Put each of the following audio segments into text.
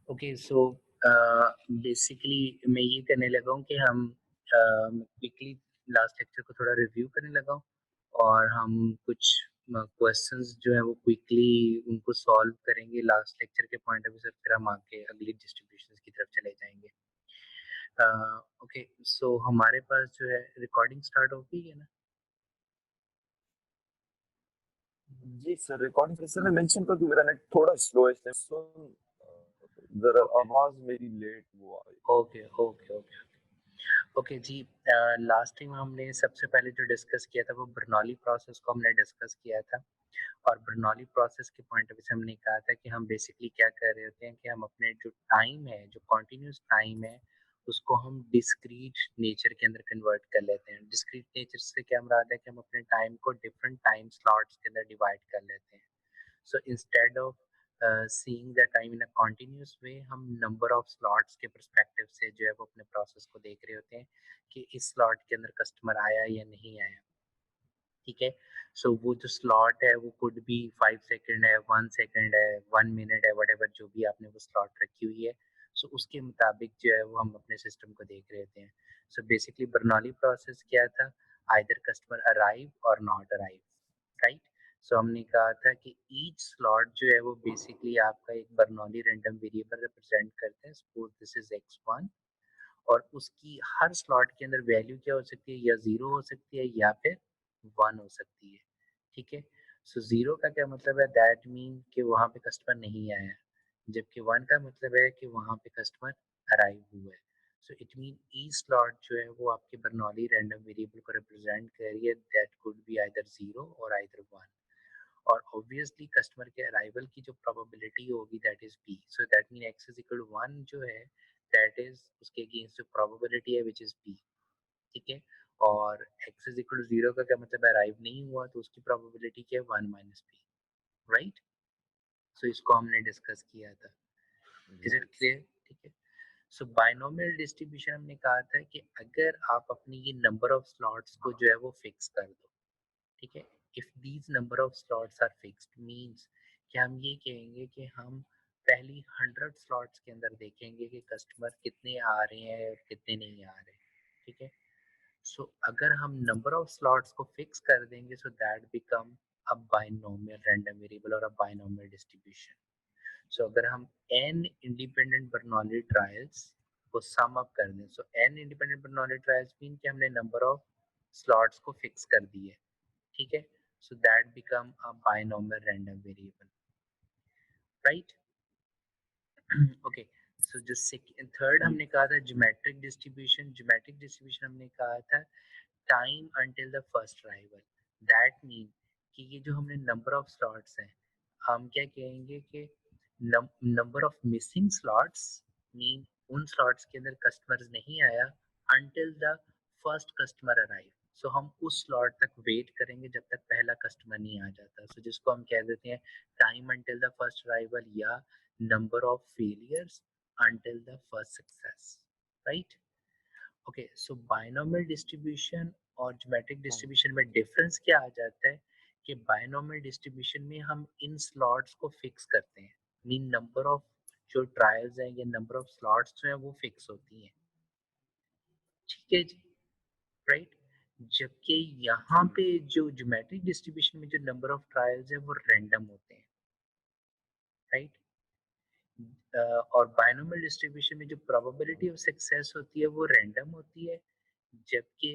Okay so basically मैं ये करने लगा हूँ कि हम क्विकली लास्ट लेक्चर को थोड़ा रिव्यू करने लगा हूँ और हम कुछ क्वेश्चंस जो है वो क्विकली उनको सॉल्व करेंगे लास्ट लेक्चर के पॉइंट ऑफ व्यू से, फिर हम आगे अगली डिस्ट्रीब्यूशंस की तरफ चले जाएंगे। ओके सो हमारे पास जो है रिकॉर्डिंग स्टार्ट हो गई है ना? जी सर, रिकॉर्डिंग फिर से मैं मेंशन कर दूं, मेरा नेट थोड़ा स्लो है इस टाइम, सो जरा ओके आवाज मेरी लेट वो आ रही ओके ओके ओके ओके जी। लास्ट टाइम हमने सबसे पहले जो डिस्कस किया था वो बर्नौली प्रोसेस को हमने डिस्कस किया था। और बर्नौली प्रोसेस के पॉइंट ऑफ व्यू से हमने कहा था कि हम बेसिकली क्या कर रहे होते हैं कि हम अपने जो टाइम है, जो कॉन्टिन्यूस टाइम है, उसको हम डिस्क्रीट नेचर के अंदर कन्वर्ट कर लेते हैं। डिस्क्रीट नेचर से क्या मुराद है कि हम अपने टाइम को डिफरेंट टाइम स्लॉट्स के अंदर डिवाइड कर लेते हैं। So instead of seeing the time in a continuous way, हम number of slots के perspective से जो है वो अपने process को देख रहे होते हैं कि इस slot के अंदर customer आया या नहीं आया। ठीक है, सो वो जो स्लॉट है वो कुड बी 5 सेकेंड है, 1 सेकेंड है, 1 मिनट है, वट जो भी आपने वो स्लॉट रखी हुई है। सो उसके मुताबिक जो है वो हम अपने सिस्टम को देख रहे होते हैं। सो बेसिकली बर्नौली प्रोसेस क्या था? आइदर कस्टमर अराइव और नॉट अराइव, राइट? सो हमने कहा था कि ईच स्लॉट जो है वो बेसिकली आपका एक बर्नौली रैंडम वेरिएबल रिप्रेजेंट करते हैं। सपोज दिस इज x1 और उसकी हर स्लॉट के अंदर वैल्यू क्या हो सकती है? या जीरो हो सकती है या फिर वन हो सकती है। ठीक है, सो जीरो का क्या मतलब है? दैट मीन कि वहाँ पे कस्टमर नहीं आया, जबकि वन का मतलब है कि वहाँ पे कस्टमर अराइव हुआ है। So it mean uh slot जो है वो आपके बर्नौली रैंडम वेरिएबल को रिप्रेजेंट कर रही है, that could be either zero और आइदर वन। और ऑब्वियसली कस्टमर के अराइवल की जो प्रोबेबिलिटी होगी that is P. So that mean X is equal to one जो है, दैट इज उसके अगेंस्ट जो प्रोबेबिलिटी है विच इज पी। ठीक है, और x is equal to zero का क्या मतलब है? अराइव नहीं हुआ तो उसकी प्रोबेबिलिटी क्या है? One minus P, right? So इसको हमने डिस्कस किया था। है। Is it right sir. Clear? ठीक है, सो बाइनोमियल डिस्ट्रीब्यूशन हमने कहा था कि अगर आप अपनी ये नंबर ऑफ स्लॉट्स को जो है वो फिक्स कर दो। ठीक है, if these number of slots are fixed means कि हम ये कहेंगे कि हम पहली 100 स्लॉट्स के अंदर देखेंगे कि कस्टमर कितने आ रहे हैं और कितने नहीं आ रहे। ठीक है, सो अगर हम नंबर ऑफ स्लॉट्स को फिक्स कर देंगे सो that become a binomial random variable और अ बाइनोमियल डिस्ट्रीब्यूशन। सो अगर हम n इंडिपेंडेंट बर्नौली ट्रायल्स को सम अप कर दें, so n independent Bernoulli trials mean कि हमने नंबर ऑफ स्लॉट्स को फिक्स कर दिए। ठीक है, so that become a binomial random variable, right? Okay, so जो सेकंड थर्ड जी हमने कहा था ज्योमेट्रिक डिस्ट्रीब्यूशन। ज्योमेट्रिक डिस्ट्रीब्यूशन हमने कहा था time until the first arrival. That mean कि ये जो हमने नंबर ऑफ स्लॉट्स हैं, हम क्या कहेंगे कि number of missing slots mean उन स्लॉट्स के अंदर कस्टमर्स नहीं आया until the first customer arrive. So हम उस स्लॉट तक वेट करेंगे जब तक पहला कस्टमर नहीं आ जाता। सो जिसको हम कह देते हैं time until the first arrival या number of failures until the first success, right? Okay, so binomial distribution और ज्योमेट्रिक डिस्ट्रीब्यूशन में डिफरेंस क्या आ जाता है कि बायनोमियल डिस्ट्रीब्यूशन में हम इन स्लॉट्स को फिक्स करते हैं, मीन नंबर ऑफ जो ट्रायल्स हैं या नंबर ऑफ स्लॉट्स जो हैं वो फिक्स होती हैं। ठीक है जी, राइट? जबकि यहाँ जी पे जो ज्योमेट्रिक डिस्ट्रीब्यूशन में जो नंबर ऑफ ट्रायल्स है वो रैंडम होते हैं, राइट? और बायनोमियल डिस्ट्रीब्यूशन में जो प्रोबेबिलिटी ऑफ सक्सेस होती है वो रैंडम होती है, जबकि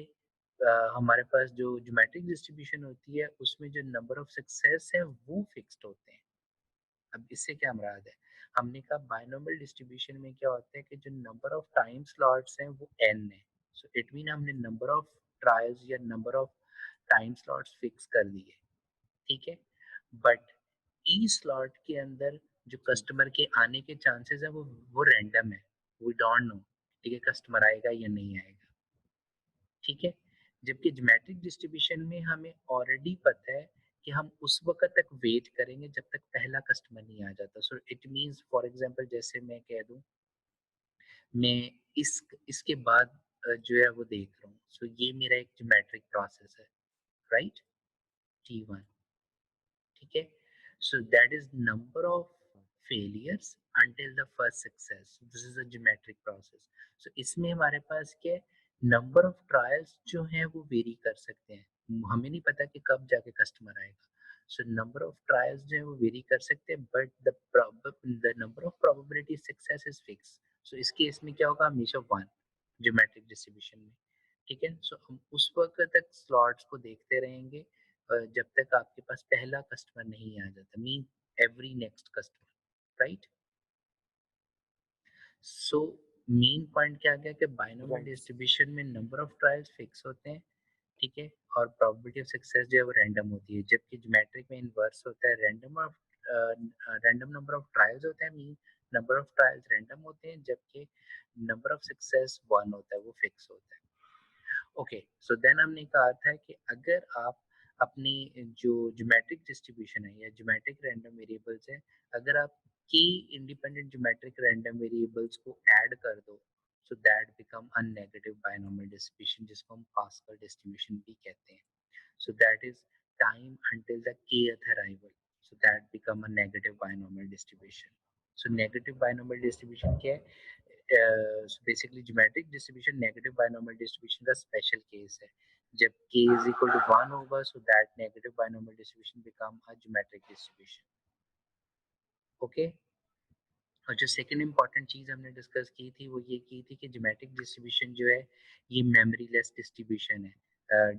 हमारे पास जो ज्योमेट्रिक डिस्ट्रीब्यूशन होती है उसमें जो नंबर ऑफ सक्सेस है वो फिक्स्ड होते हैं। अब इससे क्या मुराद है? हमने कहा बायनोमियल डिस्ट्रीब्यूशन में क्या होता है कि जो नंबर ऑफ टाइम स्लॉट्स हैं वो n है। सो इट मीन हमने नंबर ऑफ ट्रायल्स या number of time slots fix कर दिए। ठीक है, बट ई स्लॉट के अंदर जो जी कस्टमर के आने के चांसेस है वो रैंडम है। वी डोंट नो ठीक है कस्टमर आएगा या नहीं आएगा। ठीक है, जबकि ज्योमेट्रिक डिस्ट्रीब्यूशन में हमें ऑलरेडी पता है कि हम उस वक्त तक वेट करेंगे जब तक पहला कस्टमर नहीं आ जाता। So it means for example जैसे मैं कह दूं, मैं इसके बाद जो है वो देख रहा हूँ, सो ये मेरा एक ज्योमेट्रिक प्रोसेस है, राइट? T1। ठीक है, so that is number of failures until the first success. So this is a geometric process. So इसमें हमारे पास क्या है, नंबर ऑफ ट्रायल्स जो हैं वो वेरी कर सकते हैं, हमें नहीं पता कि कब जाके कस्टमर आएगा. सो नंबर ऑफ ट्रायल्स जो है वो वेरी कर सकते हैं, but the number of probability success is fix. So इस केस में क्या होगा, हमेशा वन ज्योमेट्रिक डिस्ट्रीब्यूशन में. ठीक है, सो हम उस वक्त तक स्लॉट्स को देखते रहेंगे जब तक आपके पास पहला कस्टमर नहीं आ जाता, mean every next customer, right. So main point क्या गया कि बाइनोमियल राइट। डिस्ट्रीब्यूशन में नंबर ऑफ ट्रायल्स फिक्स होते हैं. ठीक है, और प्रोबेबिलिटी ऑफ सक्सेस जो है वो रैंडम होती है, जबकि ज्योमेट्रिक में इनवर्स होता है, रैंडम नंबर ऑफ ट्रायल्स होते हैं, mean number of trials random होते हैं, जबकि नंबर ऑफ सक्सेस वन होता है, वो फिक्स होता है. ओके, सो देन हमने कहा था कि अगर आप अपनी जो ज्योमेट्रिक डिस्ट्रीब्यूशन है या ज्योमेट्रिक रैंडम वेरिएबल्स है, अगर आप की इंडिपेंडेंट ज्योमेट्रिक रैंडम वेरिएबल्स को ऐड कर दो, सो that become a negative binomial distribution, जिसको हम पास्कल डिस्ट्रीब्यूशन भी कहते हैं. So that is time until the kth arrival. So that become a negative binomial distribution. So negative binomial distribution क्या है? So basically geometric distribution negative binomial distribution का special case है. जब k is equal to 1 होगा, so that negative binomial distribution become a geometric distribution. Okay? और जो second important चीज़ हमने discuss की थी वो ये की थी कि ज्योमेट्रिक डिस्ट्रीब्यूशन जो है ये मेमोरी लेस डिस्ट्रीब्यूशन है,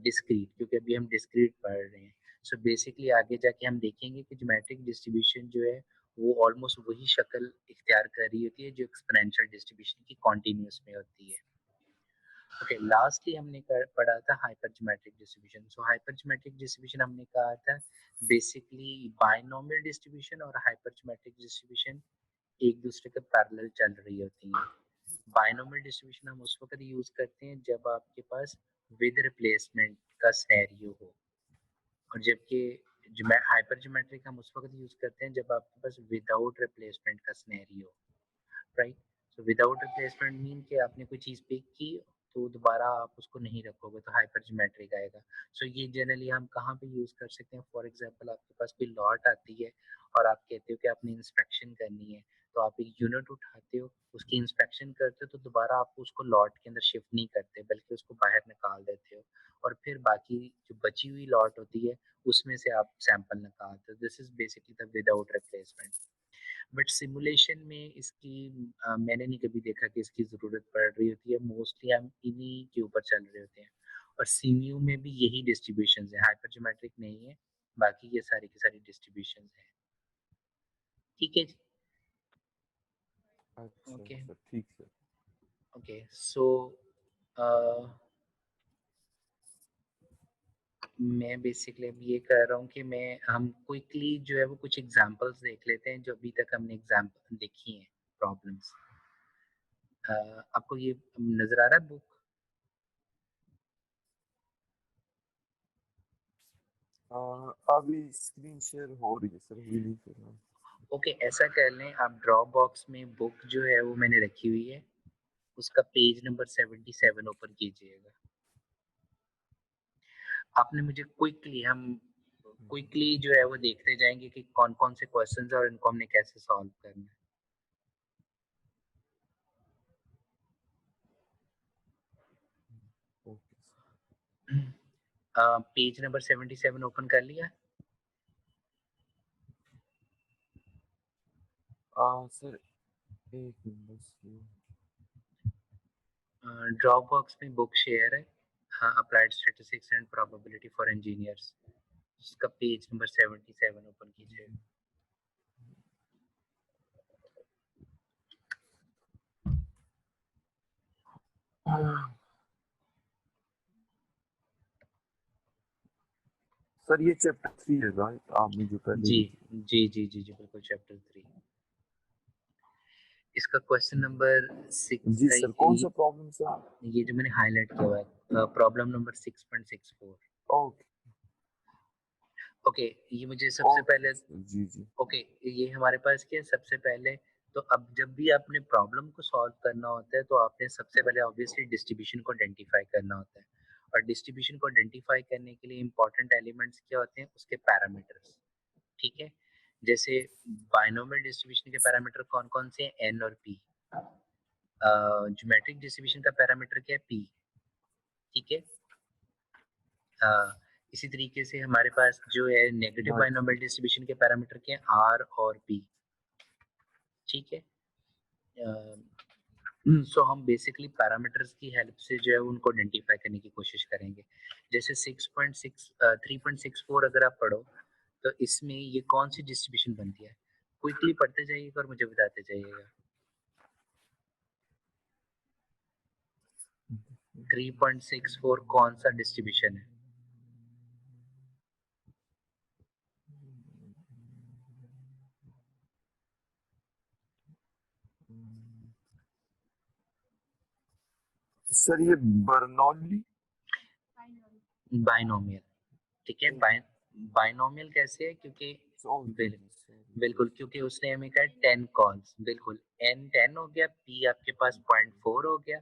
डिस्क्रीट, क्योंकि अभी हम डिस्क्रीट पढ़ रहे हैं. सो बेसिकली आगे जाके हम देखेंगे कि ज्योमेट्रिक डिस्ट्रीब्यूशन जो है वो ऑलमोस्ट वही शक्ल इख्तियार कर रही होती है जो एक्सपोनेंशियल डिस्ट्रीब्यूशन की कॉन्टिन्यूस में होती है. ओके, लास्टली हमने पढ़ा था हाइपर ज्योमेट्रिक डिस्ट्रीब्यूशन. सो हाइपर ज्योमेट्रिक डिस्ट्रीब्यूशन हमने कहा था बेसिकली बाइनोमियल डिस्ट्रीब्यूशन और हाइपर ज्योमेट्रिक डिस्ट्रीब्यूशन एक दूसरे के पैरेलल चल रही होती हैं. बाइनोमियल डिस्ट्रीब्यूशन हम उस वक्त यूज करते हैं जब आपके पास विद रिप्लेसमेंट का सिनेरियो हो, और जबकि हाइपर ज्योमेट्रिक हम उस वक्त यूज करते हैं जब आपके पास विदाउट रिप्लेसमेंट का scenario, right. So without replacement mean कि आपने कोई चीज़ पिक की तो दोबारा आप उसको नहीं रखोगे तो हाइपर ज्योमेट्रिक आएगा. सो ये जनरली हम कहाँ पे यूज़ कर सकते हैं, फॉर एग्जांपल आपके पास कोई लॉट आती है और आप कहते हो कि आपने इंस्पेक्शन करनी है, तो आप एक यूनिट उठाते हो, उसकी इंस्पेक्शन करते हो, तो दोबारा आप उसको लॉट के अंदर शिफ्ट नहीं करते बल्कि उसको बाहर निकाल देते हो, और फिर बाकी जो बची हुई लॉट होती है उसमें से आप सैंपल निकालते हो. This is basically the without replacement. But simulation में इसकी मैंने नहीं कभी देखा कि इसकी ज़रूरत पड़ रही होती है, मोस्टली हम इन्हीं के ऊपर चल रहे होते हैं. और सीम्यू में भी यही डिस्ट्रीब्यूशंस है, हाइपर ज्योमेट्रिक नहीं है, बाकी ये सारी की सारी डिस्ट्रीब्यूशंस हैं. ठीक है जी. अच्छा ओके. अच्छा, ठीक है। ओके, सो मैं बेसिकली अब ये कह रहा हूँ कि मैं हम क्विकली जो है वो कुछ एग्जांपल्स देख लेते हैं जो अभी तक हमने एग्जांपल देखी हैं प्रॉब्लम्स. आपको ये नज़र आ रहा है बुक? अभी स्क्रीन शेयर हो रही है सर, अभी नहीं कर रहा। ओके, ऐसा कर लें, आप ड्रॉप बॉक्स में बुक जो है वो मैंने रखी हुई है, उसका पेज नंबर 77 ओपन कीजिएगा. आपने मुझे क्विकली जो है वो देखते जाएंगे कि कौन कौन से क्वेश्चंस हैं और इनको हमने कैसे सॉल्व करना है. Okay sir. Page number 77 open कर लिया? सर एक मिनट सर। ड्रॉप बॉक्स में बुक शेयर है, हाँ, applied statistics and probability for engineers, उसका पेज नंबर 77 ओपन कीजिए. सर ये चैप्टर 3 है राइट, आपने जो पहले जी दी थी। जी जी जी जी बिल्कुल, चैप्टर 3. इसका क्वेश्चन नंबर 6 जी है सर, कौन सा प्रॉब्लम सर? ये जो मैंने हाईलाइट किया हुआ है, प्रॉब्लम नंबर 6.64. ओके ओके, ये मुझे सबसे ओके पहले, सर, जी जी। ओके, ये हमारे पास क्या है सबसे पहले, तो अब जब भी आपने प्रॉब्लम को सॉल्व करना होता है तो आपने सबसे पहले ऑब्वियसली डिस्ट्रीब्यूशन को आइडेंटिफाई करना होता है, और डिस्ट्रीब्यूशन को आइडेंटिफाई करने के लिए इंपॉर्टेंट एलिमेंट्स क्या होते हैं, उसके पैरामीटर्स. ठीक है, जैसे बाइनोमियल डिस्ट्रीब्यूशन के पैरामीटर कौन-कौन से हैं? एन और पी। ज्योमेट्रिक डिस्ट्रीब्यूशन का पैरामीटर क्या है? पी, ठीक है? इसी तरीके से हमारे पास जो है नेगेटिव हाँ बाइनोमियल डिस्ट्रीब्यूशन के पैरामीटर क्या हैं? आर और पी, ठीक है? सो हम बेसिकली पैरामीटर्स की हेल्प से जो है उनको आइडेंटिफाई करने की कोशिश करेंगे। जैसे 3.64 अगर आप पढ़ो तो इसमें ये कौन सी डिस्ट्रीब्यूशन बनती है? क्विकली पढ़ते जाइएगा और मुझे बताते जाइएगा। 3.64 कौन सा डिस्ट्रीब्यूशन है? सर ये बर्नौली बाइनोमियल, ठीक है? बाइनोमियल कैसे है? क्योंकि बिल, बिल्कुल, क्योंकि उसने हमें कहा 10 कॉल्स, बिल्कुल n 10 हो गया, p आपके पास 0.4 हो गया,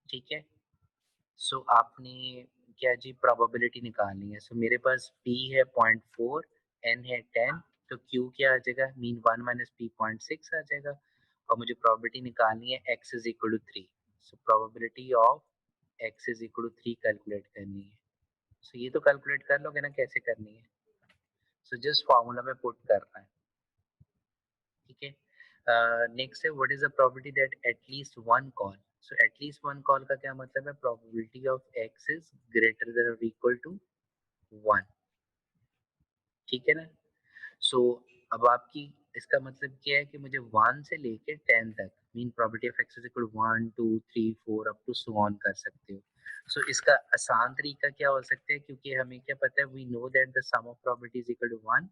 ठीक है? सो आपने क्या जी प्रोबेबिलिटी निकालनी है। सो मेरे पास p है 0.4, n है 10, तो q क्या आ जाएगा? मीन 1 माइनस p 0.6 आ जाएगा और मुझे प्रोबेबिलिटी निकालनी है x is equal to 3। So probability of x is equal to 3 calculate करनी है। सो ये तो कैलकुलेट कर लोगे ना कैसे करनी है? सो जस्ट फार्मूला में पुट करना है, ठीक है? नेक्स्ट है what is the probability that at least one call. So at least one call का क्या मतलब है? Probability of x is greater than और इक्वल टू 1, ठीक है ना? सो अब आपकी इसका मतलब क्या है कि मुझे 1 से लेके 10 तक mean probability of x is equal 1 2 3 4 up to so on कर सकते हो। सो इसका आसान तरीका क्या हो सकता है? क्योंकि हमें क्या पता है, we know that the sum of probability is equal to 1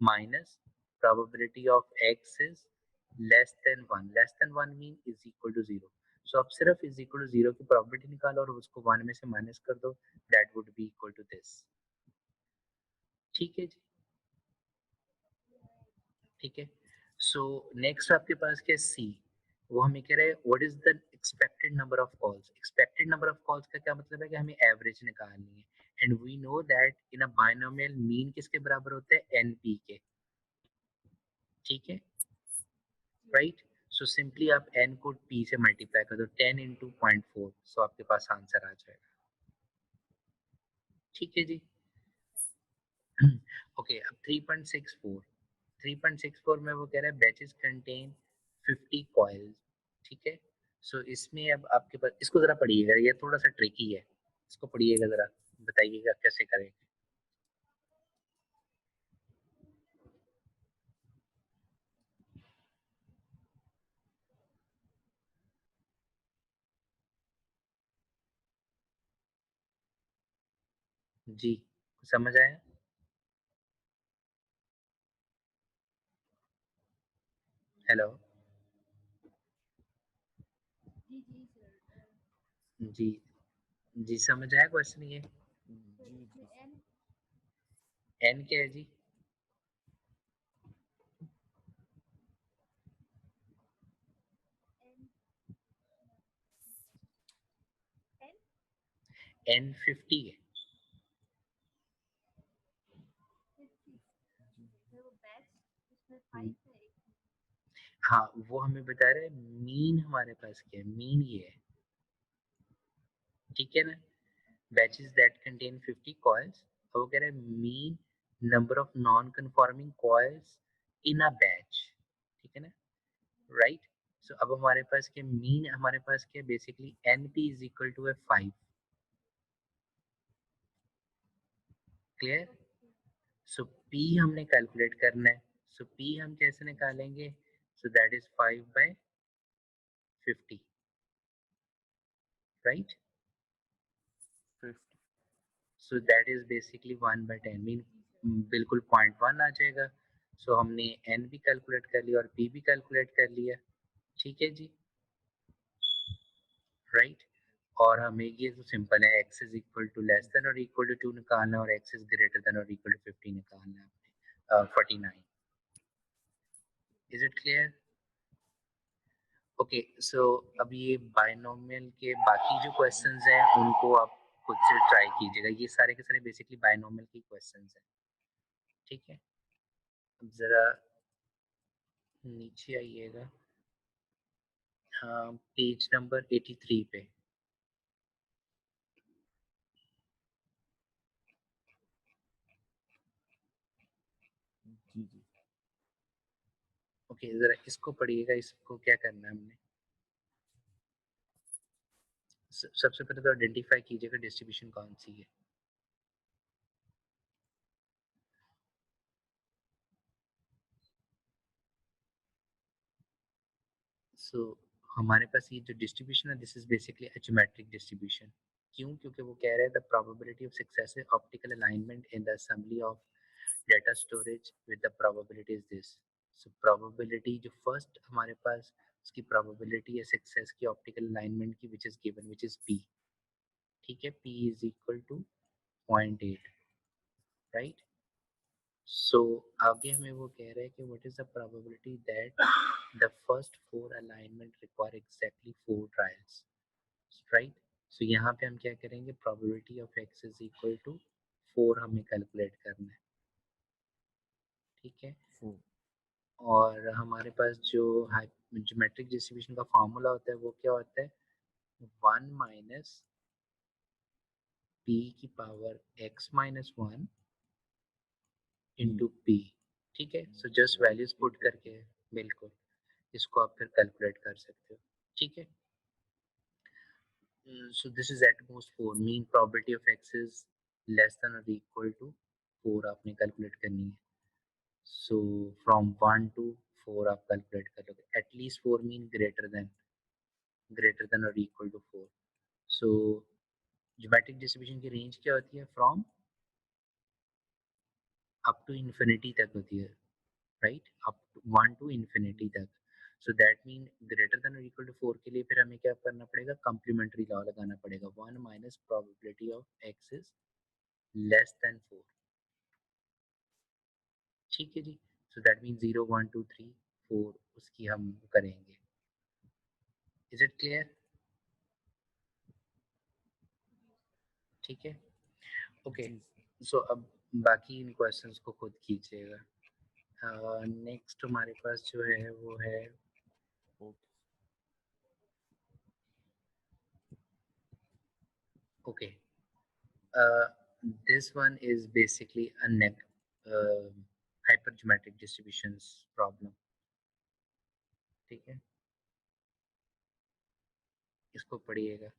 minus probability of x is less than 1। Less than 1 mean is equal to 0। So अब सिर्फ इज इक्वल टू 0 की प्रोबेबिलिटी निकालो और उसको 1 में से माइनस कर दो, that would be equal to this, ठीक है जी? ठीक है। सो नेक्स्ट आपके पास क्या सी, वो हमें कह रहा है what is the expected number of calls. Expected number of calls का क्या मतलब है कि हमें एवरेज निकालनी है and we know that in a binomial mean किसके बराबर होता है? एनपी के, ठीक है? राइट। सो सिंपली आप n को p से मल्टीप्लाई कर दो, 10 इंटू 0.4, सो आपके पास आंसर आ जाएगा, ठीक है जी? ओके, अब 3.64, 3.64 में वो कह रहा है बैचेस कंटेन 50 कॉइल्स, ठीक है? सो इसमें अब आपके पास, इसको जरा पढ़िएगा, ये थोड़ा सा ट्रिकी है, इसको पढ़िएगा जरा, बताइएगा कैसे करें। जी, समझ आया? हेलो? जी, जी समझ आया क्वेश्चन ये? एन क्या है जी? एन 50 है। हाँ, वो हमें बता रहा है मीन हमारे पास क्या है, मीन ये है, ठीक है ना? बैचेस दैट कंटेन 50 कॉइल्स, और वो कह रहा है mean number of non conforming coils in a batch, ठीक है ना? राइट। सो अब हमारे पास क्या मीन, हमारे पास क्या basically np is equal to है 5, क्लियर? सो p हमने कैलकुलेट करना है, सो p हम कैसे निकालेंगे? So that is 5/50, right? So that is basically 1/10 mean बिल्कुल 0.1 आ जाएगा। सो हमने n भी कैलकुलेट कर लिया और p भी कैलकुलेट कर लिया, ठीक है जी? राइट। और हमें ये तो सिंपल है, x is equal to less than और इक्वल टू 2 निकालना है और x इज ग्रेटर देन और इक्वल टू 50 निकालना है आपने, 49। Is it clear? Okay, so अब ये बाइनोमियल के बाकी जो क्वेश्चंस हैं उनको आप खुद से ट्राई कीजिएगा, ये सारे के सारे बेसिकली बाइनोमियल के क्वेश्चंस हैं, ठीक है? अब ज़रा नीचे आइएगा। हाँ, पेज नंबर 83 पे। जी जी। ओके, ज़रा इसको पढ़िएगा, इसको क्या करना है हमने? सबसे पहले तो आइडेंटिफाई कीजिएगा डिस्ट्रीब्यूशन कौन सी है। सो हमारे पास ये जो डिस्ट्रीब्यूशन है, this is basically a geometric distribution. क्यों? क्योंकि वो कह रहे हैं the probability of successive optical alignment in the assembly of data storage with the probability is this. So probability जो फर्स्ट हमारे पास उसकी प्रोबेबिलिटी है सक्सेस की ऑप्टिकल अलाइनमेंट की, which is given, which is P. ठीक है, P is equal to 0.8, right? So आगे हमें वो कह रहा है कि what is the probability that the first four alignment require exactly four trials, right? So यहाँ पे हम क्या करेंगे, probability of x is equal to 4 हमें कैलकुलेट करना है। ठीक है, फोर। और हमारे पास जो ज्योमेट्रिक डिस्ट्रीब्यूशन का फार्मूला होता है वो क्या होता है, 1 माइनस पी की power x minus 1 into P. ठीक है, सो जस्ट वैल्यूज पुट करके, बिल्कुल, इसको आप फिर कैलकुलेट कर सकते हो। ठीक है, so this is at most 4, mean probability of x is less than or equal to 4 आपने कैलकुलेट करनी है। so from 1 to 4 आप कैलकुलेट कर लोगे, at least 4 mean greater than or equal to 4। so geometric distribution की range क्या होती है, फ्रॉम अप टू इन्फिनिटी तक होती है, right? Up to 1 to infinity तक। So that mean greater than और इक्वल टू 4 के लिए फिर हमें क्या करना पड़ेगा, कम्प्लीमेंट्री लॉ लगाना पड़ेगा, 1 minus probability of x is less then 4। ठीक है जी, सो दैट मीन 0 1 2 3 4 उसकी हम करेंगे। Is it clear? ठीक है, ओके। जी। सो अब बाकी इन क्वेश्चंस को खुद कीजिएगा। नेक्स्ट हमारे पास जो है वो है, okay. Okay, this one is basically a hypergeometric distributions problem। ठीक है, इसको पढ़िएगा।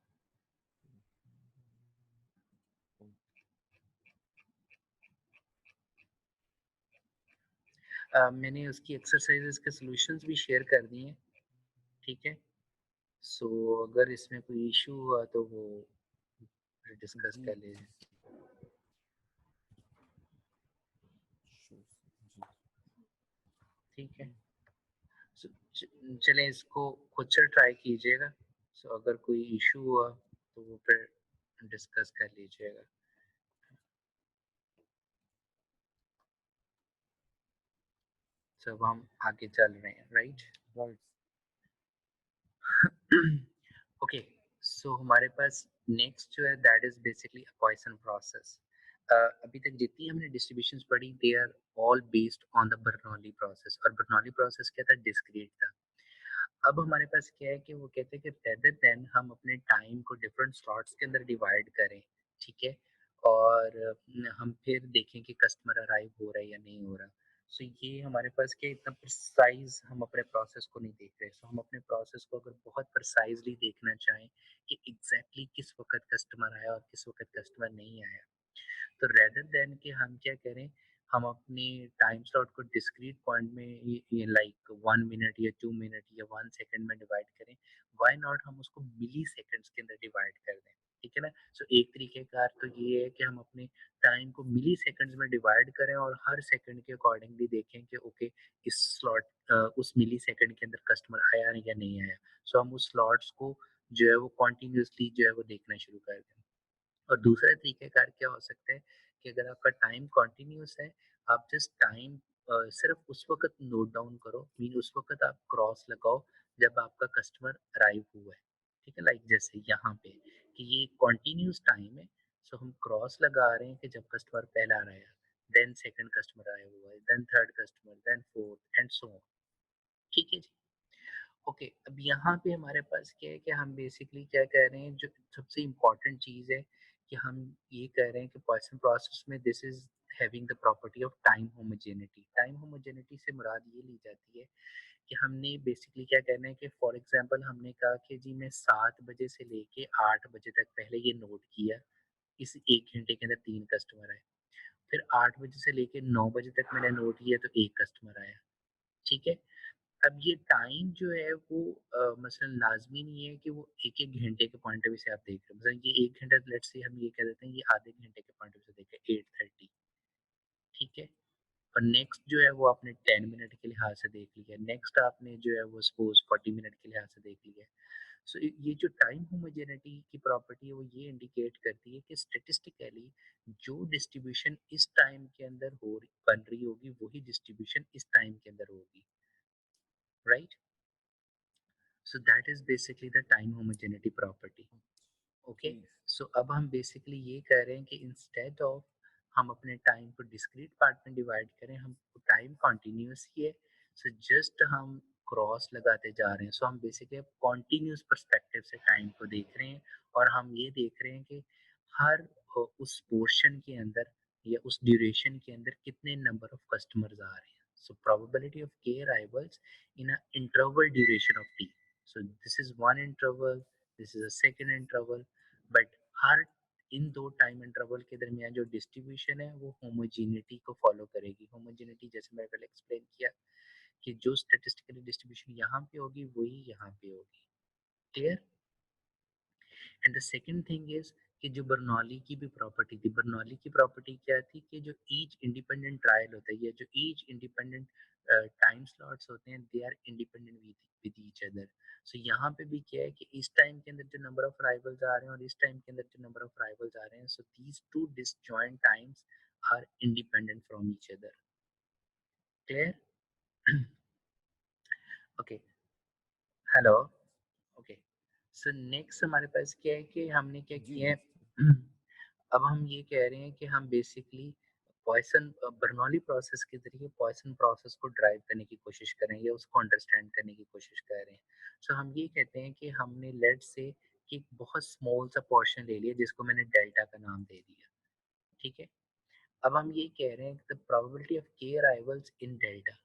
मैंने उसकी एक्सरसाइजेस के सॉल्यूशंस भी शेयर कर दिए हैं। ठीक है, सो अगर इसमें कोई इशू हुआ तो वो डिस्कस जी कर लीजिए। sure, जी। ठीक है, so, चलें इसको खुद से ट्राई कीजिएगा। सो अगर कोई इशू हुआ तो वो फिर डिस्कस कर लीजिएगा। सब हम आगे चल रहे हैं, राइट? राइट। ओके, सो हमारे पास नेक्स्ट जो है that is basically Poisson process. अभी तक जितनी हमने डिस्ट्रीब्यूशंस पढ़ी they are all based on the Bernoulli process, और बर्नौली प्रोसेस क्या था, डिस्क्रीट था। अब हमारे पास क्या है कि वो कहते हैं कि रेदर देन हम अपने टाइम को डिफरेंट स्लॉट्स के अंदर डिवाइड करें, ठीक है, और हम फिर देखें कि कस्टमर अराइव हो रहा है या नहीं हो रहा। सो ये हमारे पास क्या, इतना प्रिसाइज हम अपने प्रोसेस को नहीं देख रहे। सो हम अपने प्रोसेस को अगर बहुत प्रिसाइजली देखना चाहें कि एग्जैक्टली किस वक्त कस्टमर आया और किस वक्त कस्टमर नहीं आया, तो रेदर देन कि हम क्या करें, हम अपने टाइम स्लॉट को डिस्क्रीट पॉइंट में ये लाइक 1 मिनट या 2 मिनट या 1 सेकंड में डिवाइड करें, व्हाई नॉट हम उसको मिली सेकंड्स के अंदर डिवाइड कर दें। ठीक है ना? सो एक तरीके कार तो ये है कि हम अपने टाइम को मिली सेकंड्स में डिवाइड करें और हर सेकंड के अकॉर्डिंगली देखें कि ओके, इस स्लॉट उस मिली सेकंड के अंदर कस्टमर आया या नहीं आया। सो हम उस स्लॉट्स को जो है वो कॉन्टिन्यूसली जो है वो देखना शुरू कर दें। और दूसरा तरीक़ाकार क्या हो सकता है कि अगर आपका टाइम कंटिन्यूअस है, आप जस्ट टाइम सिर्फ़ उस वक़्त नोट डाउन करो, मीन उस वक़्त आप क्रॉस लगाओ जब आपका कस्टमर अराइव हुआ है। ठीक है? लाइक जैसे यहाँ पे कि ये कंटिन्यूअस टाइम है, सो हम क्रॉस लगा रहे हैं कि जब कस्टमर पहला आया। देन सेकंड कस्टमर आया हुआ है, then third customer, then fourth and so on. ठीक है जी। ओके, अब यहाँ पे हमारे पास क्या है कि हम बेसिकली क्या कह रहे हैं, जो सबसे इम्पोर्टेंट चीज़ है कि हम ये कह रहे हैं कि पॉइसन प्रोसेस में this is having the property of time homogeneity. Time homogeneity से मुराद ये ली जाती है कि हमने बेसिकली क्या कहना है कि फॉर एग्जांपल हमने कहा कि जी मैं 7 बजे से लेके 8 बजे तक पहले ये नोट किया, इस 1 घंटे के अंदर 3 कस्टमर आए। फिर 8 बजे से लेके 9 बजे तक मैंने नोट किया तो 1 कस्टमर आया। ठीक है? अब ये टाइम जो है वो मसलन लाज़मी नहीं है कि वो 1-1 घंटे के पॉइंट ऑफ व्यू से आप देख रहे हो। मतलब ये 1 घंटा लेट्स से हम ये कह देते हैं ये आधे घंटे के पॉइंट ऑफ व्यू से देख रहे हैं 8:30। ठीक है? और नेक्स्ट जो है वो आपने 10 मिनट के लिहाज से देख लिया, नेक्स्ट आपने जो है वो सपोज़ 40 मिनट के लिहाज से देख लिया। सो ये जो टाइम होमोजेनिटी की प्रॉपर्टी है वो ये इंडिकेट करती है कि स्टैटिस्टिकली जो डिस्ट्रीब्यूशन इस टाइम के अंदर बन रही होगी वही डिस्ट्रीब्यूशन इस टाइम के अंदर होगी, right? So that is basically the time homogeneity property. Okay, जी सो अब हम बेसिकली ये कह रहे हैं कि इंस्टेड ऑफ हम अपने टाइम को डिस्क्रीट पार्ट में डिवाइड करें, हम टाइम कॉन्टिन्यूस ही है, सो जस्ट हम क्रॉस लगाते जा रहे हैं। सो हम बेसिकली अब कॉन्टिन्यूस पर्सपेक्टिव से टाइम को देख रहे हैं और हम ये देख रहे हैं कि हर उस पोर्शन के अंदर या उस ड्यूरेशन के अंदर कितने नंबर ऑफ कस्टमर्स आ रहे हैं। सो probability of K arrivals in a interval duration of T. So this is one interval, this is a second interval, but her in 2 time interval के दरमियान जो डिस्ट्रीब्यूशन है वो होमोजेनिटी को फॉलो करेगी। Homogeneity जैसे मैंने पहले एक्सप्लेन किया कि जो स्टैटिस्टिकली डिस्ट्रीब्यूशन यहाँ पे होगी वही यहाँ पे होगी। Clear? And the second thing is कि जो बर्नौली की भी प्रॉपर्टी थी, बर्नौली की प्रॉपर्टी क्या थी कि जो ईच इंडिपेंडेंट ट्रायल होता है या जो ईच इंडिपेंडेंट टाइम स्लॉट्स होते हैं they are independent with each other. So यहाँ पे भी क्या है कि इस टाइम के अंदर जो नंबर ऑफ अराइवल्स आ रहे हैं और इस टाइम के अंदर जो नंबर ऑफ अराइवल्स आ रहे हैं, so these two disjoint times are independent from each other. Clear? Okay, hello. Okay, so next हमारे पास क्या है कि हमने क्या जी किया जी है, अब हम ये कह रहे हैं कि हम बेसिकली पॉइसन बर्नौली प्रोसेस के जरिए पॉइसन प्रोसेस को ड्राइव करने की कोशिश कर रहे हैं या उसको अंडरस्टैंड करने की कोशिश कर रहे हैं। सो हम ये कहते हैं कि हमने लेट से कि एक बहुत स्मॉल सा पोर्शन ले लिया जिसको मैंने डेल्टा का नाम दे दिया। ठीक है? अब हम ये कह रहे हैं कि the probability of K arrivals in delta,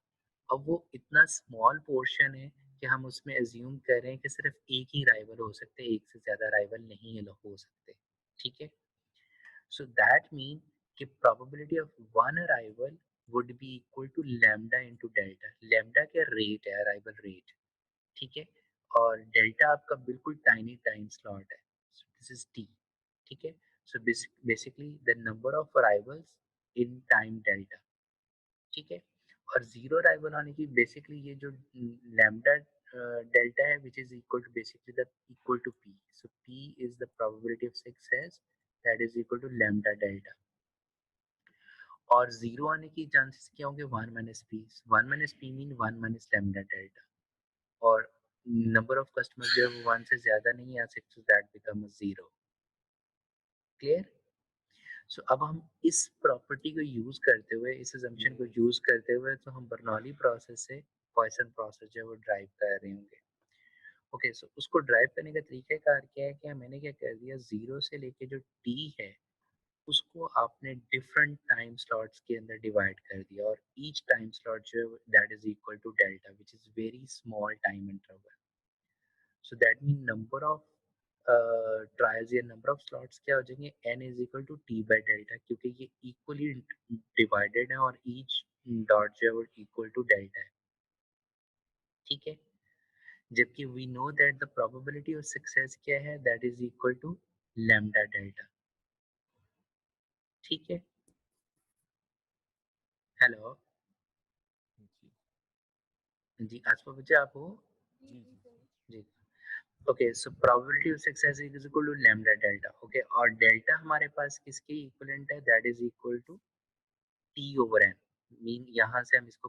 अब वो इतना स्मॉल पोर्शन है कि हम उसमें अज्यूम कर रहे हैं कि सिर्फ एक ही राइवल हो सकते हैं, एक से ज़्यादा राइवल नहीं हो सकते। ठीक है? सो दैट मीन कि probability of one arrival would be equal to lambda into delta. Lambda क्या रेट है, अराइवल रेट। ठीक है? और डेल्टा आपका बिल्कुल टाइनी टाइम स्लॉट है। So this is T. ठीक है? So basically the number of arrivals in time delta. ठीक है? और ज़ीरो अराइवल होने की बेसिकली ये जो लैम्डा डेल्टा है which is equal to basically the equal to P. So P is the probability of success that is equal to lambda delta. और zero आने की चांसेस क्या होंगे? 1 minus P. 1 minus P mean 1 minus lambda delta. और number of customer जो है वो 1 से ज़्यादा नहीं आ सकते, so that become zero. Clear? So अब हम इस प्रॉपर्टी को यूज करते हुए, इस assumption को यूज करते हुए, तो हम बर्नौली प्रोसेस से पॉइसन प्रोसेस जो है वो ड्राइव कर रहे होंगे। ओके, सो उसको ड्राइव करने का तरीकाकार क्या है कि मैंने क्या कर दिया, जीरो से लेके जो टी है उसको आपने डिफरेंट टाइम स्लॉट्स के अंदर डिवाइड कर दिया और ईच टाइम स्लॉट जो है that is equal to delta which is very small time interval. So that mean number of trials या नंबर ऑफ स्लॉट्स क्या हो जाएंगे, n is equal to T by delta, क्योंकि ये इक्वली डिवाइडेड है और ईच डॉट जो है वो इक्वल टू डेल्टा है। ठीक है? जबकि we know that the probability of success क्या है, that is equal to lambda delta. ठीक है? हेलो जी जी, आसपा बच्चे आप हो? जी जी जी। Okay, so probability of success is equal to lambda delta. Okay, और डेल्टा हमारे पास किसके इक्विवेलेंट है, that is equal to T over N. Mean यहाँ से हम इसको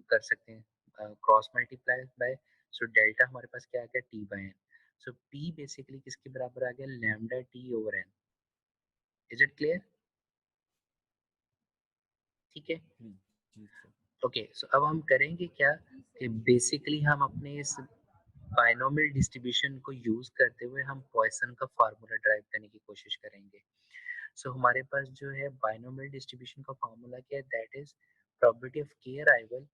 कर सकते हैं cross multiply by, so delta हमारे पास क्या आ गया, T by N. So P basically किसके बराबर आ गया, lambda T over N. Is it clear? ठीक है? जी, जी सर। ओके, सो अब हम करेंगे क्या कि बेसिकली हम अपने इस बायनोमियल डिस्ट्रीब्यूशन को यूज़ करते हुए हम पॉइसन का फ़ॉर्मूला ड्राइव करने की कोशिश करेंगे। सो हमारे पास जो है बायनोमियल डिस्ट्रीब्यूशन का फ़ॉर्मूला क्या है, that is probability of K arrival,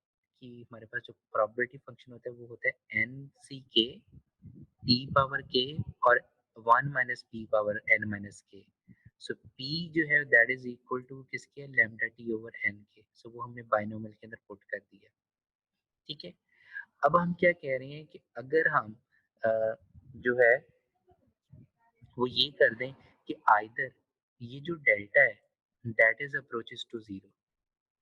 कि हमारे पास जो प्रोबेबिलिटी फ़ंक्शन होता है वो होता है एनसीके p पावर k और 1 minus p power n minus k। सो p जो है दैट इज इक्वल टू किसके, लैम्डा t ओवर n के। सो वो हमने बाइनोमियल के अंदर पुट कर दिया। ठीक है, अब हम क्या कह रहे हैं कि अगर हम अ, जो है वो ये कर दें कि आइदर ये जो डेल्टा है that is approaches to zero.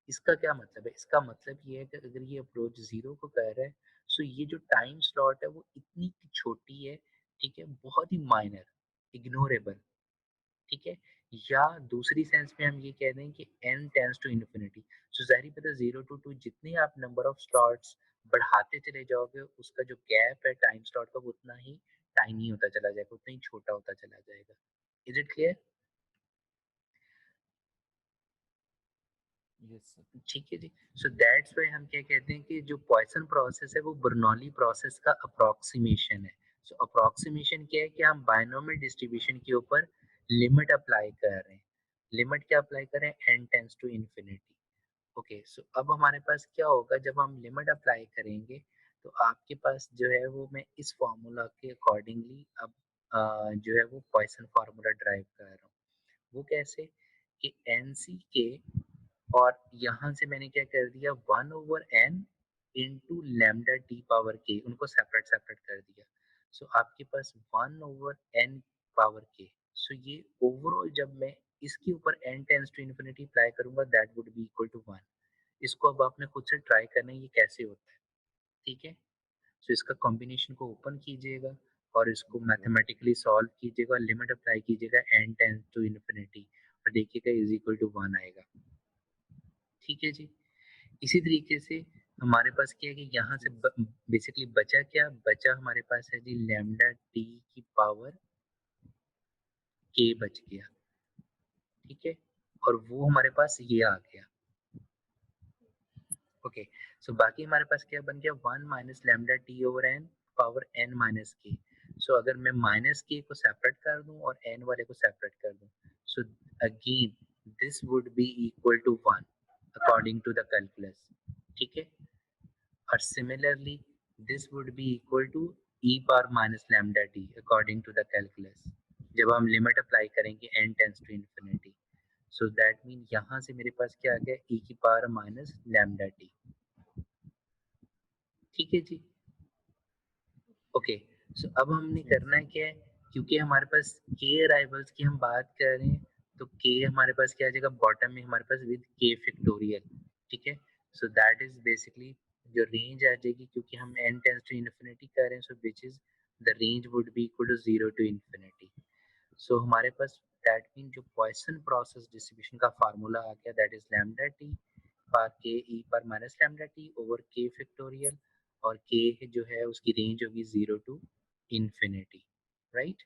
इसका क्या मतलब है, इसका मतलब ये है कि अगर ये अप्रोच जीरो को कर रहा है, सो ये जो टाइम स्लॉट है वो इतनी छोटी है, ठीक है, बहुत ही माइनर, इग्नोरेबल, ठीक है। या दूसरी सेंस में हम ये कह दें कि n टेंड्स टू इन्फिनिटी। सो जाहिर पता है 0 टू 2 जितने आप नंबर ऑफ स्लॉट्स बढ़ाते चले जाओगे उसका जो गैप है टाइम स्लॉट का वो उतना ही टाइनी होता चला जाएगा, उतना ही छोटा होता चला जाएगा। Is it clear? Yes sir. ठीक है जी। सो दैट्स व्हाई हम क्या कहते हैं कि जो पॉइसन प्रोसेस है वो बर्नौली प्रोसेस का अप्रोक्सीमेशन है। सो अप्रोक्सीमेशन क्या है कि हम बायनोमियल डिस्ट्रीब्यूशन के ऊपर लिमिट अप्लाई कर रहे हैं। लिमिट क्या अप्लाई कर रहे हैं, n tends to infinity. Okay, so अब हमारे पास क्या होगा जब हम लिमिट अप्लाई करेंगे, तो आपके पास जो है वो मैं इस फॉर्मूला के अकॉर्डिंगली अब जो है वो पॉइसन फार्मूला ड्राइव कर रहा हूँ। वो कैसे कि एन सी के, और यहाँ से मैंने क्या कर दिया 1 over n into lambda T power के, उनको सेपरेट सेपरेट कर दिया। सो आपके पास 1 ओवर n पावर के। सो ये ओवरऑल जब मैं इसके ऊपर n tends to infinity apply करूंगा that would be equal to 1। इसको अब आपने खुद से ट्राई करना है ये कैसे होता है। ठीक है, सो इसका कॉम्बिनेशन को ओपन कीजिएगा और इसको जी सर। मैथमेटिकली सॉल्व कीजिएगा, लिमिट अप्लाई कीजिएगा n टेंस टू इन्फिनिटी और देखिएगा इज इक्वल टू 1 आएगा। ठीक है जी। इसी तरीके से हमारे पास क्या है कि यहाँ से जी बेसिकली बचा क्या, बचा हमारे पास है जी लैम्डा टी की पावर के बच गया। ठीक है, और वो हमारे पास ये आ गया। ओके, सो बाकी हमारे पास क्या बन गया, 1 minus lambda T over N power N minus K. सो अगर मैं माइनस के को सेपरेट कर दूं और एन वाले को सेपरेट कर दूं, so again this would be equal to 1 according to the calculus. ठीक है, or similarly this would be equal to e power minus lambda t according to the calculus जब हम लिमिट अप्लाई करेंगे n tends to infinity. So that mean यहाँ से मेरे पास क्या आ गया, e की पावर माइनस लैम्डा टी। ठीक है जी। ओके, सो अब हमने जी करना है सर। क्या है, क्योंकि हमारे पास के अराइवल्स की हम बात कर रहे हैं, तो के हमारे पास क्या आ जाएगा बॉटम में हमारे पास विद के फैक्टोरियल। ठीक है, सो दैट इज बेसिकली जो रेंज आ जाएगी, क्योंकि हम n टेंस टू इन्फिनिटी कर रहे हैं, so which is the range would be equal to 0 to infinity. So हमारे पास दैट मीन जो पॉइसन प्रोसेस डिस्ट्रीब्यूशन का फार्मूला आ गया that is lambda T power K e पर minus lambda T over K factorial, और K जो है उसकी रेंज होगी 0 टू इन्फिनिटी, राइट।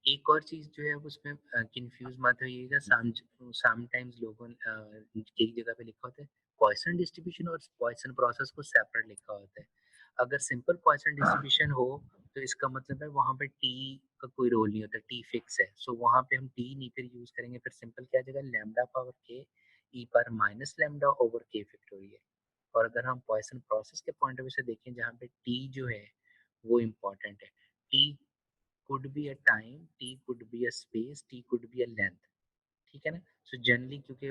एक और चीज़ जो है उसमें कंफ्यूज मत होइएगा, समटाइम्स लोगों एक जगह पे लिखा होता है पॉइसन डिस्ट्रीब्यूशन और पॉइसन प्रोसेस को सेपरेट लिखा होता है। अगर सिंपल पॉइसन डिस्ट्रीब्यूशन हो तो इसका मतलब है वहाँ पे टी का कोई रोल नहीं होता, टी फिक्स है। सो वहाँ पे हम टी नहीं फिर यूज करेंगे, फिर सिंपल क्या आ जाएगा लैम्डा पावर के ई पर minus lambda over K factorial. और अगर हम पॉइसन प्रोसेस के पॉइंट ऑफ व्यू से देखें जहाँ पे टी जो है वो इम्पोर्टेंट है, T could be a time, t could be a space, t could be a length। ठीक है ना। सो जनरली क्योंकि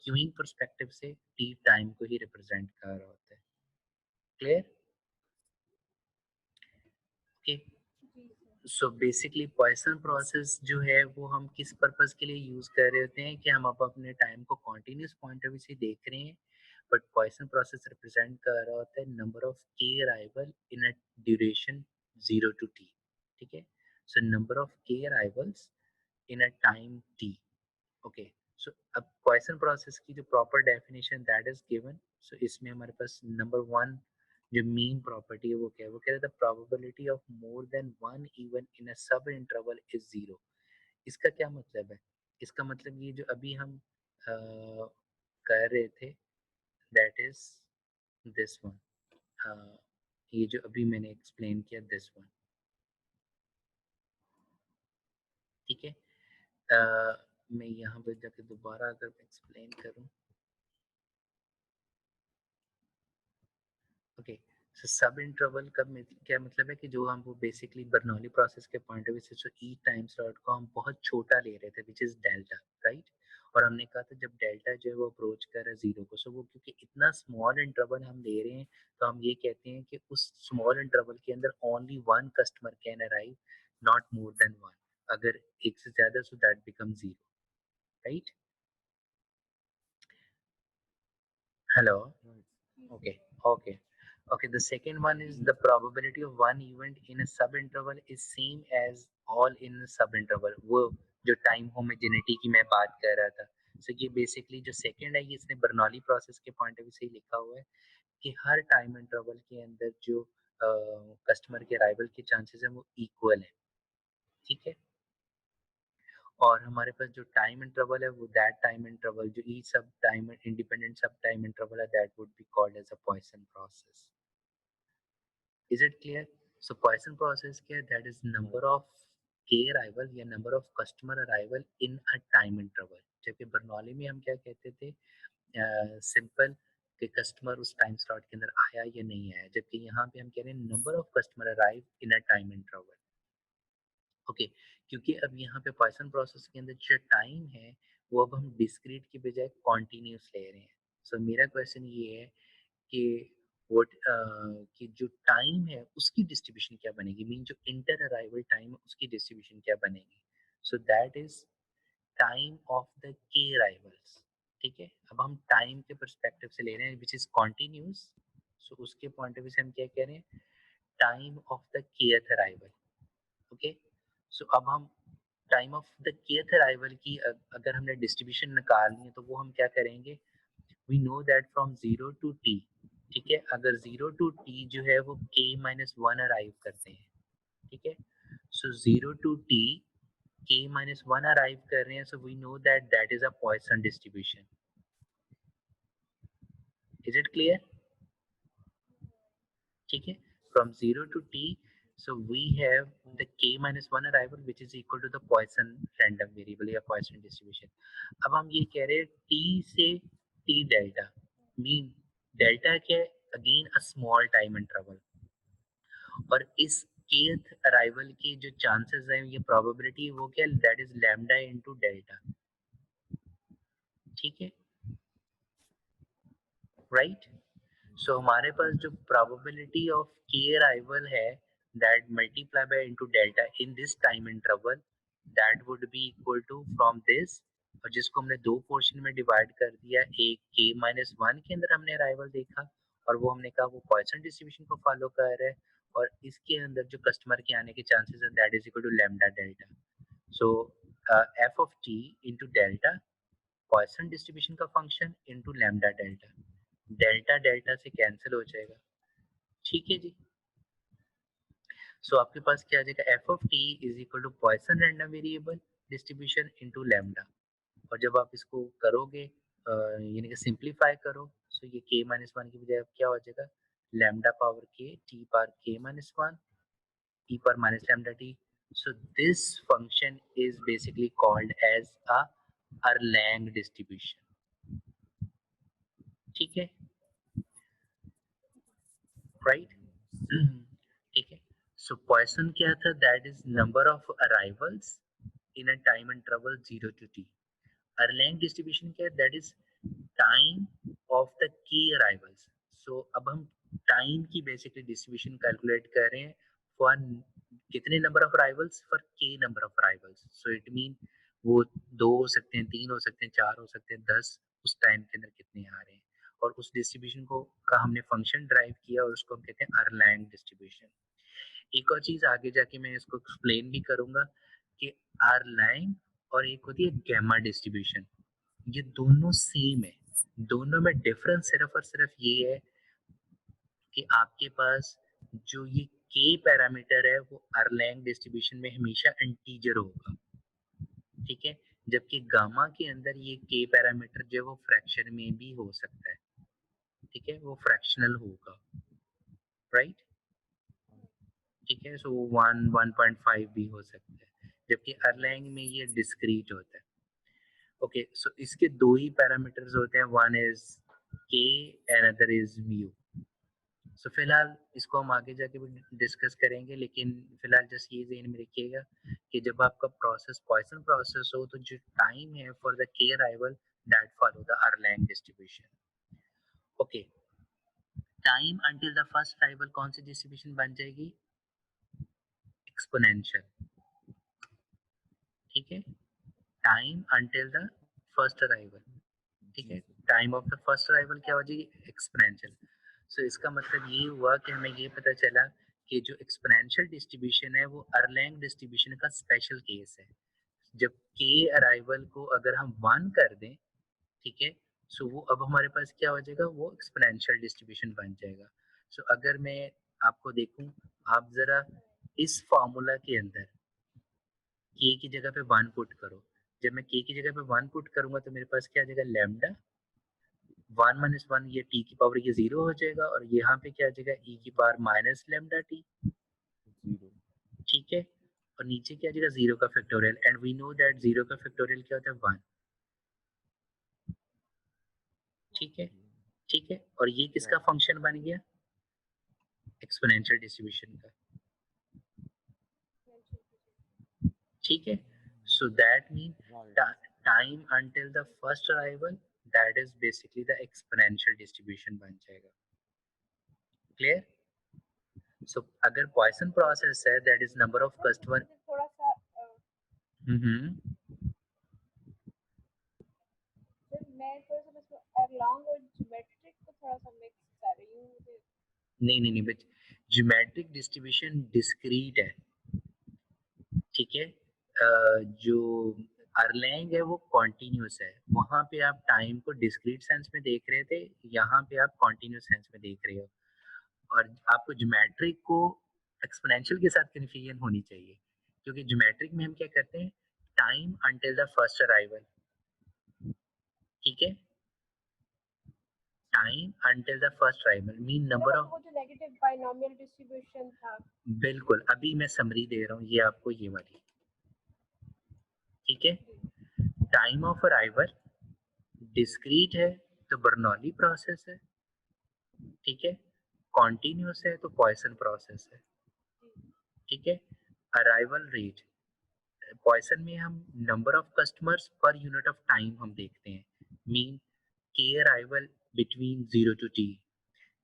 क्यूइंग पर्सपेक्टिव से टी टाइम को ही रिप्रेजेंट कर रहा होता है। Clear? Okay, so basically Poisson yes sir. Process जो है वो हम किस पर्पस के लिए यूज कर रहे होते हैं कि हम अब अपने टाइम को कॉन्टिन्यूस पॉइंट ऑफ व्यू से देख रहे हैं, बट पॉइसन प्रोसेस रिप्रेजेंट कर रहा होता है number of K arrival in a duration 0 to T. ठीक है, so number of K arrivals in a time T. Okay, so अब पॉइसन प्रोसेस की जो proper definition that is given. So इसमें हमारे पास नंबर वन जो मेन प्रॉपर्टी है वो क्या है, वो कह रहे थे probability of more than one even in a sub interval is zero. इसका क्या मतलब है, इसका मतलब ये जो अभी हम कर रहे थे, दैट इज दिस वन, ये जो अभी मैंने एक्सप्लेन किया, दिस वन। ठीक है, मैं यहाँ पे जाके दोबारा अगर एक्सप्लेन करूँ, ओके। सो सब इंटरवल का क्या मतलब है कि जो हम वो बेसिकली बर्नौली प्रोसेस के पॉइंट ऑफ व्यू से ई टाइम स्लॉट को हम बहुत छोटा ले रहे थे, विच इज डेल्टा, राइट। और हमने कहा था जब डेल्टा जो है वो अप्रोच कर रहा है जीरो को, सो वो क्योंकि इतना स्मॉल इंटरवल हम ले रहे हैं, तो हम ये कहते हैं कि उस स्मॉल इंटरवल के अंदर only one customer can arrive, not more than one. अगर एक से ज्यादा, सो that become zero, right. Hello. Right. Okay, okay, okay. The second one is the probability of one event in a subinterval is same as all in a subinterval. वो जो time homogeneity की मैं बात कर रहा था, so ये basically जो सेकंड है, ये इसने बर्नौली प्रोसेस के पॉइंट ऑफ व्यू से ही लिखा हुआ है कि हर टाइम इंटरवल के अंदर जो कस्टमर के अराइवल के चांसेस हैं वो इक्वल है। ठीक है, और हमारे पास जो टाइम इंटरवल है वो दैट टाइम इंटरवल जो ई सब टाइम इंडिपेंडेंट सब टाइम इंटरवल है, that would be called as a Poisson process. Is it clear? So Poisson process क्या है? That is number Right. of K arrival या number of customer arrival in a time interval. जबकि Bernoulli में हम क्या कहते थे, सिंपल कि कस्टमर उस टाइम स्लॉट के अंदर आया या नहीं आया, जबकि यहाँ पे हम कह रहे हैं number of customer arrive in a time interval. Okay, क्योंकि अब यहाँ पे पॉइसन प्रोसेस के अंदर जो टाइम है वो अब हम डिस्क्रीट की बजाय कॉन्टिन्यूस ले रहे हैं। सो मेरा क्वेश्चन ये है कि व्हाट कि जो टाइम है उसकी डिस्ट्रीब्यूशन क्या बनेगी, मीन जो इंटर अराइवल टाइम है उसकी डिस्ट्रीब्यूशन क्या बनेगी। सो that is time of the के अराइवल्स। ठीक है, अब हम टाइम के पर्सपेक्टिव से ले रहे हैं विच इज कॉन्टिन्यूस, सो उसके पॉइंट ऑफ व्यू से हम क्या कह रहे हैं, time of the Kth arrival. Okay, so अब हम time of the Kth arrival की अगर हमने डिस्ट्रीब्यूशन निकालनी है तो वो हम क्या करेंगे, we know that from zero to T. ठीक है, अगर जीरो टू टी जो है वो k माइनस वन अराइव करते हैं। ठीक है, so zero to T k minus one arrive कर रहे हैं, so we know that that is a Poisson distribution. Is it clear? ठीक है, from zero to T, so we have the k minus one arrival which is equal to the Poisson random variable या Poisson distribution। अब हम ये कह रहे हैं t से t डेल्टा, मीन डेल्टा क्या है, again a small time interval, और इस kth अराइवल की जो चांसेस है, ये प्रोबेबिलिटी वो क्या, that is lambda into delta. ठीक है, राइट। सो हमारे पास जो प्रोबेबिलिटी ऑफ के अराइवल है, that multiply by into delta in this time interval, that would be equal to from this, और जिसको हमने दो पोर्शन में डिवाइड कर दिया, एक के माइनस वन के अंदर हमने अराइवल देखा और वो हमने कहा वो पॉइसन डिस्ट्रीब्यूशन को फॉलो कर रहा है, और इसके अंदर जो कस्टमर के आने के चांसेस है that is equal to lambda delta. So F of T into delta, Poisson distribution का function into lambda delta, delta delta से कैंसिल हो जाएगा। ठीक है जी, सो आपके पास क्या आ जाएगा, F of T is equal to Poisson random variable distribution into lambda, और जब आप इसको करोगे यानी कि सिंपलीफाई करो, सो ये के माइनस वन की बजाय अब क्या हो जाएगा, lambda power K T power K minus one e power minus lambda T. So this function is basically called as a Erlang distribution. ठीक है, राइट। ठीक है, सो पॉइसन क्या था, that is number of arrivals in a time interval zero to T. Erlang distribution क्या है, that is time of the K arrivals. So अब हम टाइम की बेसिकली डिस्ट्रीब्यूशन कैलकुलेट कर रहे हैं फॉर कितने नंबर ऑफ अराइवल्स, फॉर के number of arrivals. So it mean वो दो हो सकते हैं, तीन हो सकते हैं, चार हो सकते हैं, 10, उस टाइम के अंदर कितने आ रहे हैं, और उस डिस्ट्रीब्यूशन को का हमने फंक्शन ड्राइव किया और उसको हम कहते हैं अर्लैंग डिस्ट्रीब्यूशन। एक और चीज आगे जाके मैं इसको एक्सप्लेन भी करूंगा कि अर्लैंग और एक होती है गैमा डिस्ट्रीब्यूशन, ये दोनों सेम है, दोनों में डिफरेंस सिर्फ और सिर्फ ये है कि आपके पास जो ये के पैरामीटर है वो अर्लैंग डिस्ट्रीब्यूशन में हमेशा इंटीजर होगा। ठीक है, जबकि गामा के अंदर ये के पैरामीटर जो है वो फ्रैक्शन में भी हो सकता है, ठीक है, वो फ्रैक्शनल होगा, राइट, ठीक है, सो 1.5 भी हो सकता है, जबकि अरलैंग में ये डिस्क्रीट होता है। ओके, सो इसके दो ही पैरामीटर्स होते हैं, वन इज के एंड अदर इज म्यू। सो फिलहाल इसको हम आगे जाके भी डिस्कस करेंगे, लेकिन फिलहाल जस्ट ये ध्यान में रखिएगा कि जब आपका प्रोसेस पॉइसन प्रोसेस हो तो जो टाइम है for the K arrival that follow the Erlang distribution. Okay, time until the first arrival कौन सी डिस्ट्रीब्यूशन बन जाएगी? एक्सपोनेंशियल, ठीक है, time until the first arrival, ठीक जी है, sir. Time of the first arrival क्या हो जाएगी? एक्सपोनेंशियल। सो इसका मतलब ये हुआ कि हमें ये पता चला कि जो एक्सपोनेंशियल डिस्ट्रीब्यूशन है वो अरलैंग डिस्ट्रीब्यूशन का स्पेशल केस है। जब के अराइवल को अगर हम 1 कर दें, ठीक है, सो वो अब हमारे पास क्या हो जाएगा? वो एक्सपोनेंशियल डिस्ट्रीब्यूशन बन जाएगा। सो अगर मैं आपको देखूं, आप जरा इस फॉर्मूला के अंदर के की जगह पे 1 पुट करो। जब मैं के की जगह पे 1 पुट करूंगा तो मेरे पास क्या आ जाएगा? लैम्डा 1 - 1, ये टी की पावर ये 0 हो जाएगा, और यहाँ पे क्या आ जाएगा? ई की power minus lambda T, zero. ठीक है, और नीचे क्या आ जाएगा? 0 का factorial, and we know that 0 का फैक्टोरियल क्या होता है? 1, ठीक है, ठीक है, और ये किसका राइट। फंक्शन बन गया? एक्सपोनेंशियल डिस्ट्रीब्यूशन का, ठीक है, so that mean right. Time until the first arrival that is basically the exponential distribution बन जाएगा। क्लियर? सो अगर पॉइसन प्रोसेस है that is number of customer. थोड़ा सा हम्म, मैं थोड़ा सा बस एरलॉन्ग और ज्योमेट्रिक को थोड़ा सा मिक्स कर रही हूँ मुझे। नहीं बट ज्योमेट्रिक डिस्ट्रीब्यूशन डिस्क्रीट है, ठीक है, जो अरलैंग है वो कॉन्टिन्यूस है, वहां पे आप टाइम को डिस्क्रीट सेंस में देख रहे थे, यहाँ पे आप कॉन्टिन्यूस सेंस में देख रहे हो, और आपको ज्योमेट्रिक को एक्सपोनेंशियल के साथ कन्फ्यूजन होनी चाहिए, क्योंकि ज्योमेट्रिक में हम क्या करते हैं? Time until the first arrival, ठीक है, time until the first arrival mean number मतलब ऑफ। वो जो नेगेटिव बाइनोमियल डिस्ट्रीब्यूशन था। बिल्कुल, अभी मैं समरी दे रहा हूँ ये आपको, ये वाली, ठीक है, टाइम ऑफ अराइवल डिस्क्रीट है तो बर्नौली प्रोसेस है, ठीक है, कॉन्टिन्यूस है तो पॉइसन प्रोसेस है, ठीक है, अराइवल रेट, पॉइसन में हम number of customers per unit of time हम देखते हैं, मीन के अराइवल बिटवीन 0 to t,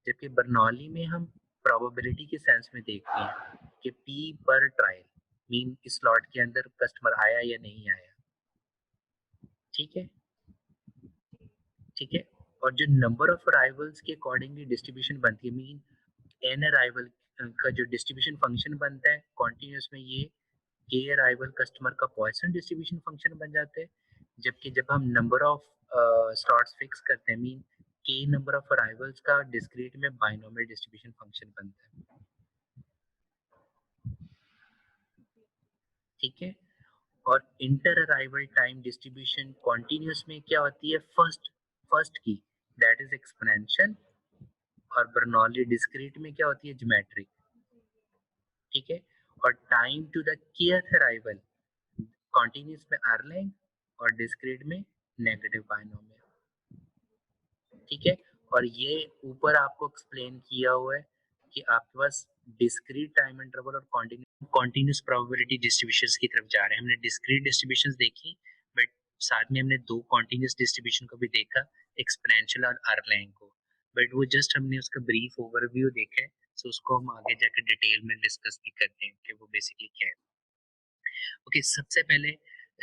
जबकि बर्नौली में हम प्रोबेबिलिटी के सेंस में देखते हैं कि पी पर ट्रायल, मीन इस स्लॉट के अंदर कस्टमर आया या नहीं आया, ठीक है, ठीक है, और जो नंबर ऑफ अराइवल्स के अकॉर्डिंगली डिस्ट्रीब्यूशन बनती है, मीन एन अराइवल का जो डिस्ट्रीब्यूशन फंक्शन बनता है कॉन्टिन्यूस में, ये के अराइवल कस्टमर का पॉइसन डिस्ट्रीब्यूशन फंक्शन बन जाता है, जबकि जब हम नंबर ऑफ स्लॉट्स फिक्स करते हैं, मीन के नंबर ऑफ अराइवल्स का डिस्क्रीट में बाइनोमियल डिस्ट्रीब्यूशन फंक्शन बनता है, ठीक है, और inter arrival time distribution continuous में क्या होती है? फर्स्ट फर्स्ट की, दैट इज एक्सपोनेंशियल, और बर्नौली डिस्क्रीट में क्या होती है? ज्योमेट्रिक, ठीक है, और time to the kth arrival continuous में अरलैंग, और डिस्क्रीट में नेगेटिव बाइनोमियल, ठीक है, और ये ऊपर आपको एक्सप्लेन किया हुआ है कि आपके पास डिस्क्रीट टाइम इंटरवल और कॉन्टिन्यूस प्रोबेबिलिटी डिस्ट्रीब्यूशंस की तरफ जा रहे हैं। हमने डिस्क्रीट डिस्ट्रीब्यूशंस देखी, बट साथ में हमने दो कॉन्टिन्यूस डिस्ट्रीब्यूशन को भी देखा, एक्सपोनेंशियल और अरलैंग को, बट वो जस्ट हमने उसका ब्रीफ ओवरव्यू देखा है, सो उसको हम आगे जाकर डिटेल में डिस्कस भी करते हैं कि वो बेसिकली क्या है। ओके, सबसे पहले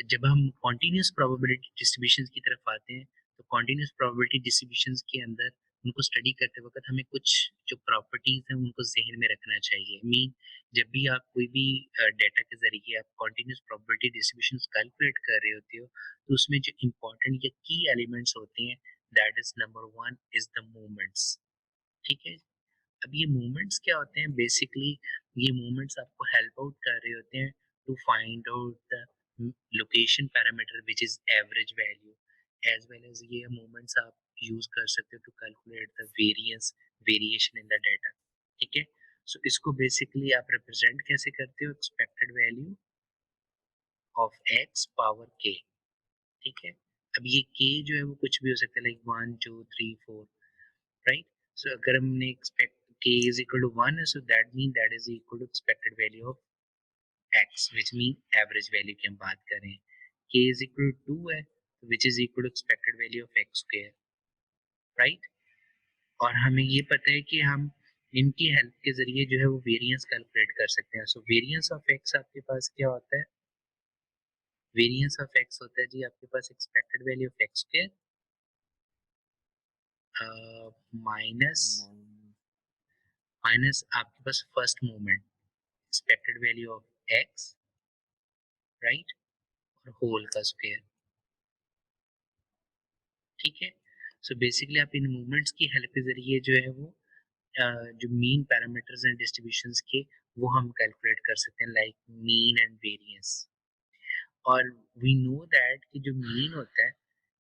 जब हम कॉन्टिन्यूस प्रोबेबिलिटी डिस्ट्रीब्यूशंस की तरफ आते हैं, तो कॉन्टिन्यूस प्रोबेबिलिटी डिस्ट्रीब्यूशंस के अंदर उनको स्टडी करते वक्त हमें कुछ जो प्रॉपर्टीज हैं उनको जहन में रखना चाहिए, मीन जब भी आप कोई भी डेटा के जरिए आप कॉन्टिन्यूस प्रोबेबिलिटी डिस्ट्रीब्यूशंस कैलकुलेट कर रहे होते हो, तो उसमें जो इंपॉर्टेंट या की एलिमेंट्स होते हैं, that is number one is the movements, ठीक है, अब ये मूवमेंट्स क्या होते हैं? बेसिकली ये मूवमेंट्स आपको हेल्प आउट कर रहे होते हैं to find out the location parameter which is average value, as well as ये मोमेंट्स आप यूज कर सकते हो to calculate the variation in the data. ठीक है, सो इसको बेसिकली आप रिप्रेजेंट कैसे करते हो, expected value of x power के। ठीक है, अब ये के जो है वो कुछ भी हो सकता है, लाइक 1 2 3 4, राइट। सो अगर हमने expect k is equal to 1 है, so that mean that is equal to expected value of x, which mean average value की हम बात करें। k is equal to 2 है, which is equal to expected value of x square, right। और हमें ये पता है कि हम इनकी हेल्प के जरिए जो है वो वेरिएंस कैलकुलेट कर सकते हैं। सो वेरिएंस ऑफ x आपके पास क्या होता है, वेरिएंस ऑफ x होता है जी आपके पास expected value of x square minus minus आपके पास first moment expected value of x, right, और होल का स्क्वायर। ठीक है, सो बेसिकली आप इन मूवमेंट्स की हेल्प के जरिए जो है वो जो मीन पैरामीटर्स हैं डिस्ट्रीब्यूशंस के वो हम कैलकुलेट कर सकते हैं, लाइक मीन एंड वेरिएंस। और वी नो दैट कि जो मीन होता है,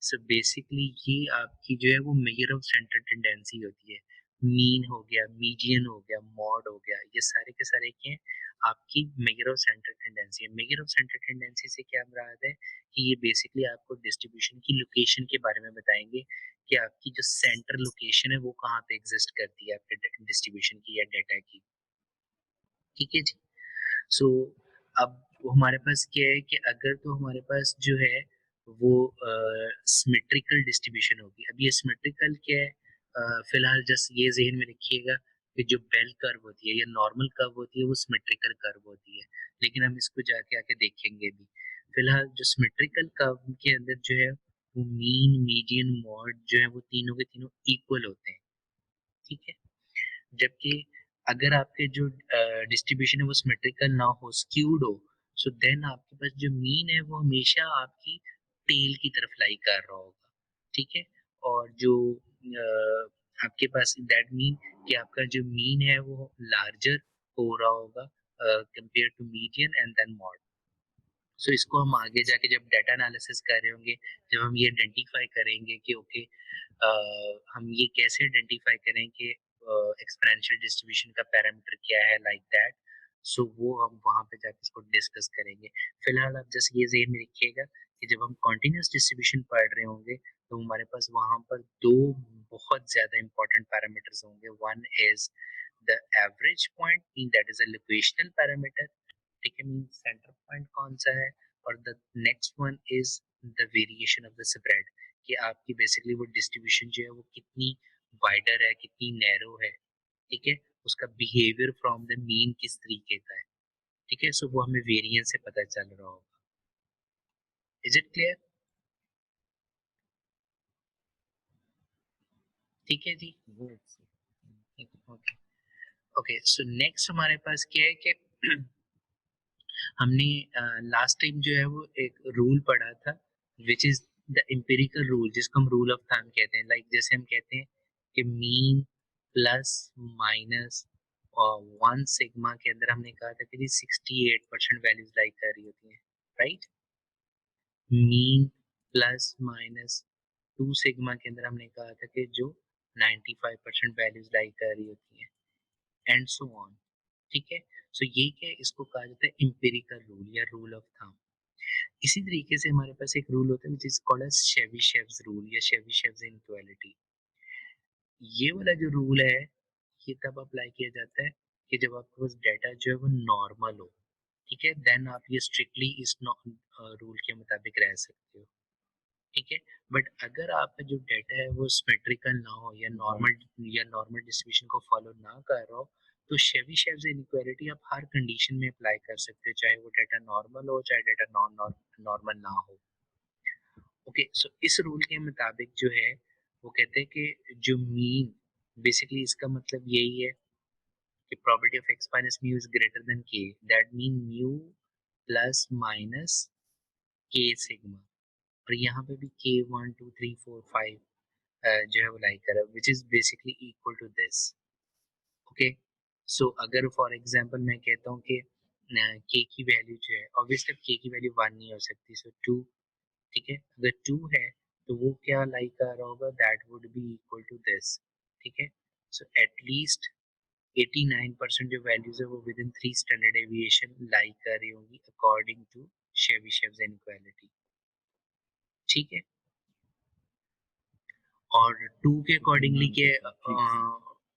सो बेसिकली ये आपकी जो है वो मेजर ऑफ सेंटर टेंडेंसी होती है। मीन हो गया, मीडियन हो गया, मॉड हो गया, ये सारे के सारे क्या हैं, आपकी मेजर ऑफ सेंटर टेंडेंसी है। मेजर ऑफ सेंटर टेंडेंसी से क्या मुराद है कि ये बेसिकली आपको डिस्ट्रीब्यूशन की लोकेशन के बारे में बताएंगे कि आपकी जो सेंटर लोकेशन है वो कहाँ पे एग्जिस्ट करती है आपके डिस्ट्रीब्यूशन की या डेटा की। ठीक है जी। सो अब हमारे पास क्या है कि अगर तो हमारे पास जो है वो सिमेट्रिकल डिस्ट्रीब्यूशन होगी। अब ये सिमेट्रिकल क्या है, फिलहाल जस्ट ये जहन में रखिएगा कि जो बेल कर्व होती है या नॉर्मल कर्व होती है वो सिमेट्रिकल कर्व होती है, लेकिन हम इसको जाके आके देखेंगे भी। फिलहाल जो सिमेट्रिकल कर्व के अंदर जो है वो मीन मीडियन मॉड जो है वो तीनों के तीनों इक्वल होते हैं। ठीक है, जबकि अगर आपके जो डिस्ट्रीब्यूशन है वो सिमेट्रिकल ना हो, स्क्यूड हो, सो देन आपके पास जो मीन है वो हमेशा आपकी टेल की तरफ लाई कर रहा होगा। ठीक है, और जो आपके पास दैट मीन कि आपका जो मीन है वो लार्जर हो रहा होगा compare to median and then mode. So इसको हम आगे जाके जब डाटा एनालिसिस कर रहे होंगे, जब हम ये आइडेंटिफाई करेंगे कि ओके हम ये कैसे आइडेंटिफाई करें कि एक्सपोनेंशियल डिस्ट्रीब्यूशन का पैरामीटर क्या है, लाइक दैट। सो वो हम वहाँ पे जाके इसको डिस्कस करेंगे। फिलहाल आप जस्ट ये ज़हन में रखिएगा कि जब हम कॉन्टिन्यूस डिस्ट्रीब्यूशन पढ़ रहे होंगे तो हमारे पास वहाँ पर दो बहुत ज़्यादा इंपॉर्टेंट पैरामीटर्स होंगे। One is the average point, mean that is a locational parameter. ठीक है, मीन सेंटर पॉइंट कौन सा है, और the next one is the variation of the spread, कि आपकी बेसिकली वो डिस्ट्रीब्यूशन जो है वो कितनी वाइडर है, कितनी नैरो है। ठीक है, उसका बिहेवियर फ्रॉम द मीन किस तरीके का है। ठीक है, सो वो हमें वेरिएंस से पता चल रहा होगा। Is it clear? ठीक है जी। ओके ओके, सो नेक्स्ट हमारे पास क्या है कि हमने लास्ट टाइम जो है वो एक रूल पढ़ा था विच इज द एम्पिरिकल रूल, जिसको हम रूल ऑफ थंब कहते हैं। लाइक जैसे हम कहते हैं कि मीन प्लस माइनस और 1 सिग्मा के अंदर हमने कहा था कि 68% वैल्यूज लाइक कर रही होती हैं, right. Mean plus minus 2 sigma के अंदर हमने कहा था कि जो 95% वैल्यूज लाइक कर रही होती हैं, एंड सो ऑन। ठीक है, सो ये क्या है, इसको कहा जाता है एम्पिरिकल रूल या रूल ऑफ थंब। इसी तरीके से हमारे पास एक रूल होता है which is called as Chebyshev's rule या शेबीशेव्स इनइक्वालिटी। ये वाला जो रूल है ये तब अप्लाई किया जाता है कि जब आपके पास डाटा जो है वो नॉर्मल हो। ठीक है, देन आप ये स्ट्रिक्टली इस रूल के मुताबिक रह सकते हो। ठीक है, बट अगर आपका जो डाटा है वो सिमेट्रिकल ना हो या नॉर्मल डिस्ट्रीब्यूशन को फॉलो ना कर रहा हो, तो शेबीशेव्स इनइक्वालिटी आप हर कंडीशन में अप्लाई कर सकते हो, चाहे वो डाटा नॉर्मल हो चाहे डाटा नॉन नॉर्मल ना हो। ओके, सो इस रूल के मुताबिक जो है वो कहते हैं कि जो मीन, बेसिकली इसका मतलब यही है कि probability of X minus mu is greater than K, that mean mu plus minus K sigma. और यहाँ पे भी के 1 2 3 4 5 जो है वो लाइक कर which is basically equal to this. Okay, so अगर फॉर एग्जांपल मैं कहता हूँ कि के की वैल्यू जो है, ऑब्वियसली के की वैल्यू 1 नहीं हो सकती, सो 2, ठीक है। अगर 2 है तो वो क्या लाई कर रहा होगा, that would be equal to this, ठीक है। सो एटलीस्ट 89% जो वैल्यूज है वो within 3 standard deviation lie कर रही होंगी अकॉर्डिंग टू शेबिशेव्स इनइक्वालिटी, ठीक है। और 2 के अकॉर्डिंगली के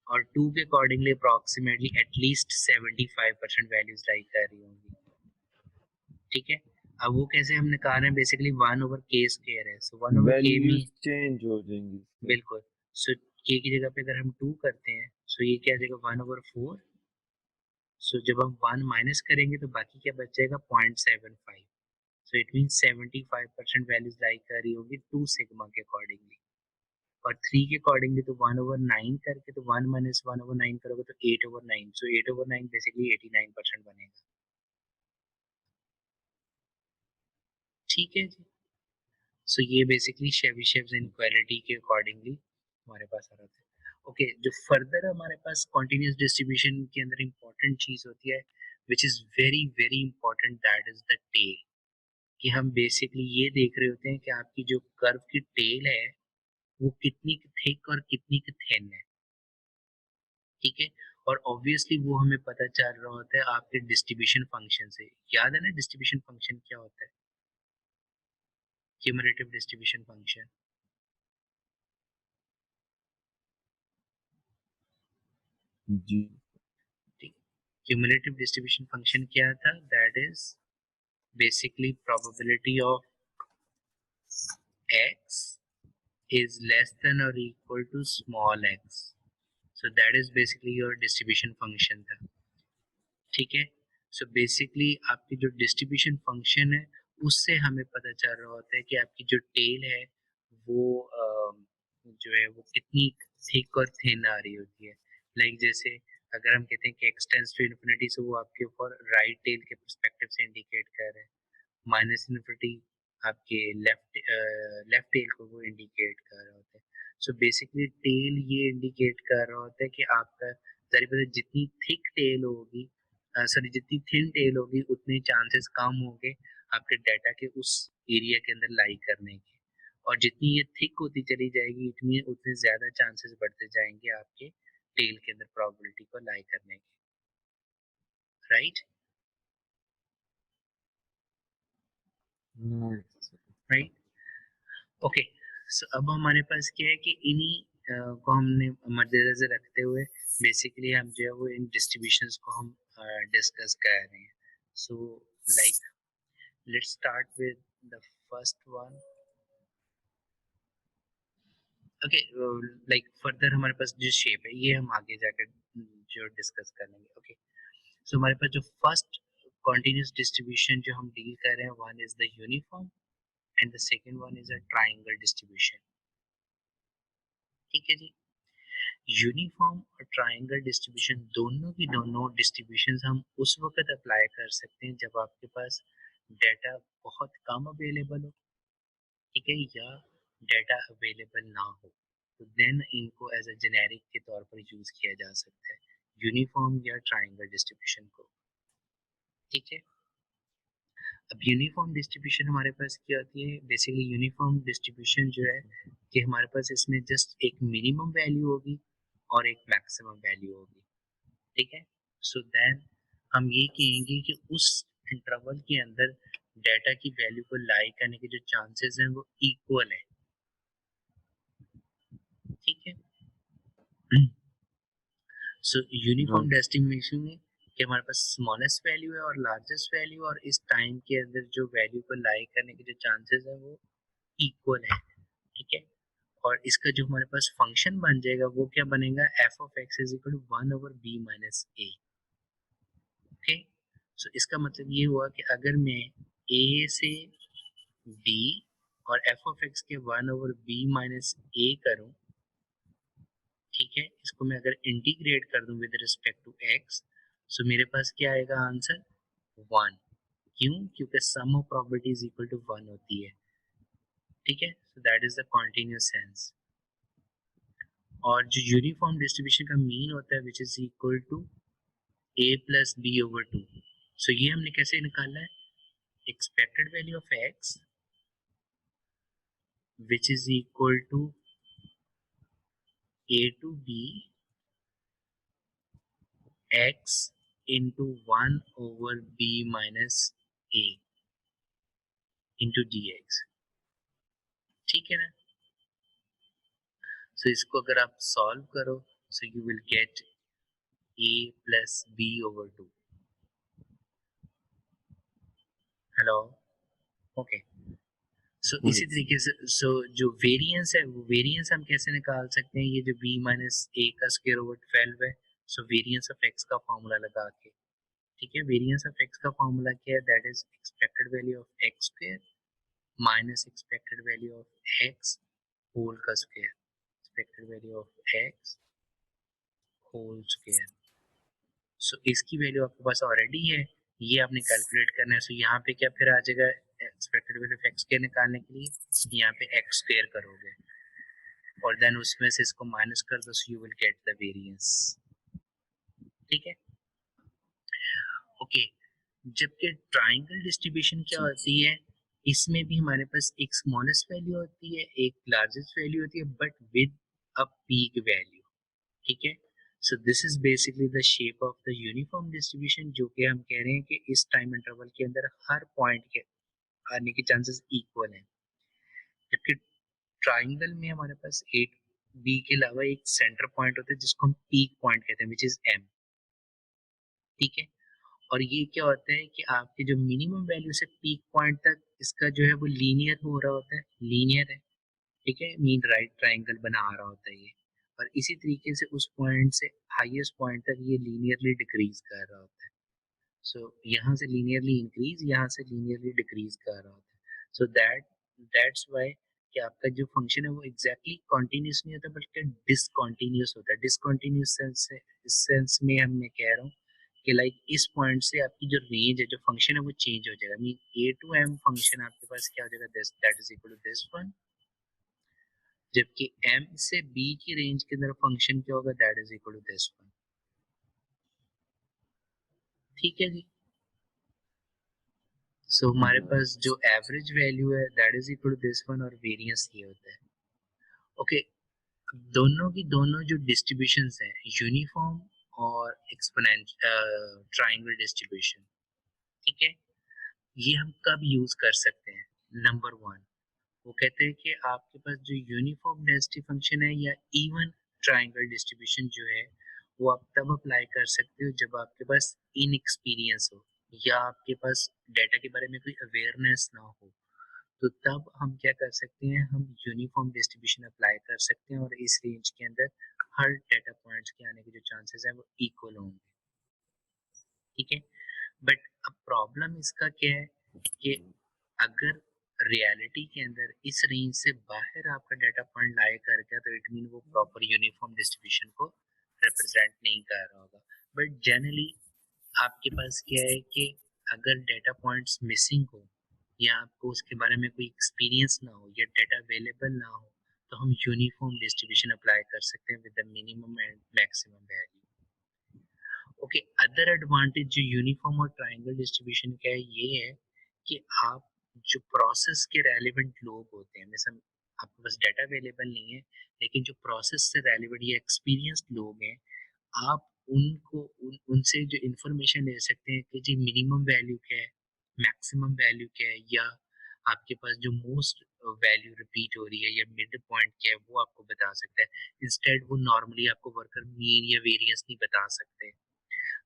और 2 के अकॉर्डिंगली अप्रॉक्सीमेटली एटलीस्ट 75% वैल्यूज लाई कर रही होंगी, ठीक है। अब वो कैसे हमने कहा है, बेसिकली 1 ओवर के स्क्वायर है, सो 1 ओवर के में वैल्यूज चेंज हो जाएंगी। बिल्कुल, सो के की जगह पे अगर हम 2 करते हैं, सो ये क्या आ जाएगा 1 ओवर 4, सो जब हम 1 माइनस करेंगे तो बाकी क्या बच जाएगा 0.75, सो इट मीन्स 75% वैल्यूज लाई कर रही होगी 2 सिग्मा के अकॉर्डिंगली। और 3 के अकॉर्डिंगली तो 1 ओवर 9 करके, तो 1 माइनस 1 ओवर 9 करोगे तो 8 ओवर 9, सो 8 ओवर 9 बेसिकली 89% बनेगा, ठीक है जी। सो ये बेसिकली शेबिशेव्स इनइक्वालिटी के अकॉर्डिंगली हमारे पास आ रहा था। ओके, जो फर्दर हमारे पास कॉन्टिन्यूस डिस्ट्रीब्यूशन के अंदर इंपॉर्टेंट चीज होती है which is very very important, that is the tail. कि हम बेसिकली ये देख रहे होते हैं कि आपकी जो कर्व की टेल है वो कितनी थिक और कितनी थिन है, ठीक है। और ऑब्वियसली वो हमें पता चल रहा होता है आपके डिस्ट्रीब्यूशन फंक्शन से। याद है ना डिस्ट्रीब्यूशन फंक्शन क्या होता है, क्यूमुलेटिव डिस्ट्रीब्यूशन फंक्शन, जी ठीक। क्यूमुलेटिव डिस्ट्रीब्यूशन फंक्शन क्या था, that is basically probability of x is less than or equal to small x, so that is basically your distribution function था, ठीक है। सो बेसिकली आपकी जो डिस्ट्रीब्यूशन फंक्शन है उससे हमें पता चल रहा होता है कि आपकी जो टेल है वो जो है वो कितनी थिक और थिन आ रही होती है। लाइक जैसे अगर हम कहते हैं कि एक्स टेंड्स टू इन्फिनिटी, सो वो आपके ऊपर राइट टेल के पर्सपेक्टिव से इंडिकेट कर रहे हैं, माइनस इन्फिनिटी आपके लेफ्ट लेफ्ट टेल को वो इंडिकेट कर रहा होता है। सो बेसिकली टेल ये इंडिकेट कर रहा होता है कि आपका जारी पता जितनी थिक टेल होगी, सॉरी जितनी थिन टेल होगी उतने चांसेस कम होंगे आपके डाटा के उस एरिया के अंदर लाई करने के, और जितनी ये थिक होती चली जाएगी इतनी उतने ज्यादा चांसेस बढ़ते जाएंगे आपके टेल के अंदर प्रोबेबिलिटी को लाई करने के, राइट राइट। ओके, सो अब हमारे पास क्या है कि इन्हीं को हमने मद्देनजर रखते हुए बेसिकली हम जो है वो इन डिस्ट्रीब्यूशंस को हम डिस्कस कर रहे हैं। So like let's start with the first one. Okay, like further हमारे पास जो शेप है ये हम आगे जाकर जो डिस्कस कर लेंगे। ओके, सो हमारे पास जो फर्स्ट कॉन्टिन्यूस डिस्ट्रीब्यूशन जो हम डील कर रहे हैं one is the uniform and the second one is a triangle distribution, ठीक है जी। यूनिफॉर्म और ट्रायंगल डिस्ट्रीब्यूशन दोनों की दोनों डिस्ट्रीब्यूशंस हम उस वक्त अप्लाई कर सकते हैं जब आपके पास डाटा बहुत कम अवेलेबल हो, ठीक है, या डाटा अवेलेबल ना हो, तो देन इनको एज अ जेनेरिक के तौर पर यूज किया जा सकता है यूनिफॉर्म या ट्रायंगल डिस्ट्रीब्यूशन को, ठीक है। अब यूनिफॉर्म डिस्ट्रीब्यूशन हमारे पास क्या होती है, बेसिकली यूनिफॉर्म डिस्ट्रीब्यूशन जो है कि हमारे पास इसमें जस्ट एक मिनिमम वैल्यू होगी और एक मैक्सिमम वैल्यू होगी, ठीक है। सो देन हम ये कहेंगे कि उस इंटरवल के अंदर डाटा की वैल्यू को लाई करने के जो चांसेस हैं वो इक्वल है, ठीक है। सो यूनिफॉर्म डिस्ट्रीब्यूशन में कि हमारे पास स्मॉलेस्ट वैल्यू है और लार्जेस्ट वैल्यू, और इस टाइम के अंदर जो वैल्यू को लाई करने के जो चांसेस हैं वो इक्वल है, ठीक है। और इसका जो हमारे पास फंक्शन बन जाएगा वो क्या बनेगा, F of x is equal to 1 over B minus A, okay. So इसका मतलब ये हुआ कि अगर मैं ए से बी और एफ ऑफ एक्स के 1 ओवर बी माइनस ए करूं, ठीक है, इसको मैं अगर इंटीग्रेट कर दूं with respect to X, so मेरे पास क्या आएगा आंसर 1, क्यों, क्योंकि sum of property is equal to 1 होती है, ठीक है। So that is the continuous sense. और जो यूनिफॉर्म डिस्ट्रीब्यूशन का मीन होता है which is equal to A plus B over 2, so ये हमने कैसे निकाला है, expected value of x which is equal to a to b x into 1 over b minus a into dx, ठीक है ना। सो इसको अगर आप सॉल्व करो so you will get a plus b over 2. Hello, okay. So इसी तरीके से जो वेरिएंस है वो वेरिएंस हम कैसे निकाल सकते हैं, ये जो b माइनस ए का स्क्वायर ओवर 12 है, सो वेरिएंस ऑफ x का फॉर्मूला लगा के, ठीक है, वेरिएंस ऑफ x का फॉर्मूला क्या है, that is expected value of x square minus expected value of x whole का square, expected value of x whole square. So इसकी वैल्यू आपके पास ऑलरेडी है, ये आपने कैलकुलेट करना है। सो यहाँ पे क्या फिर आ जाएगा, expected value of x square निकालने के लिए यहाँ पे एक्स स्क्वायर करोगे और देन उसमें से इसको माइनस कर दो, सो you will get the variance, ठीक है। ओके, जबकि ट्राइंगल डिस्ट्रीब्यूशन क्या होती है, इसमें भी हमारे पास एक स्मॉलेस्ट वैल्यू होती है, एक लार्जेस्ट वैल्यू होती है, but with a peak value, ठीक है। So this is basically the shape of the uniform distribution, जो कि हम कह रहे हैं कि इस टाइम इंटरवल के अंदर हर पॉइंट के आने के चांसेस इक्वल हैं। जबकि ट्राइंगल में हमारे पास एक बी के अलावा एक सेंटर पॉइंट होता है जिसको हम पीक पॉइंट कहते हैं, विच इज एम, ठीक है। और ये क्या होता है कि आपके जो मिनिमम वैल्यू से पीक पॉइंट तक इसका जो है वो लीनियर हो रहा होता है, लीनियर है, ठीक है, मीन राइट ट्राइंगल बना आ रहा होता है ये, और इसी तरीके से उस पॉइंट से हाईएस्ट पॉइंट तक ये लीनियरली डिक्रीज कर रहा होता है। सो यहाँ से लीनियरली इंक्रीज, यहाँ से लीनियरली डिक्रीज कर रहा होता है। सो दैट्स व्हाई कि आपका जो फंक्शन है वो एग्जैक्टली कॉन्टिन्यूस नहीं होता बल्कि डिसकॉन्टिन्यूस होता है। डिसकॉन्टिन्यूस सेंस में हम मैं कह रहा हूँ कि लाइक इस पॉइंट से आपकी जो रेंज है, जो फंक्शन है वो चेंज हो जाएगा, mean A to M function आपके पास क्या हो जाएगा, this that is equal to this one, जबकि m से b की रेंज के अंदर फंक्शन क्या होगा, that is equal to this one, ठीक है जी। सो हमारे पास जो एवरेज वैल्यू है that is equal to this one और वेरिएंस ये होता है, ओके। दोनों की दोनों जो डिस्ट्रीब्यूशंस हैं, यूनिफॉर्म और एक्सपोनेंशियल ट्रायंगल डिस्ट्रीब्यूशन, ठीक है, ये हम कब यूज कर सकते हैं। नंबर वन, वो कहते हैं कि आपके पास जो यूनिफॉर्म डेंसिटी फंक्शन है या इवन ट्रायंगल डिस्ट्रीब्यूशन जो है वो आप तब अप्लाई कर सकते हो जब आपके पास इनएक्सपीरियंस हो या आपके पास डाटा के बारे में कोई अवेयरनेस ना हो, तो तब हम क्या कर सकते हैं, हम यूनिफॉर्म डिस्ट्रीब्यूशन अप्लाई कर सकते हैं और इस रेंज के अंदर हर डाटा पॉइंट्स के आने के जो चांसेस हैं वो इक्वल होंगे, ठीक है। बट अब प्रॉब्लम इसका क्या है कि अगर रियलिटी के अंदर इस रेंज से बाहर आपका डाटा पॉइंट लाए कर गया तो इट मीन वो प्रॉपर यूनिफॉर्म डिस्ट्रीब्यूशन को रिप्रेजेंट नहीं कर रहा होगा। बट जनरली आपके पास क्या है कि अगर डाटा पॉइंट्स मिसिंग हो या आपको उसके बारे में कोई एक्सपीरियंस ना हो या डाटा अवेलेबल ना हो तो हम यूनिफॉर्म डिस्ट्रीब्यूशन अप्लाई कर सकते हैं with the minimum and maximum value, okay. Other advantage जो यूनिफॉर्म और ट्रायंगल डिस्ट्रीब्यूशन का है ये है कि आप जो प्रोसेस के रेलिवेंट लोग होते हैं, जैसे आपके पास डाटा अवेलेबल नहीं है लेकिन जो प्रोसेस से रेलिवेंट या एक्सपीरियंस्ड लोग हैं, आप उनसे जो इंफॉर्मेशन ले सकते हैं कि जी मिनिमम वैल्यू क्या है, मैक्सिमम वैल्यू क्या है, या आपके पास जो मोस्ट वैल्यू रिपीट हो रही है या मिड पॉइंट क्या है वो आपको बता सकता है। इंस्टेड वो नॉर्मली आपको वर्कर मीन या वेरिएंस नहीं बता सकते,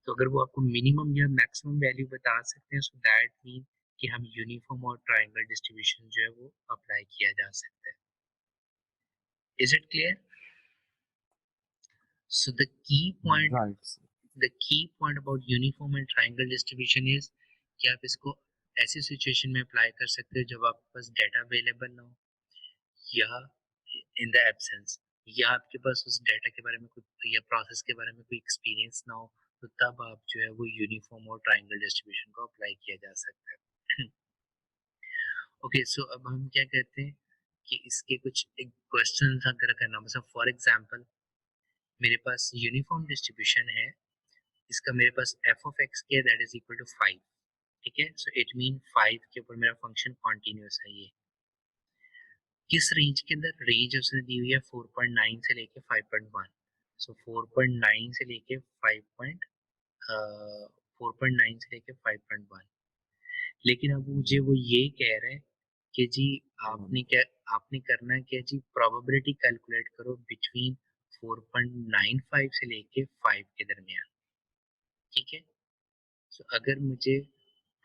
तो अगर वो आपको मिनिमम या मैक्सिमम वैल्यू बता सकते हैं सो दैट मीन कि हम यूनिफॉर्म और ट्रायंगल डिस्ट्रीब्यूशन जो है वो अप्लाई किया जा सकता है। Is it clear? So the key point about uniform and triangle distribution is कि आप इसको ऐसी सिचुएशन में अप्लाई कर सकते हो जब आपके पास डाटा अवेलेबल ना हो या इन द एब्सेंस, या आपके पास उस डाटा के बारे में कोई या प्रोसेस के बारे में कोई एक्सपीरियंस ना हो, तो तब आप जो है वो यूनिफॉर्म और ट्रायंगल डिस्ट्रीब्यूशन को अप्लाई किया जा सकता है। ओके, सो अब हम क्या कहते हैं कि इसके कुछ एक क्वेश्चन अगर करना, मतलब फॉर एग्जांपल मेरे पास यूनिफॉर्म डिस्ट्रीब्यूशन है, इसका मेरे पास एफ ऑफ एक्स क्या है, दैट इज इक्वल टू 5, ठीक है। सो इट मीन 5 के ऊपर मेरा फंक्शन कॉन्टिन्यूस है। ये किस रेंज के अंदर, रेंज उसने दी हुई है 4.9 से लेके 5.1। सो 4.9 से लेके 4.9 से लेके 5.1। लेकिन अब मुझे वो ये कह रहा है कि जी आपने करना है क्या जी, प्रोबेबिलिटी कैलकुलेट करो बिटवीन 4.95 से लेके 5 के दरमियान, ठीक है। सो अगर मुझे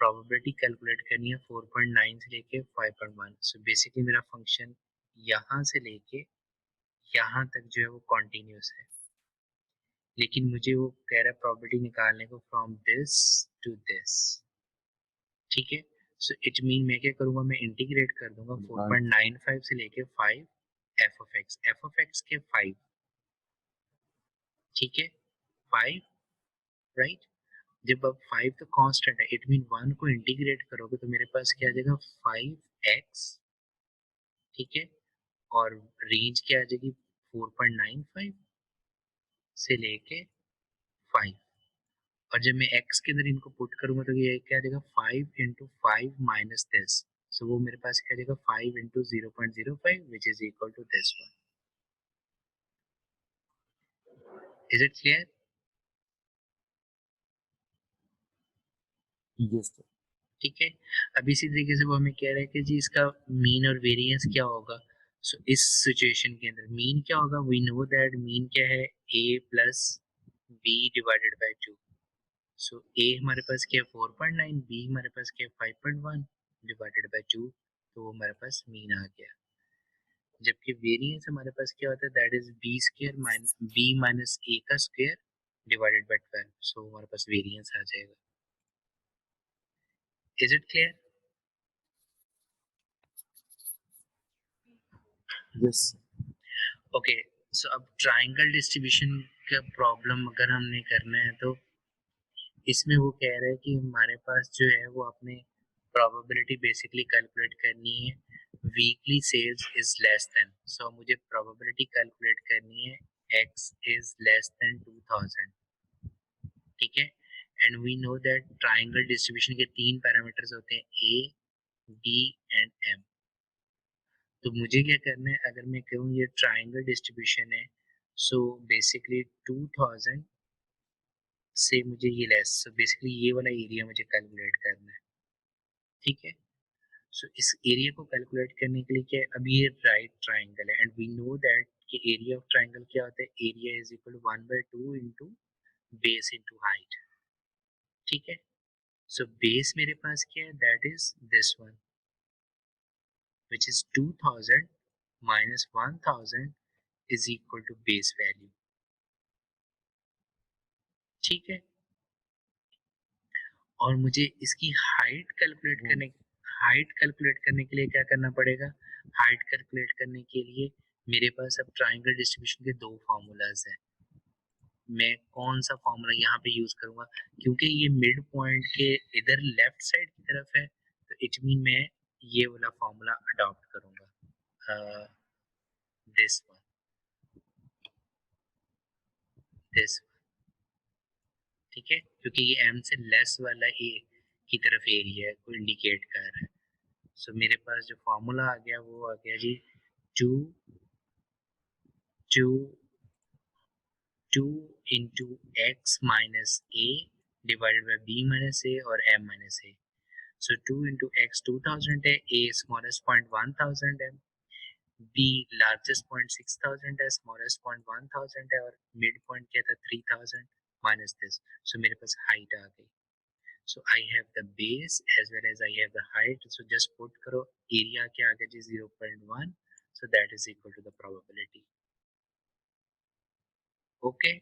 प्रोबेबिलिटी कैलकुलेट करनी है 4.9 से लेके 5.1, सो बेसिकली मेरा फंक्शन यहाँ से लेके यहाँ तक जो है वो कॉन्टिन्यूस है, लेकिन मुझे वो कह रहा है प्रोबेबिलिटी निकालने को फ्रॉम दिस टू दिस, ठीक है। सो इट मीन मैं क्या करूँगा, मैं इंटीग्रेट कर दूंगा 4.95 से लेके 5 एफ ऑफ एक्स के 5, ठीक है, 5, राइट। जब अब 5 तो कांस्टेंट है, इट मीन 1 को इंटीग्रेट करोगे तो मेरे पास क्या आ जाएगा 5x, ठीक है, और रेंज क्या आ जाएगी 4.95 से लेके 5, और जब मैं x के अंदर इनको पुट करूंगा तो ये क्या आ जाएगा 5 इंटू 5 माइनस दिस, सो वो मेरे पास क्या आ जाएगा 5 into 0.05 which is equal to this one. Is it clear? Yes sir. ठीक है। अब इसी तरीके से वो हमें कह रहा है कि जी इसका मीन और वेरिएंस क्या होगा। सो इस सिचुएशन के अंदर मीन क्या होगा, वी नो दैट मीन क्या है a plus b divided by 2। So a हमारे पास क्या है 4.9, b हमारे पास क्या है 5.1 डिवाइडेड बाय 2, तो वो हमारे पास मीन आ गया। जबकि वेरिएंस हमारे पास क्या होता है, that is b square minus b minus a का स्क्वायर डिवाइडेड बाय 12, सो हमारे पास वेरिएंस आ जाएगा। Is it clear? Yes okay. So अब ट्राइंगल डिस्ट्रीब्यूशन का प्रॉब्लम अगर हमने करना है तो इसमें वो कह रहे हैं कि हमारे पास जो है वो अपने प्रोबेबिलिटी बेसिकली कैलकुलेट करनी है, weekly sales is less than, so मुझे प्रोबेबिलिटी कैलकुलेट करनी है x इज लेस देन 2000, ठीक है। And we know that triangle distribution के 3 पैरामीटर्स होते हैं a, b एंड m। तो मुझे क्या करना है, अगर मैं कहूँ ये ट्राइंगल डिस्ट्रीब्यूशन है, सो बेसिकली 2000 से मुझे ये लेस, सो बेसिकली ये वाला एरिया मुझे कैलकुलेट करना है, ठीक है। सो इस एरिया को कैलकुलेट करने के लिए क्या है, अब ये राइट ट्राइंगल है एंड वी नो दैट कि एरिया ऑफ ट्राइंगल क्या होता है, area is equal to 1/2 into base into height, ठीक है। सो बेस मेरे पास क्या है, that is this one which is 2000 minus 1000 is equal to base value, ठीक है। और मुझे इसकी हाइट कैलकुलेट करने के लिए क्या करना पड़ेगा, हाइट कैलकुलेट करने के लिए मेरे पास अब ट्राइंगल डिस्ट्रीब्यूशन के 2 फार्मूलाज हैं। मैं कौन सा फार्मूला यहाँ पे यूज करूंगा, क्योंकि ये मिड पॉइंट के इधर लेफ्ट साइड की तरफ है, तो इट मीन मैं ये वाला फार्मूला अडॉप्ट करूंगा, दिस वन, दिस, ठीक है, क्योंकि ये m से लेस वाला ए की तरफ एरिया है को इंडिकेट कर रहा है। सो मेरे पास जो फार्मूला आ गया वो आ गया जी 2 2 2 into x minus a divided by b minus a और m minus a. So 2 into x 2000 है, a स्मॉलेस्ट पॉइंट 1000 है, b लार्जेस्ट पॉइंट 6000 है, स्मॉलेस्ट पॉइंट 1000 है, और मिड पॉइंट क्या था 3000 माइनस दिस। सो मेरे पास हाइट आ गई। So I have the base as well as I have the height. So just put करो area क्या आ गया जी 0.1. So that is equal to the probability. Okay.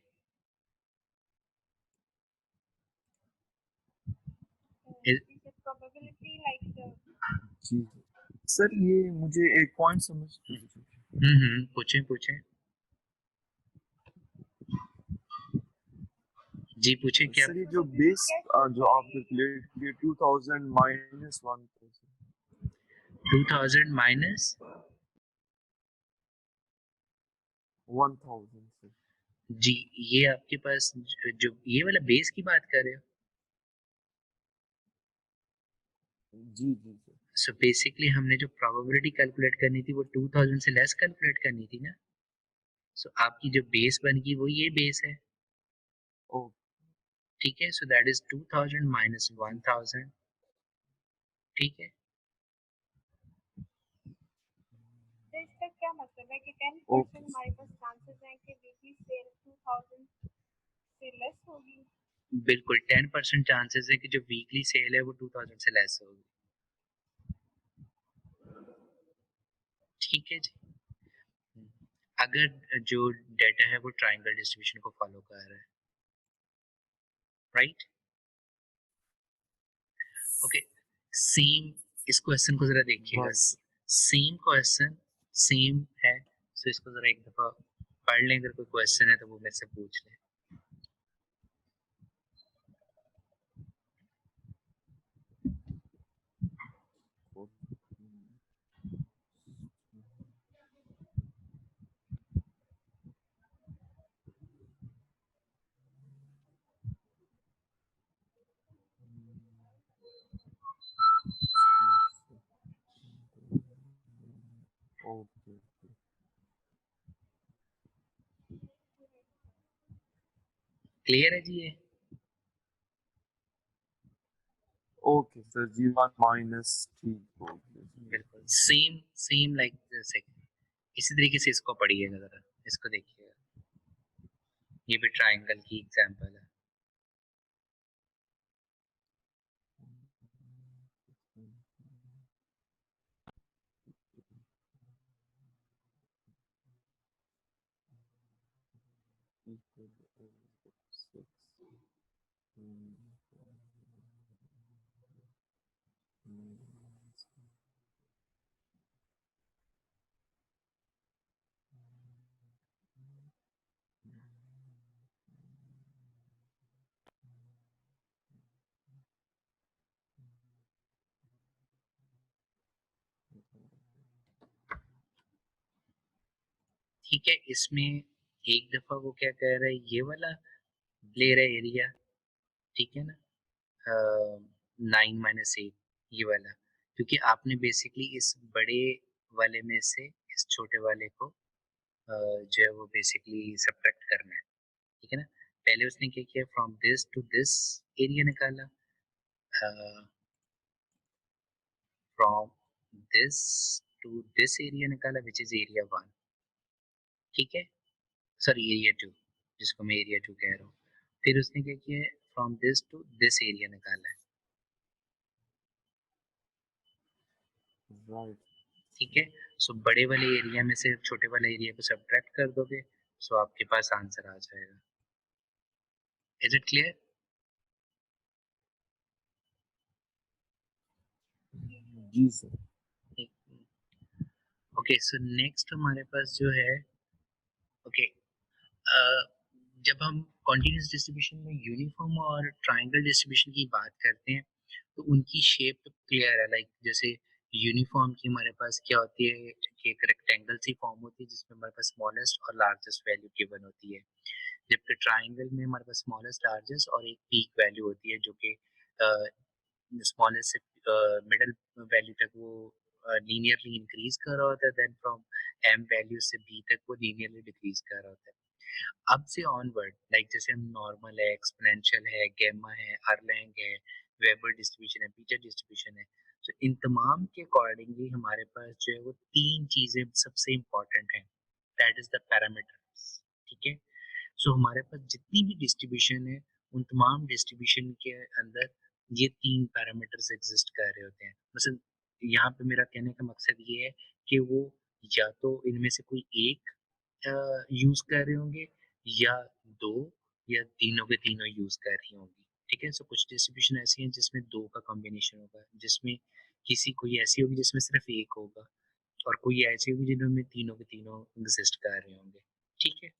Is it probability like जी sir, ये मुझे एक पॉइंट समझ पूछें पूछें जी, पूछें क्या। सर ये जो बेस जो आप कैलकुलेट किए 2000 माइनस 1000 2000 माइनस 1000 सर जी, ये आपके पास जो ये वाला बेस की बात कर रहे हो? जी जी सर। सो बेसिकली हमने जो प्रोबेबिलिटी कैलकुलेट करनी थी वो 2000 से लेस कैलकुलेट करनी थी ना। सो आपकी जो बेस बनेगी वो ये बेस है, ओ ठीक है। सो दैट इज 2000 माइनस 1000, ठीक है। तो इसका क्या मतलब है कि ओके 10% हमारे पास चांसेस हैं कि वीकली सेल 2000 से लेस होगी? बिल्कुल 10% चांसेस है कि जो वीकली सेल है वो 2000 से लेस होगी, ठीक है जी। अगर जो डेटा है वो ट्रायंगल डिस्ट्रीब्यूशन को फॉलो कर रहा है, राइट। ओके, सेम इस क्वेश्चन को जरा देखिएगा। राइट। सेम क्वेश्चन, सेम है। सो इसको जरा एक दफा पढ़ लें, अगर कोई क्वेश्चन है तो वो मेरे से पूछ लें। ओके क्लियर है जी ये? ओके सर, G1 माइनस ठीक हो गया। बिल्कुल सेम सेम लाइक जैसे इसी तरीके से इसको पढ़िएगा जरा, इसको देखिएगा, ये भी ट्रायंगल की एग्जांपल है। ठीक है, इसमें एक दफा वो क्या कह रहा है, ये वाला ले रहा है एरिया, ठीक है ना, 9 - 8 ये वाला, क्योंकि आपने बेसिकली इस बड़े वाले में से इस छोटे वाले को जो है वो बेसिकली सब्ट्रैक्ट करना है, ठीक है ना। पहले उसने क्या किया, from this to this area निकाला, from this to this area निकाला विच इज एरिया 1, ठीक है, सॉरी एरिया 2, जिसको मैं एरिया 2 कह रहा हूँ। फिर उसने क्या किया है, from this to this area निकाला है, राइट। ठीक है। सो बड़े वाले एरिया में से छोटे वाले एरिया को सब्ट्रैक्ट कर दोगे, सो आपके पास आंसर आ जाएगा। Is it clear? जी सर। ओके, सो नेक्स्ट हमारे पास जो है, ओके, जब हम कॉन्टिन्यूस डिस्ट्रीब्यूशन में यूनिफॉर्म और ट्रायंगल डिस्ट्रीब्यूशन की बात करते हैं तो उनकी शेप तो क्लियर है, लाइक जैसे यूनिफॉर्म की हमारे पास क्या होती है कि एक रेक्टेंगल सी फॉर्म होती है जिसमें हमारे पास स्मॉलेस्ट और लार्जेस्ट वैल्यू गिवन होती है, जबकि ट्रायंगल में हमारे पास स्मॉलेस्ट लार्जेस्ट और एक पीक वैल्यू होती है जो कि स्मॉलेस्ट से मिडल वैल्यू तक वो लीनियरली इंक्रीज कर रहा होता है, देन फ्रॉम एम वैल्यू से बी तक वो लीनियरली डिक्रीज कर रहा होता है। अब से ऑनवर्ड लाइक जैसे हम नॉर्मल है, एक्सपोनेंशियल है, गैमा है, अरलैंग है, वेबर डिस्ट्रीब्यूशन है, पीटर डिस्ट्रीब्यूशन है, तो इन तमाम के अकॉर्डिंगली हमारे पास जो है वो तीन चीजें सबसे इम्पोर्टेंट हैं, दैट इज द पैरामीटर्स, ठीक है। सो हमारे पास जितनी भी डिस्ट्रीब्यूशन है उन तमाम डिस्ट्रीब्यूशन के अंदर ये तीन पैरामीटर्स एग्जिस्ट कर रहे होते हैं। मतलब यहाँ पे मेरा कहने का मकसद ये है कि वो या तो इनमें से कोई एक यूज कर रहे होंगे, या दो, या तीनों के तीनों यूज कर रही होंगी, ठीक है। सो कुछ डिस्ट्रीब्यूशन ऐसी हैं जिसमें दो का कॉम्बिनेशन होगा, जिसमें किसी कोई ऐसी होगी जिसमें सिर्फ एक होगा, और कोई ऐसी होगी जिनमें तीनों के तीनों एग्जिस्ट कर रहे होंगे, ठीक है।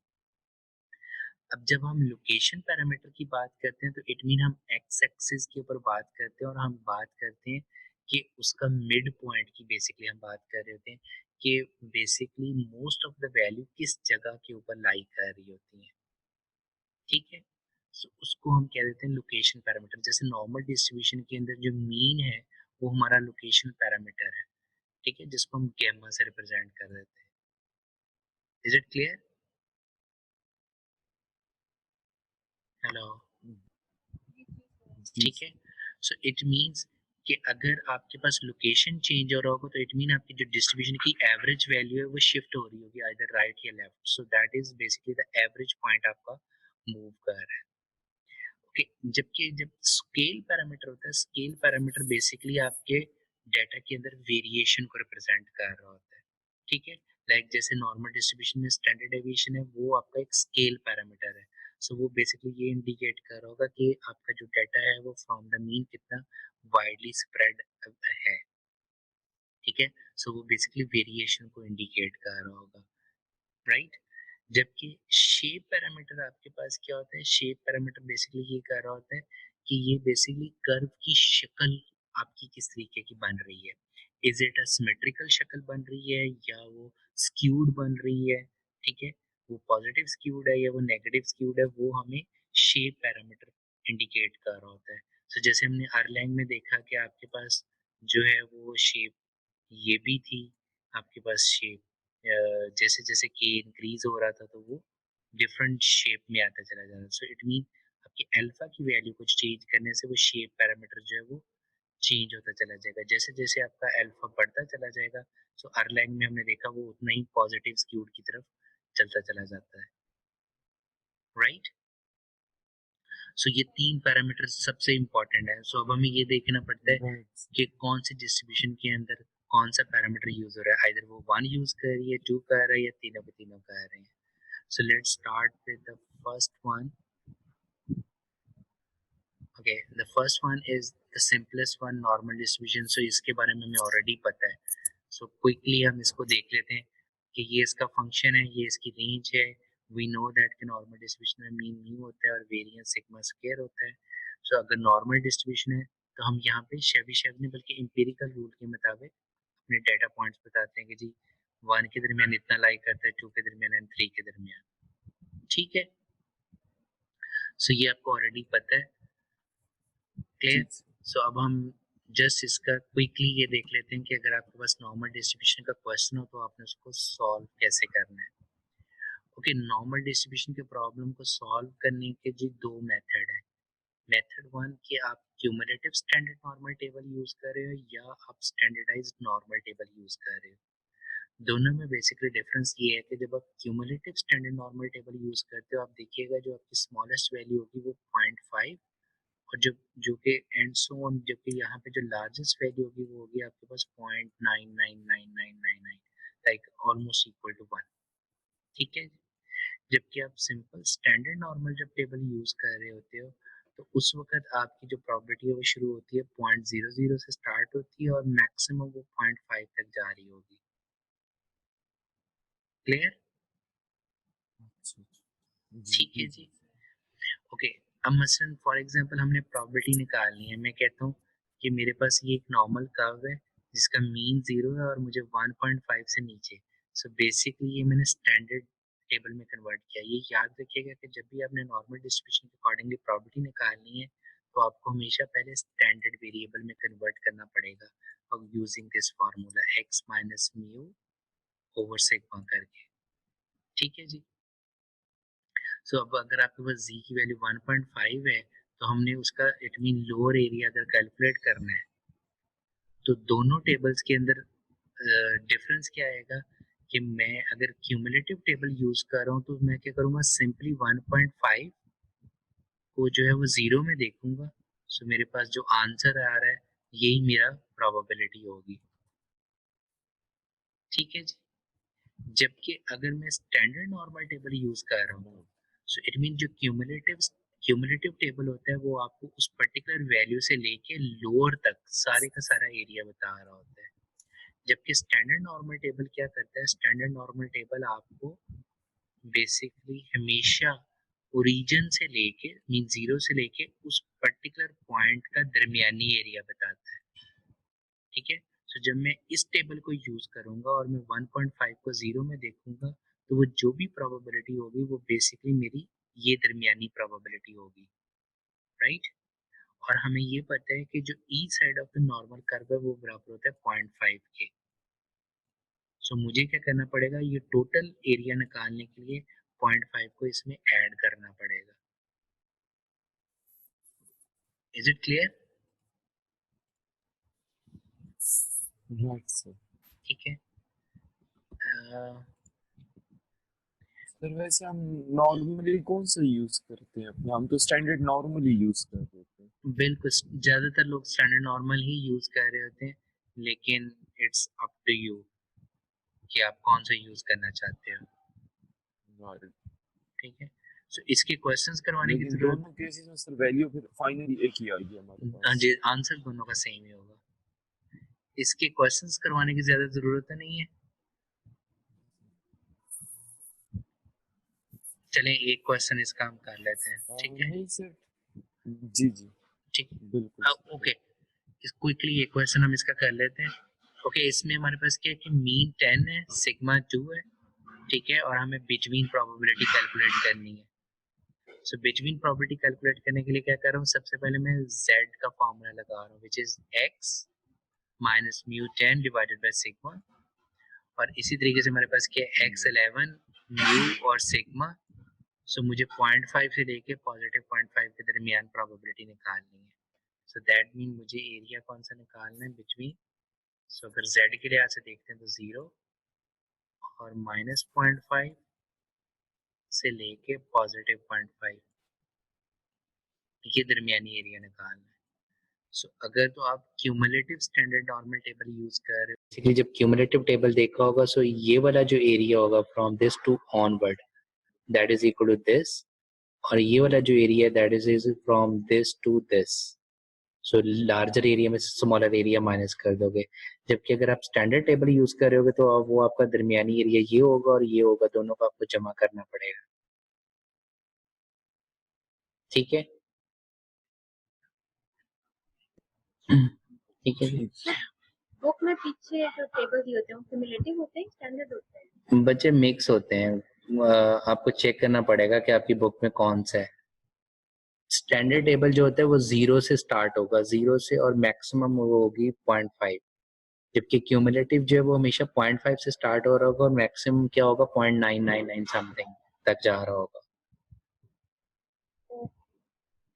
अब जब हम लोकेशन पैरामीटर की बात करते हैं तो इट मीन हम एक्स एक्सिस के ऊपर बात करते हैं और हम बात करते हैं कि उसका मिड पॉइंट की बेसिकली हम बात कर रहे होते हैं कि basically most of the value किस जगह के ऊपर लाई कर रही होती है, ठीक है। सो उसको हम कह देते हैं लोकेशन पैरामीटर। जैसे नॉर्मल डिस्ट्रीब्यूशन के अंदर जो मीन है वो हमारा लोकेशन पैरामीटर है, ठीक है, जिसको हम गैमा से रिप्रेजेंट कर देते हैं। Is it clear? हेलो? जी ठीक है। सो इट मींस कि अगर आपके पास लोकेशन चेंज हो रहा होगा तो इट मीन आपकी जो डिस्ट्रीब्यूशन की एवरेज वैल्यू है वो शिफ्ट हो रही होगी आइदर राइट या left. So that is basically the average point आपका मूव कर रहा है। ओके, जबकि जब स्केल पैरामीटर होता है, स्केल पैरामीटर बेसिकली आपके डाटा के अंदर वेरिएशन को रिप्रेजेंट कर रहा होता है, ठीक है। लाइक जैसे नॉर्मल डिस्ट्रीब्यूशन में स्टैंडर्ड डेविएशन है वो आपका एक स्केल पैरामीटर है। सो वो बेसिकली ये इंडिकेट कर रहा होगा कि आपका जो डाटा है वो फ्रॉम द मीन कितना वाइडली स्प्रेड है, ठीक है। सो वो बेसिकली वेरिएशन को इंडिकेट कर रहा होगा, राइट। जबकि शेप पैरामीटर आपके पास क्या होता है, शेप पैरामीटर बेसिकली ये कह रहा होता है कि ये बेसिकली कर्व की शक्ल आपकी किस तरीके की बन रही है। इज इट अ सिमेट्रिकल शक्ल बन रही है या वो स्क्यूड बन रही है, ठीक है। वो पॉजिटिव स्क्यूड है या वो नेगेटिव स्क्यूड है, वो हमें शेप पैरामीटर इंडिकेट कर रहा होता है। सो जैसे हमने अरलैंग में देखा कि आपके पास जो है वो शेप ये भी थी, आपके पास शेप जैसे जैसे के इंक्रीज हो रहा था तो वो डिफरेंट शेप में आता चला जा रहा है। सो इट मीन आपकी अल्फा की वैल्यू कुछ चेंज करने से वो शेप पैरामीटर जो है वो चेंज होता चला जाएगा। जैसे जैसे आपका अल्फा बढ़ता चला जाएगा, सो अरलैंग में हमने देखा वो उतना ही पॉजिटिव स्क्यूड की तरफ चलता चला जाता है, राइट। सो ये तीन पैरामीटर सबसे इम्पोर्टेंट है। सो अब हमें ये देखना पड़ता है राइट। कि कौन से डिस्ट्रीब्यूशन के अंदर कौन सा पैरामीटर यूज हो रहा है, आइदर वो वन यूज कर रही है, टू कर रहा है या तीनों के तीनों कर रहे हैं। So let's start with the first one. Okay, the first one is the simplest one, normal distribution. So इसके बारे में हमें already पता है. So quickly हम इसको देख लेते हैं कि ये इसका function है, ये इसकी range है. We know that कि normal distribution में mean mu होता है और variance sigma square होता है. So अगर normal distribution है तो हम यहाँ पे शेबीशेव ने बल्कि empirical rule के मुताबिक अपने data points बताते हैं कि जी 1 के दरमियान इतना लाई करता है, 2 के दरमियान एंड 3 के दरमियान, ठीक है। सो ये आपको ऑलरेडी पता है, क्लियर। जी सो अब हम जस्ट इसका क्विकली ये देख लेते हैं कि अगर आपके पास नॉर्मल डिस्ट्रीब्यूशन का क्वेश्चन हो तो आपने उसको सॉल्व कैसे करना है। ओके, नॉर्मल डिस्ट्रीब्यूशन के प्रॉब्लम को सॉल्व करने के जी दो मेथड है। मेथड वन कि आप cumulative standard normal table use कर रहे हो या आप स्टैंडर्डाइज्ड नॉर्मल टेबल यूज कर रहे हो। दोनों में बेसिकली डिफरेंस ये है कि जब आप cumulative standard normal table use करते हो आप देखिएगा जो आपकी स्मॉलेस्ट वैल्यू होगी वो 0.5, और जो जो कि एंड सो ऑन, जबकि यहाँ पे जो लार्जेस्ट वैल्यू होगी वो होगी आपके पास 0.999999, लाइक ऑलमोस्ट इक्वल टू 1, ठीक है। जबकि आप सिंपल स्टैंडर्ड नॉर्मल जब टेबल यूज कर रहे होते हो तो उस वक्त आपकी जो प्रॉबिलिटी है वो शुरू होती है 0.00 से स्टार्ट होती है और मैक्सिमम वो 0.5 तक जा रही होगी, क्लियर? अच्छा। जी ठीक है जी जी। ओके, अब मसलन फॉर एग्जांपल हमने प्रॉबिलिटी निकालनी है। मैं कहता हूँ कि मेरे पास ये एक नॉर्मल कर्व है जिसका मीन 0 है और मुझे 1.5 से नीचे। सो बेसिकली ये मैंने स्टैंडर्ड टेबल में कन्वर्ट किया। ये याद रखिएगा कि जब भी आपने नॉर्मल डिस्ट्रीब्यूशन के अकॉर्डिंगली प्रॉबिलिटी निकालनी है तो आपको हमेशा पहले स्टैंडर्ड वेरिएबल में कन्वर्ट करना पड़ेगा और using this formula x minus mu over sigma करके, ठीक है जी। सो अब अगर आपके पास z की वैल्यू 1.5 है तो हमने उसका इट मीन लोअर एरिया अगर कैलकुलेट करना है तो दोनों टेबल्स के अंदर डिफरेंस क्या आएगा कि मैं अगर क्यूमुलेटिव टेबल यूज कर रहा हूँ तो मैं क्या करूँगा, सिंपली 1.5 को जो है वो जीरो में देखूंगा। सो मेरे पास जो आंसर आ रहा है यही मेरा प्रोबेबिलिटी होगी, ठीक है जी। जबकि अगर मैं स्टैंडर्ड नॉर्मल टेबल यूज कर रहा हूँ सो इट मीन जो क्यूमुलेटिव टेबल होता है वो आपको उस पर्टिकुलर वैल्यू से लेके लोअर तक सारे का सारा एरिया बता रहा होता है। जबकि स्टैंडर्ड नॉर्मल टेबल क्या करता है, स्टैंडर्ड नॉर्मल टेबल आपको बेसिकली हमेशा ओरिजिन से लेके मीन जीरो से लेके उस पर्टिकुलर पॉइंट का दरमियानी एरिया बताता है, ठीक है। सो जब मैं इस टेबल को यूज करूंगा और मैं 1.5 को जीरो में देखूंगा तो वो जो भी प्रोबेबिलिटी होगी वो बेसिकली मेरी ये दरमियानी प्रोबेबिलिटी होगी, राइट। और हमें ये पता है कि जो ई side of the normal curve है वो बराबर होता है 0.5 के। सो मुझे क्या करना पड़ेगा, ये टोटल एरिया निकालने के लिए 0.5 को इसमें ऐड करना पड़ेगा। Is it clear? Right sir. ठीक है। सर वैसे हम नॉर्मली कौन सा यूज करते हैं अपने? हम तो स्टैंडर्ड नॉर्मली यूज कर देते हैं। बिल्कुल, ज्यादातर लोग स्टैंडर्ड नॉर्मल ही यूज कर रहे होते हैं, लेकिन इट्स अप टू यू कि आप कौन सा यूज करना चाहते हो। Right. ठीक है। सो इसके क्वेश्चंस करवाने की लेकिन जरूरत, दोनों केसेस में सर वैल्यू फिर फाइनली एक ही आएगी हमारे पास। जी आंसर दोनों का सेम ही होगा। इसके क्वेश्चंस करवाने की ज्यादा जरूरत नहीं है। चलें एक क्वेश्चन इसका हम कर लेते हैं, ठीक है। नहीं सर। जी जी ठीक बिल्कुल है, सर। ओके। क्विकली एक क्वेश्चन हम इसका कर लेते हैं। ओके, इसमें हमारे पास क्या है कि मीन 10 है, सिग्मा 2 है, ठीक है, और हमें बिटवीन प्रोबेबिलिटी कैलकुलेट करनी है। सो बिटवीन प्रोबेबिलिटी कैलकुलेट करने के लिए क्या कर रहा हूँ, सबसे पहले मैं z का फॉर्मूला लगा रहा हूँ, which is x minus mu 10 divided by sigma. और इसी तरीके से हमारे पास क्या है, x11 म्यू और सिग्मा। सो मुझे 0.5 से लेके पॉजिटिव 0.5 के दरमियान प्रोबेबिलिटी निकालनी है। सो दैट मीन मुझे एरिया कौन सा निकालना है बिटवीन। सो अगर z के लिहाज से देखते हैं तो 0 और माइनस 0.5 से लेके पॉजिटिव 0.5, ये दरमियानी एरिया निकालना है। सो अगर तो आप cumulative standard normal table use कर रहे हो, बेसिकली जब क्यूमुलेटिव टेबल देखा होगा, सो ये वाला जो एरिया होगा from this to onward, that is equal to this, और ये वाला जो area that is from this to this. So larger area में स्मॉलर एरिया माइनस कर दोगे। जबकि अगर आप स्टैंडर्ड टेबल यूज कर रहे होगे तो वो आपका दरमियानी एरिया ये होगा और ये होगा, दोनों को आपको जमा करना पड़ेगा। ठीक है, ठीक है जी। बुक में पीछे जो टेबल दिए होते हैं वो क्यूमुलेटिव होते हैं, स्टैंडर्ड होते हैं? बच्चे मिक्स होते हैं, आपको चेक करना पड़ेगा कि आपकी बुक में कौन सा है। स्टैंडर्ड टेबल जो होता है वो 0 से स्टार्ट होगा, 0 से, और मैक्सिमम वो होगी 0.5। जबकि क्यूमुलेटिव जो है वो हमेशा 0.5 से स्टार्ट हो रहा होगा और मैक्सिमम क्या होगा 0.999 समथिंग तक जा रहा होगा।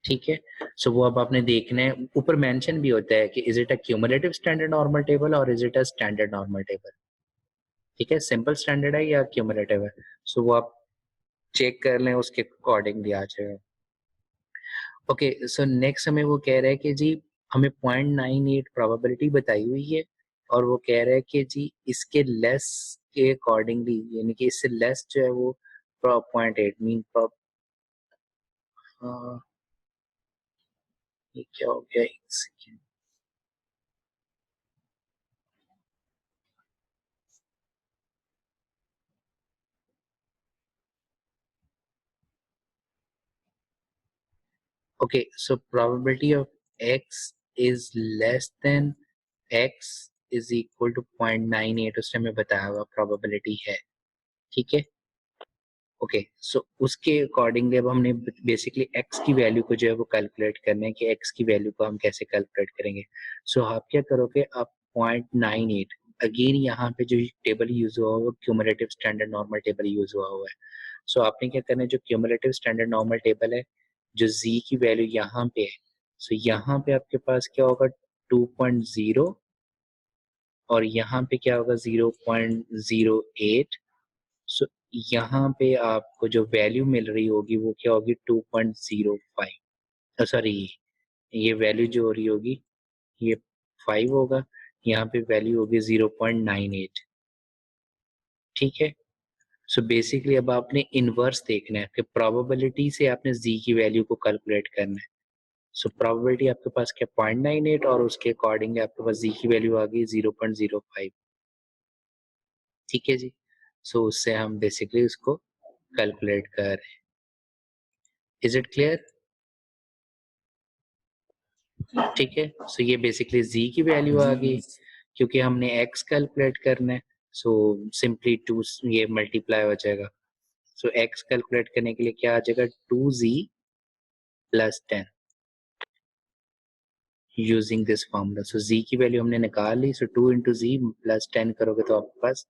ठीक है। सो वो अब आपने देखना है, ऊपर मेंशन भी होता है कि is it a cumulative standard normal table और is it a standard normal table. ठीक है, सिंपल स्टैंडर्ड है या क्यूमुलेटिव है, सो वो आप चेक कर लें, उसके अकॉर्डिंगली आ जाएगा। ओके, सो नेक्स्ट हमें वो कह रहा है कि जी हमें 0.98 प्रोबेबिलिटी बताई हुई है, और वो कह रहा है कि जी इसके लेस के अकॉर्डिंगली, यानी कि इससे लेस जो है वो 0.8 मीन ये क्या हो गया, एक second. Okay, so probability of x is less than x is equal to 0.98, उसने हमें बताया हुआ probability है। ठीक है, ओके, सो उसके अकॉर्डिंगली अब हमने बेसिकली x की वैल्यू को जो है वो कैलकुलेट करना है कि x की वैल्यू को हम कैसे कैलकुलेट करेंगे। सो आप क्या करोगे, आप 0.98, अगेन यहाँ पे जो टेबल यूज हुआ है वो cumulative standard normal table use हुआ है। सो आपने क्या करना है, जो क्यूमुलेटिव स्टैंडर्ड नॉर्मल टेबल है, जो z की वैल्यू यहाँ पे है, सो यहाँ पे आपके पास क्या होगा 2.0, और यहाँ पे क्या होगा 0.08। सो यहाँ पे आपको जो वैल्यू मिल रही होगी वो क्या होगी 2.05, सॉरी ये वैल्यू जो हो रही होगी ये 5 होगा, यहाँ पे वैल्यू होगी 0.98। ठीक है, सो बेसिकली अब आपने इनवर्स देखना है कि प्रोबेबिलिटी से आपने z की वैल्यू को कैलकुलेट करना है। सो प्रोबेबिलिटी आपके पास क्या 0.98 और उसके अकॉर्डिंग आपके पास z की वैल्यू आ गई 0.05। ठीक है जी, सो उससे हम बेसिकली उसको कैलकुलेट कर रहे हैं। Is it clear? ठीक है, सो ये बेसिकली z की वैल्यू आ गई, क्योंकि हमने x कैलकुलेट करना है, सो सिंपली 2 ये मल्टीप्लाई हो जाएगा, सो x कैलकुलेट करने के लिए क्या आ जाएगा 2z plus 10 using this formula. So z की वैल्यू हमने निकाल ली, सो 2 इंटू z प्लस 10 करोगे तो आपके पास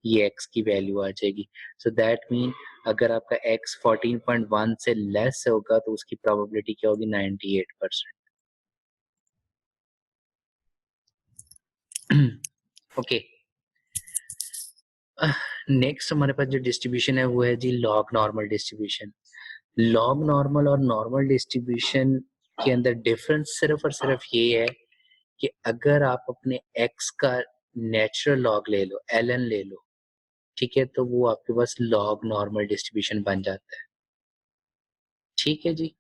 ये x की वैल्यू आ जाएगी। सो दैट मीन अगर आपका x 14.1 से लेस होगा तो उसकी प्रोबेबिलिटी क्या होगी 98%। ओके, नेक्स्ट हमारे पास जो डिस्ट्रीब्यूशन है वो है जी log normal distribution. Log normal और नॉर्मल डिस्ट्रीब्यूशन के अंदर डिफरेंस सिर्फ और सिर्फ ये है कि अगर आप अपने x का नेचुरल लॉग ले लो, ln ले लो, ठीक है, तो वो आपके पास लॉग नॉर्मल डिस्ट्रीब्यूशन बन जाता है। ठीक है जी,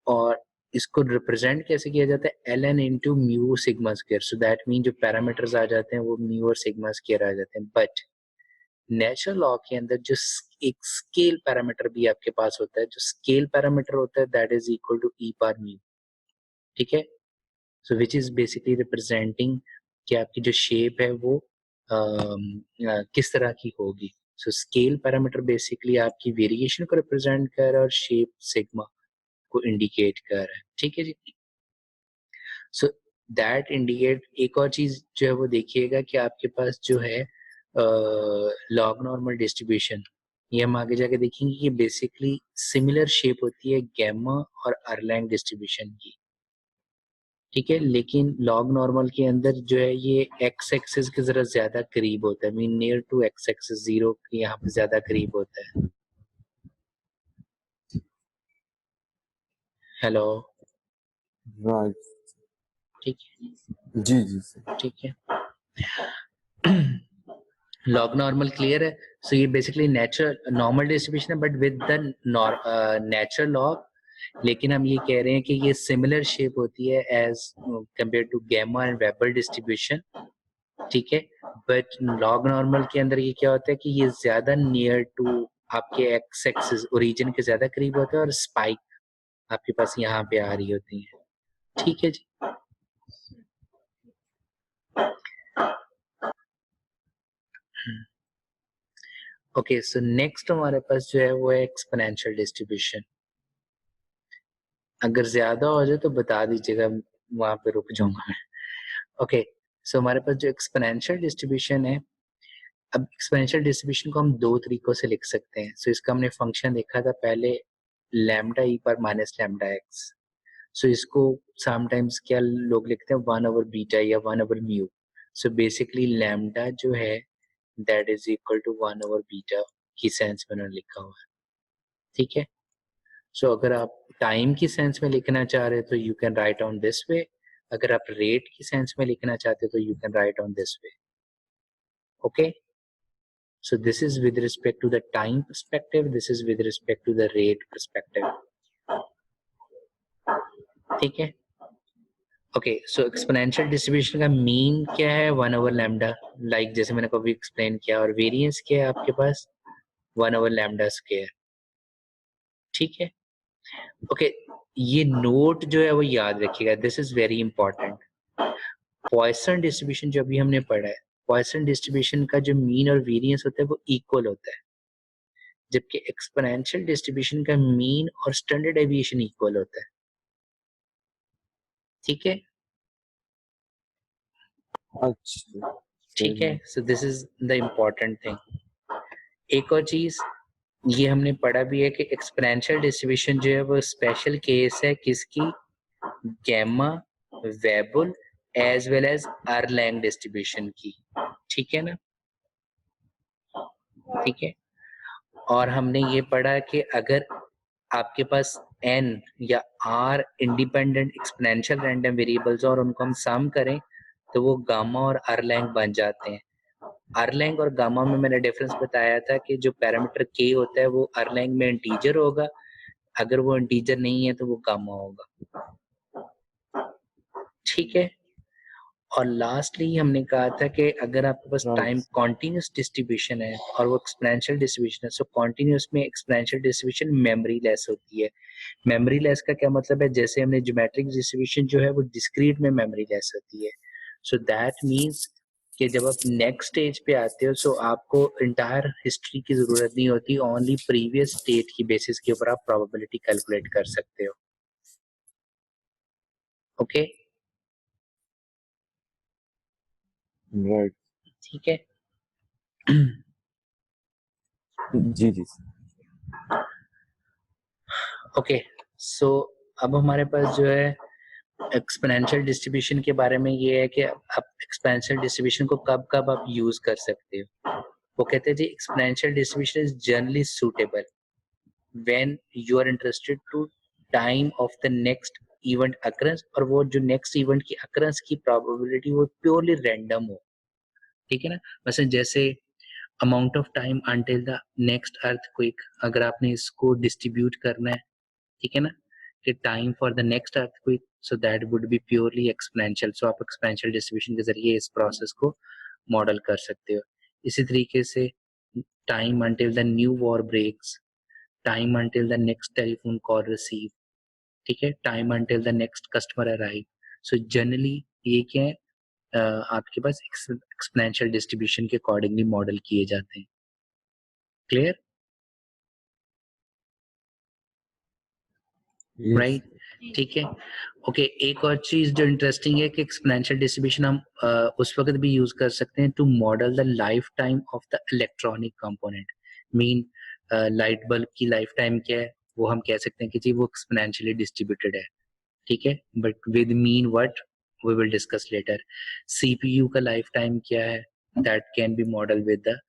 और इसको रिप्रेजेंट कैसे किया जाता है ln into mu sigma square. So that mean जो पैरामीटर्स आ जाते हैं वो म्यू और सिग्मा स्क्वायर आ जाते हैं। बट नेचुरल लॉग के अंदर जो एक स्केल पैरामीटर भी आपके पास होता है, जो स्केल पैरामीटर होता है that is equal to e power mu. ठीक है, so which is basically representing कि आपकी जो शेप है वो किस तरह की होगी। सो स्केल पैरामीटर बेसिकली आपकी वेरिएशन को रिप्रेजेंट कर रहा है और शेप सिग्मा को इंडिकेट कर रहा है। ठीक है जी, सो दैट इंडिकेट एक और चीज जो है वो देखिएगा कि आपके पास जो है लॉग नॉर्मल डिस्ट्रीब्यूशन, ये हम आगे जाके देखेंगे कि बेसिकली सिमिलर शेप होती है गैमा और अरलैंग डिस्ट्रीब्यूशन की। ठीक है, लेकिन लॉग नॉर्मल के अंदर जो है ये एक्स एक्सिस के जरा ज्यादा करीब होता है, mean near to X axis, zero के यहाँ पे ज्यादा करीब होता है। हेलो, राइट, ठीक है जी जी सर, ठीक है। लॉग नॉर्मल क्लियर है। सो ये बेसिकली नेचुरल नॉर्मल डिस्ट्रीब्यूशन है but with the natural log, लेकिन हम ये कह रहे हैं कि ये सिमिलर शेप होती है as compare to gamma and Weibull distribution. ठीक है, बट लॉग नॉर्मल के अंदर ये क्या होता है कि ये ज्यादा नियर टू आपके एक्स एक्सिस ओरिजिन के ज्यादा करीब होता है और स्पाइक आपके पास यहाँ पे आ रही होती है। ठीक है जी, ओके, सो नेक्स्ट हमारे पास जो है वो है एक्सपोनेंशियल डिस्ट्रीब्यूशन। अगर ज्यादा हो जाए तो बता दीजिएगा, वहां पे रुक जाऊंगा मैं। ओके, सो हमारे पास जो एक्सपोनेंशियल डिस्ट्रीब्यूशन है, अब एक्सपोनेंशियल डिस्ट्रीब्यूशन को हम दो तरीकों से लिख सकते हैं। सो इसका हमने फंक्शन देखा था पहले, लैम्डा ई पर माइनस लैम्डा एक्स। सो इसको समटाइम्स क्या लोग लिखते हैं 1/बीटा या 1/म्यू। सो बेसिकली लैम्डा जो है दैट इज इक्वल टू 1/बीटा की सेंस में उन्होंने लिखा हुआ है। ठीक है, सो अगर आप टाइम की सेंस में लिखना चाह रहे हैं तो you can write on this way, अगर आप रेट की सेंस में लिखना चाहते हो तो you can write on this way. Okay, so this is with respect to the time perspective, this is with respect to the rate perspective. ठीक है, ओके, सो एक्सपोनेंशियल डिस्ट्रीब्यूशन का मीन क्या है 1/लैम्डा, लाइक जैसे मैंने कभी एक्सप्लेन किया, और वेरिएंस क्या है आपके पास 1/लैम्डा स्क्वायर। ठीक है, ओके, ये नोट जो है वो याद रखिएगा, this is very important. Poisson distribution जो अभी हमने पढ़ा है, पॉइसन डिस्ट्रीब्यूशन का जो मीन और वेरिएंस होता है वो इक्वल होता है, जबकि एक्सपोनेंशियल डिस्ट्रीब्यूशन का मीन और स्टैंडर्ड डेविएशन इक्वल होता है। ठीक है, अच्छा, ठीक है, so this is the important thing. एक और चीज ये हमने पढ़ा भी है कि एक्सपोनेंशियल डिस्ट्रीब्यूशन जो है वो स्पेशल केस है किसकी, gamma, Weibull as well as Erlang distribution की। ठीक है ना, ठीक है, और हमने ये पढ़ा कि अगर आपके पास n या r independent exponential random variables और उनको हम सम करें तो वो गामा और अरलैंग बन जाते हैं। अरलैंग और गामा में मैंने डिफरेंस बताया था कि जो पैरामीटर k होता है वो अरलैंग में इंटीजर होगा, अगर वो इंटीजर नहीं है तो वो गामा होगा। ठीक है, और लास्टली हमने कहा था कि अगर आपके पास टाइम कॉन्टिन्यूस डिस्ट्रीब्यूशन है और वो एक्सपोनेंशियल डिस्ट्रीब्यूशन है, सो कॉन्टिन्यूस में एक्सपोनेंशियल डिस्ट्रीब्यूशन मेमोरी लेस होती है। मेमोरी लेस का क्या मतलब है, जैसे हमने ज्योमेट्रिक डिस्ट्रीब्यूशन जो है वो डिस्क्रीट में मेमोरी लेस होती है। सो दैट मीन्स कि जब आप नेक्स्ट स्टेज पे आते हो सो आपको इंटायर हिस्ट्री की जरूरत नहीं होती, ओनली प्रीवियस स्टेट की बेसिस के ऊपर आप प्रोबेबिलिटी कैलकुलेट कर सकते हो। Okay, right. ठीक है। जी जी ओके, सो अब हमारे पास जो है एक्सपोनेंशियल डिस्ट्रीब्यूशन के बारे में ये है कि आप एक्सपोनेंशियल डिस्ट्रीब्यूशन को कब कब आप यूज कर सकते हो। वो कहते हैं जी exponential distribution is generally suitable when you are interested to time of the next event occurrence, और वो जो नेक्स्ट इवेंट की अकरेंस की प्रोबेबिलिटी वो प्योरली रैंडम हो। ठीक है ना, वैसे जैसे amount of time until the next earthquake, अगर आपने इसको डिस्ट्रीब्यूट करना है, ठीक है ना, कि time for the next earthquake, so that would be purely exponential. So आप एक्सपोनेंशियल डिस्ट्रीब्यूशन के जरिए इस प्रोसेस को मॉडल कर सकते हो। इसी तरीके से time until the new war breaks, time until the next telephone call receive, ठीक है, time until the next customer arrive. So generally ये क्या है, आपके पास एक्सपोनेंशियल डिस्ट्रीब्यूशन के अकॉर्डिंगली मॉडल किए जाते हैं। क्लियर, यस राइट, ठीक है। ओके, एक और चीज जो इंटरेस्टिंग है कि एक्सपोनेंशियल डिस्ट्रीब्यूशन हम उस वक्त भी यूज कर सकते हैं to model the life time of the electronic component. Mean light bulb की लाइफ टाइम क्या है, वो हम कह सकते हैं कि जी वो एक्सपोनेंशियली डिस्ट्रीब्यूटेड है, ठीक है, but with mean what we will discuss later. CPU का लाइफ टाइम क्या है, that can be model with the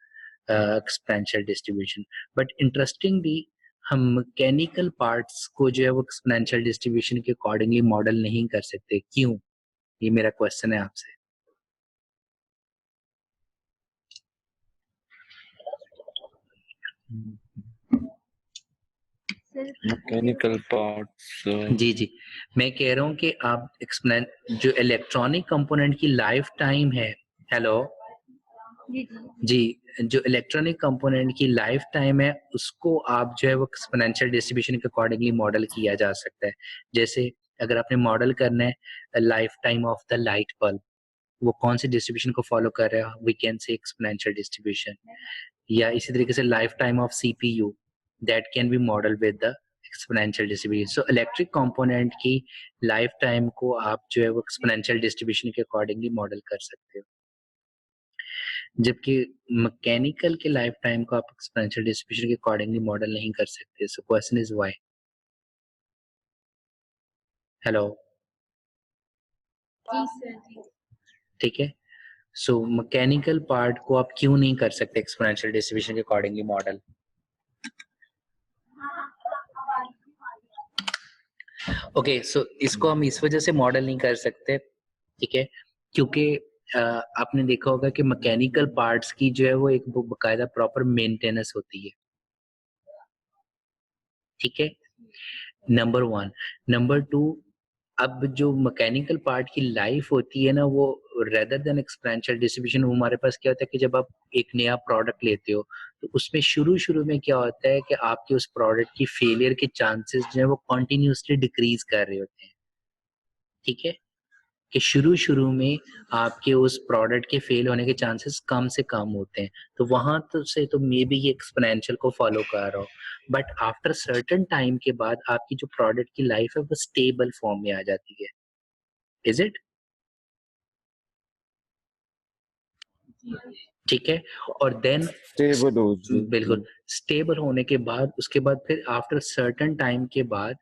exponential distribution. But interestingly हम मैकेनिकल पार्ट्स को जो है वो एक्सपोनेंशियल डिस्ट्रीब्यूशन के अकॉर्डिंगली मॉडल नहीं कर सकते, क्यों? ये मेरा क्वेश्चन है आपसे। Mechanical parts. जी जी, मैं कह रहा हूँ कि आप एक्सपोनेंट जो इलेक्ट्रॉनिक कंपोनेंट की लाइफ टाइम है, हेलो जी, जो इलेक्ट्रॉनिक कंपोनेंट की लाइफ टाइम है उसको आप जो है वो एक्सपोनेंशियल डिस्ट्रीब्यूशन के अकॉर्डिंगली मॉडल किया जा सकता है। जैसे अगर आपने मॉडल करना है life time of the light bulb, वो कौन सी डिस्ट्रीब्यूशन को फॉलो कर रहा है, we can say exponential distribution. या इसी तरीके से life time of CPU, that can be model with the exponential distribution. So electric component की लाइफ टाइम को आप जो है वो एक्सपोनेंशियल डिस्ट्रीब्यूशन के अकॉर्डिंगली मॉडल कर सकते हो, जबकि मैकेनिकल के लाइफ टाइम को आप एक्सपोनेंशियल डिस्ट्रीब्यूशन के अकॉर्डिंगली मॉडल नहीं कर सकते। So question is why. Hello, ठीक है। सो मैकेनिकल पार्ट को आप क्यों नहीं कर सकते एक्सपोनेंशियल डिस्ट्रीब्यूशन के अकॉर्डिंगली मॉडल? ओके, सो इसको हम इस वजह से मॉडल नहीं कर सकते, ठीक है, क्योंकि आपने देखा होगा कि मैकेनिकल पार्ट्स की जो है वो एक बकायदा प्रॉपर मेंटेनेंस होती है, ठीक है, नंबर वन। नंबर टू, अब जो मैकेनिकल पार्ट की लाइफ होती है ना, वो रेदर देन एक्सपोनेंशियल डिस्ट्रीब्यूशन, वो हमारे पास क्या होता है कि जब आप एक नया प्रोडक्ट लेते हो तो उसमें शुरू शुरू में क्या होता है कि आपके उस प्रोडक्ट की फेलियर के चांसेस जो है वो कॉन्टिन्यूसली डिक्रीज कर रहे होते हैं, ठीक है, कि शुरू-शुरू में आपके उस प्रोडक्ट के फेल होने के चांसेस कम से कम होते हैं। तो वहाँ तो से तो मे बी ये एक्सपोनेंशियल को फॉलो कर रहा हो। बट आफ्टर सर्टेन टाइम के बाद आपकी जो प्रोडक्ट की लाइफ है वो स्टेबल फॉर्म में आ जाती है। Is it? ठीक है? और देन स्टेबल हो बिल्कुल, जी। स्टेबल होने के बाद उसके बाद फिर आफ्टर सर्टेन टाइम के बाद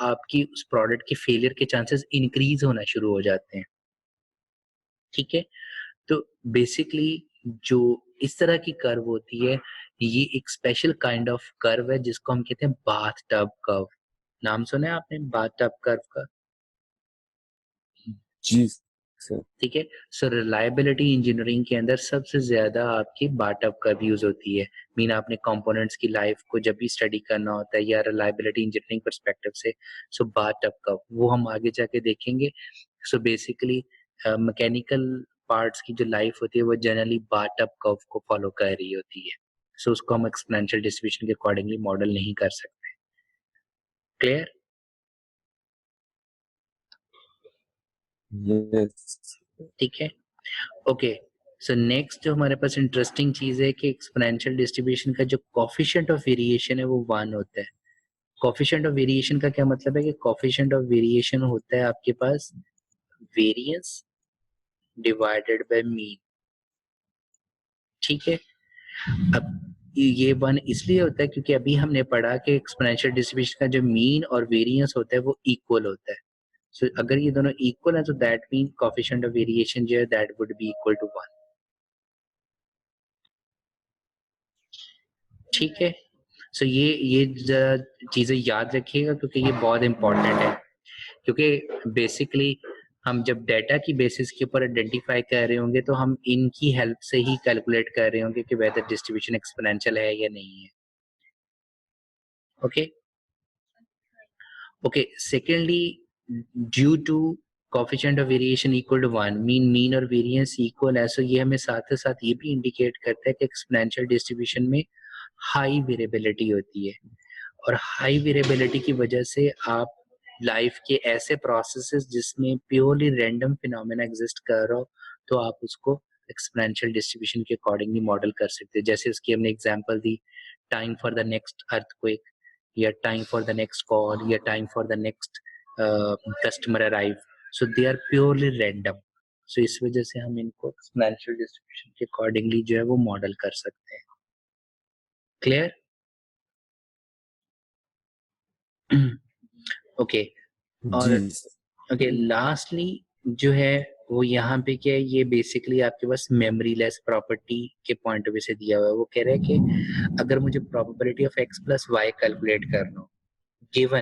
आपकी उस प्रोडक्ट के फेलियर के चांसेस इंक्रीज़ होना शुरू हो जाते हैं। ठीक है? तो बेसिकली जो इस तरह की कर्व होती है, ये एक स्पेशल काइंड ऑफ कर्व है जिसको हम कहते हैं बाथ टब कर्व। नाम सुना है आपने बाथ टब कर्व का? जी सर। ठीक है, सो रिलायबिलिटी इंजीनियरिंग के अंदर सबसे ज्यादा आपकी बाथ टब कर्व यूज होती है। मीन आपने कंपोनेंट्स की लाइफ को जब भी स्टडी करना होता है या रिलायबिलिटी इंजीनियरिंग पर्सपेक्टिव से, सो बाथ टब कर्व वो हम आगे जाके देखेंगे। सो बेसिकली मैकेनिकल पार्ट्स की जो लाइफ होती है वो जनरली बाथ टब कर्व को फॉलो कर रही होती है। सो उसको हम एक्सपोनेंशियल डिस्ट्रीब्यूशन के अकॉर्डिंगली मॉडल नहीं कर सकते। क्लियर? यस। ठीक है, ओके। सो नेक्स्ट जो हमारे पास इंटरेस्टिंग चीज है कि एक्सपोनेंशियल डिस्ट्रीब्यूशन का जो कोफिशिएंट ऑफ वेरिएशन है वो 1 होता है। कोफिशिएंट ऑफ वेरिएशन का क्या मतलब है कि कोफिशिएंट ऑफ वेरिएशन होता है आपके पास वेरिएंस डिवाइडेड बाय मीन। ठीक है, अब ये 1 इसलिए होता है क्योंकि अभी हमने पढ़ा कि एक्सपोनेंशियल डिस्ट्रीब्यूशन का जो मीन और वेरिएंस होता है वो इक्वल होता है। सो अगर ये दोनों इक्वल है तो that mean coefficient of variation जो है that would be equal to 1। ठीक है, सो ये जरा चीजें याद रखिएगा क्योंकि ये बहुत इंपॉर्टेंट है। क्योंकि बेसिकली हम जब डाटा की बेसिस के ऊपर आइडेंटिफाई कर रहे होंगे तो हम इनकी हेल्प से ही कैलकुलेट कर रहे होंगे कि वेदर डिस्ट्रीब्यूशन एक्सपोनेंशियल है या नहीं है। Okay okay, secondly due to coefficient of variation equal to 1 mean और वेरिएंस इक्वल है, सो ये हमें साथ ही साथ ये भी इंडिकेट करता है कि एक्सपोनेंशियल डिस्ट्रीब्यूशन में हाई वेरिएबिलिटी होती है और हाई वेरिएबिलिटी की वजह से आप लाइफ के ऐसे प्रोसेसेस जिसमें प्योरली रैंडम फिनोमेना एग्जिस्ट कर रहा हो तो आप उसको एक्सपोनेंशियल डिस्ट्रीब्यूशन के अकॉर्डिंगली मॉडल कर सकते हैं। जैसे उसकी हमने एग्जांपल दी time for the next earthquake या time for the next call या time for the next customer arrive, so they are purely random. So इस वजह से हम इनको एक्सपोनेंशियल डिस्ट्रीब्यूशन के अकॉर्डिंगली जो है वो मॉडल कर सकते हैं। क्लियर? ओके और जी सर। ओके लास्टली जो है वो यहाँ पे क्या है, ये बेसिकली आपके पास मेमोरी लेस प्रॉपर्टी के पॉइंट ऑफ व्यू से दिया हुआ है। वो कह रहा है कि अगर मुझे probability of x plus Y calculate करना हो गिवन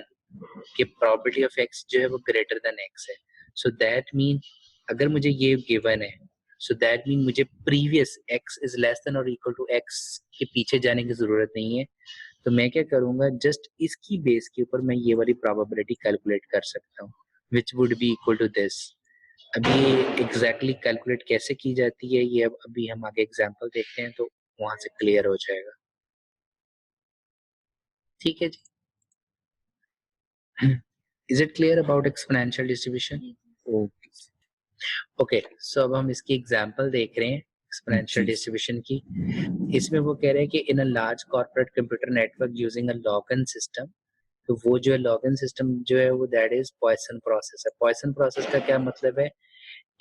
कि प्रोबेबिलिटी ऑफ x जो है वो ग्रेटर देन x है, सो दैट मीन अगर मुझे ये गिवन है सो दैट मीन मुझे previous x is less than और इक्वल टू x के पीछे जाने की जरूरत नहीं है। तो मैं क्या करूंगा जस्ट इसकी बेस के ऊपर मैं ये वाली प्रोबेबिलिटी कैलकुलेट कर सकता हूँ which would be equal to this. अभी ये एग्जैक्टली कैलकुलेट कैसे की जाती है ये अभी हम आगे एग्जांपल देखते हैं तो वहां से क्लियर हो जाएगा। ठीक है जी, is it clear about exponential distribution? Okay okay so अब हम इसकी एग्जांपल देख रहे हैं एक्सपोनेंशियल जी डिस्ट्रीब्यूशन की। इसमें वो कह रहे हैं कि in a large corporate computer network using a login system, तो वो जो है लॉग-इन सिस्टम जो है वो दैट इज पॉइसन प्रोसेस है। पॉइसन प्रोसेस का क्या मतलब है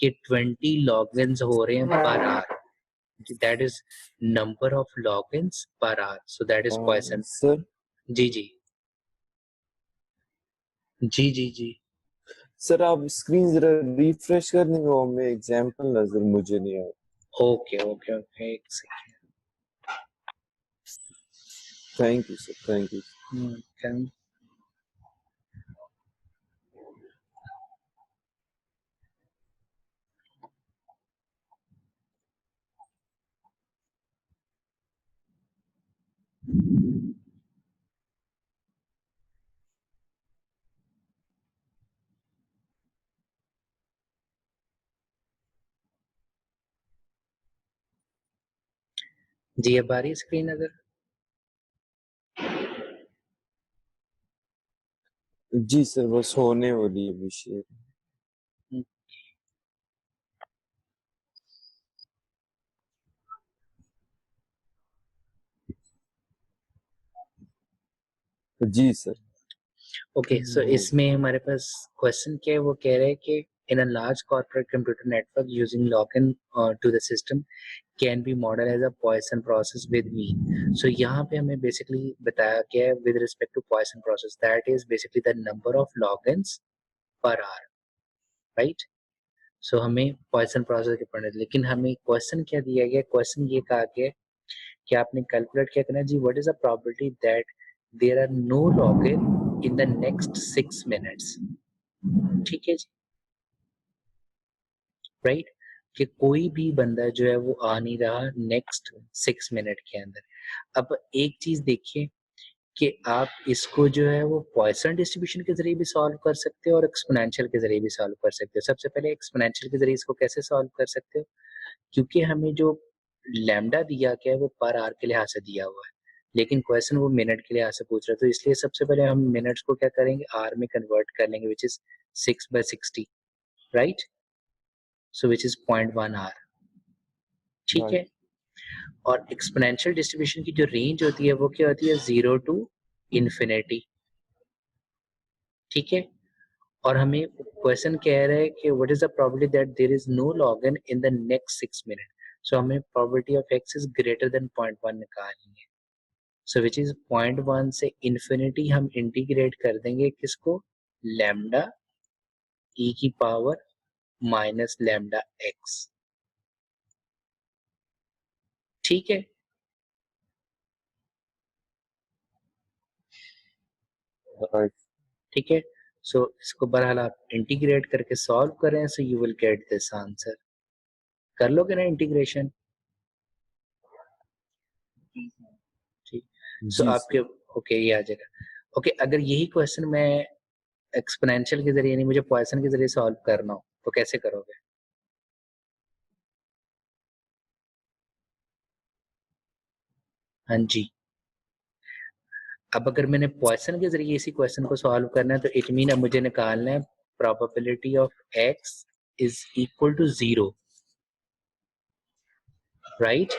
कि 20 लॉगिन्स हो रहे हैं per hour, that is number of logins per hour, so that is Poisson. Sir जी जी जी जी जी सर आप स्क्रीन जरा रिफ्रेश कर देंगे, वो हमें एग्जांपल नजर मुझे नहीं आया। ओके ओके ओके एक second. Thank you sir, thank you. जी अब आ रही है स्क्रीन नजर? जी सर बस होने वाली है विषय। जी सर। ओके सो इसमें हमारे पास क्वेश्चन क्या है, वो कह रहे हैं कि in a large corporate computer network using login to the system can be model as a Poisson process with mean. So यहाँ पे हमें बेसिकली बताया गया है with respect to Poisson process that is basically the number of logins per hour, right. So हमें Poisson process के पढ़ना है, लेकिन हमें क्वेश्चन क्या दिया गया, क्वेश्चन ये कहा गया कि आपने कैलकुलेट क्या करना है जी, what is the probability that there are no login in the next 6 minutes. ठीक है जी, राइट, कि कोई भी बंदा जो है वो आ नहीं रहा नेक्स्ट 6 मिनट के अंदर। अब एक चीज देखिए कि आप इसको जो है वो पॉइसन डिस्ट्रीब्यूशन के जरिए भी सॉल्व कर सकते हो और एक्सपोनेंशियल के जरिए भी सॉल्व कर सकते हो। सबसे पहले एक्सपोनेंशियल के जरिए इसको कैसे सॉल्व कर सकते हो, क्योंकि हमें जो लैम्डा दिया गया है वो पर आवर के लिहाज से दिया हुआ है, लेकिन क्वेश्चन वो मिनट के लिहाज से पूछ रहा है, तो इसलिए सबसे पहले हम मिनट्स को क्या करेंगे आर में कन्वर्ट कर लेंगे which is 6/60, right, so which is 0.1 hour. ठीक है। और एक्सपोनेंशियल डिस्ट्रीब्यूशन की जो रेंज होती है वो क्या होती है, 0 टू इन्फिनिटी। ठीक है। और हमें क्वेश्चन कह रहा है कि what is the probability that there is no log in the next 6 minute. So हमें probability of x is greater than 0.1 निकालनी है। सो विच इज 0.1 से इन्फिनिटी हम इंटीग्रेट कर देंगे किसको, लैम्डा e की पावर माइनस लैम्डा x। ठीक है। राइट। ठीक है। सो इसको बहरहाल आप इंटीग्रेट करके सॉल्व करें, सो you will get this answer. कर लोगे ना इंटीग्रेशन? ठीक। सो जी आपके ओके ये आ जाएगा। ओके, अगर यही क्वेश्चन मैं एक्सपोनेंशियल के जरिए, यानी मुझे पॉइसन के जरिए सॉल्व करना हो तो कैसे करोगे? हाँ जी। अब अगर मैंने पॉइसन के जरिए इसी क्वेश्चन को सॉल्व करना है तो इट मीन अब मुझे निकालना है probability of x is equal to 0, right?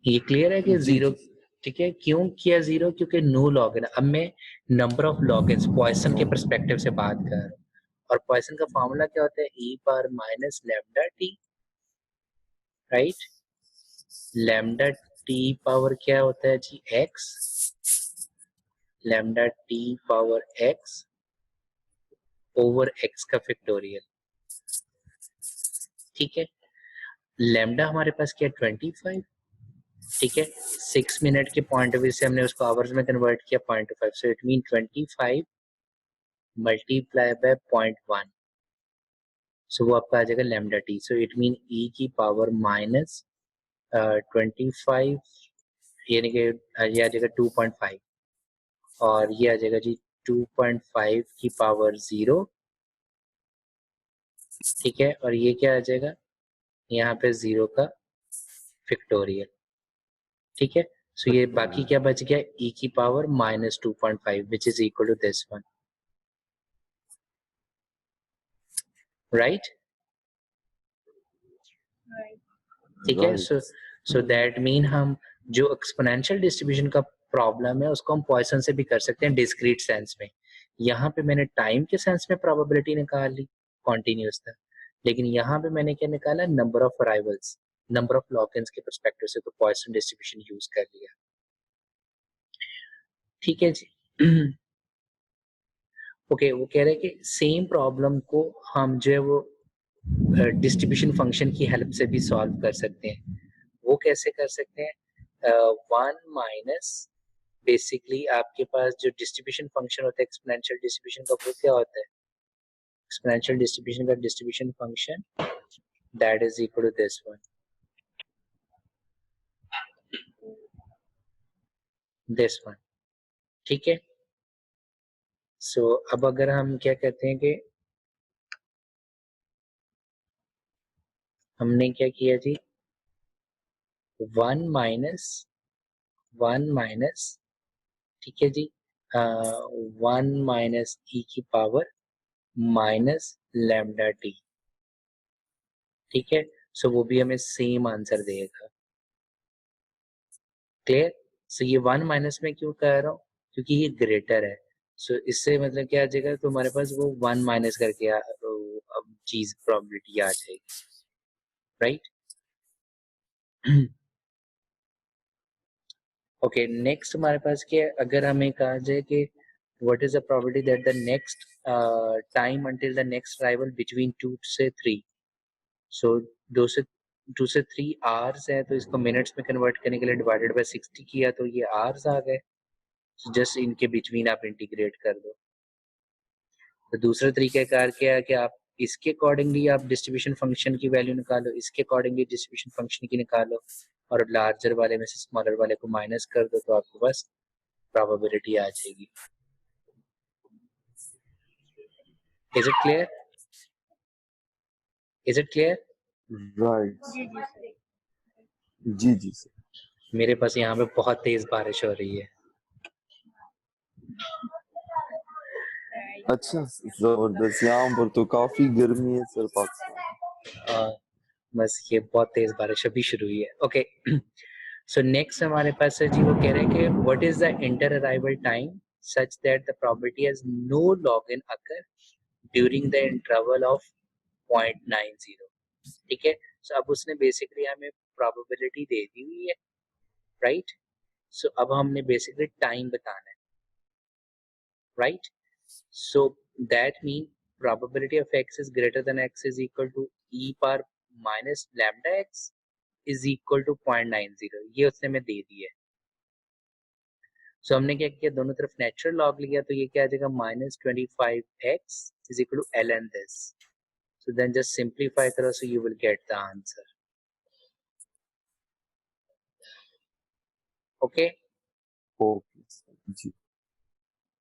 ये क्लियर है कि जी 0? जी ठीक है। क्यों किया 0? क्योंकि नो लॉग। अब मैं नंबर ऑफ लॉगन्स पॉइसन के परस्पेक्टिव से बात कर रहा हूँ, और पॉइसन का फॉर्मूला क्या होता है, e power minus lambda T, right? Lambda T power क्या होता है जी, x, lambda T power x over x का फैक्टोरियल। ठीक है। लैम्डा हमारे पास क्या, 25। ठीक है। 6 मिनट के पॉइंट ऑफ व्यू से हमने उसको आवर्स में कन्वर्ट किया, 0.5, सो इट मीन 25 मल्टीप्लाई बाय 0.1, सो वो आपका आ जाएगा lambda T. So it mean e की पावर माइनस 25, यानी कि ये आ जाएगा 2.5, और ये आ जाएगा जी 2.5 की पावर 0। ठीक है। और ये क्या आ जाएगा, यहाँ पे 0 का फैक्टोरियल। ठीक है। सो ये बाकी क्या बच गया, e की power minus 2.5 which is equal to this one, right? ठीक है। राइट। सो दैट मीन हम जो एक्सपोनेंशियल डिस्ट्रीब्यूशन का प्रॉब्लम है उसको हम पॉइसन से भी कर सकते हैं डिस्क्रीट सेंस में। यहाँ पे मैंने टाइम के सेंस में प्रोबेबिलिटी निकाल ली कॉन्टिन्यूस था, लेकिन यहाँ पे मैंने क्या निकाला, number of arrivals, number of logins के पर्सपेक्टिव से, तो पॉइसन डिस्ट्रीब्यूशन यूज कर लिया। ठीक है जी। ओके, वो कह रहे हैं कि सेम प्रॉब्लम को हम जो है वो डिस्ट्रीब्यूशन फंक्शन की हेल्प से भी सॉल्व कर सकते हैं। वो कैसे कर सकते हैं, 1 माइनस, बेसिकली आपके पास जो डिस्ट्रीब्यूशन फंक्शन होता है एक्सपोनेंशियल डिस्ट्रीब्यूशन का, वो क्या होता है, एक्सपोनेंशियल डिस्ट्रीब्यूशन का distribution function that is equal to this one, this one. ठीक है। सो अब अगर हम क्या कहते हैं कि हमने क्या किया जी, 1 माइनस, 1 माइनस, ठीक है जी, 1 माइनस ई की पावर माइनस लैम्डा टी। ठीक है। सो वो भी हमें सेम आंसर देगा। क्लियर? सो ये 1 माइनस में क्यों कह रहा हूँ, क्योंकि ये ग्रेटर है। सो इससे मतलब क्या आ जाएगा, तो हमारे पास वो 1 माइनस करके अब चीज प्रोबेबिलिटी आ जाएगी, राइट? ओके, नेक्स्ट हमारे पास क्या है, अगर हमें कहा जाए कि what is the probability that the next time until the next arrival between 2 से 3, सो 2 से 3 आवर्स है, तो इसको मिनट्स में कन्वर्ट करने के लिए डिवाइडेड बाय 60 किया तो ये आवर्स आ गए। जस्ट इनके बिटवीन आप इंटीग्रेट कर दो। तो दूसरा तरीकाकार क्या है कि आप इसके अकॉर्डिंगली आप डिस्ट्रीब्यूशन फंक्शन की वैल्यू निकालो, इसके अकॉर्डिंगली डिस्ट्रीब्यूशन फंक्शन की निकालो, और लार्जर वाले में से स्मॉलर वाले को माइनस कर दो, तो आपके पास प्रोबेबिलिटी आ जाएगी। Is it clear? Is it clear? Right. जी जी सर। मेरे पास यहाँ पे बहुत तेज बारिश हो रही है। अच्छा, जबरदस्त। यहाँ पर तो काफी गर्मी है सर पाकिस्तान। बस ये बहुत तेज बारिश अभी शुरू हुई है। ओके, सो नेक्स्ट हमारे पास है जी, वो कह रहे हैं कि what is the inter arrival time such that the probability has no log in occur during the interval of 0.90। ठीक है, सो अब उसने बेसिकली हमें प्रोबेबिलिटी दे दी हुई है, राइट। सो अब हमने बेसिकली टाइम बताना है, right. So that means probability of x is greater than x is equal to e power minus lambda x is equal to 0.90। ये उसने हमें दे दी है। So हमने क्या किया, दोनों तरफ नेचुरल लॉग लिया, तो ये क्या आ जाएगा, -25x is equal to ln this। So then just simplify करो, so you will get the answer। Okay, okay जी।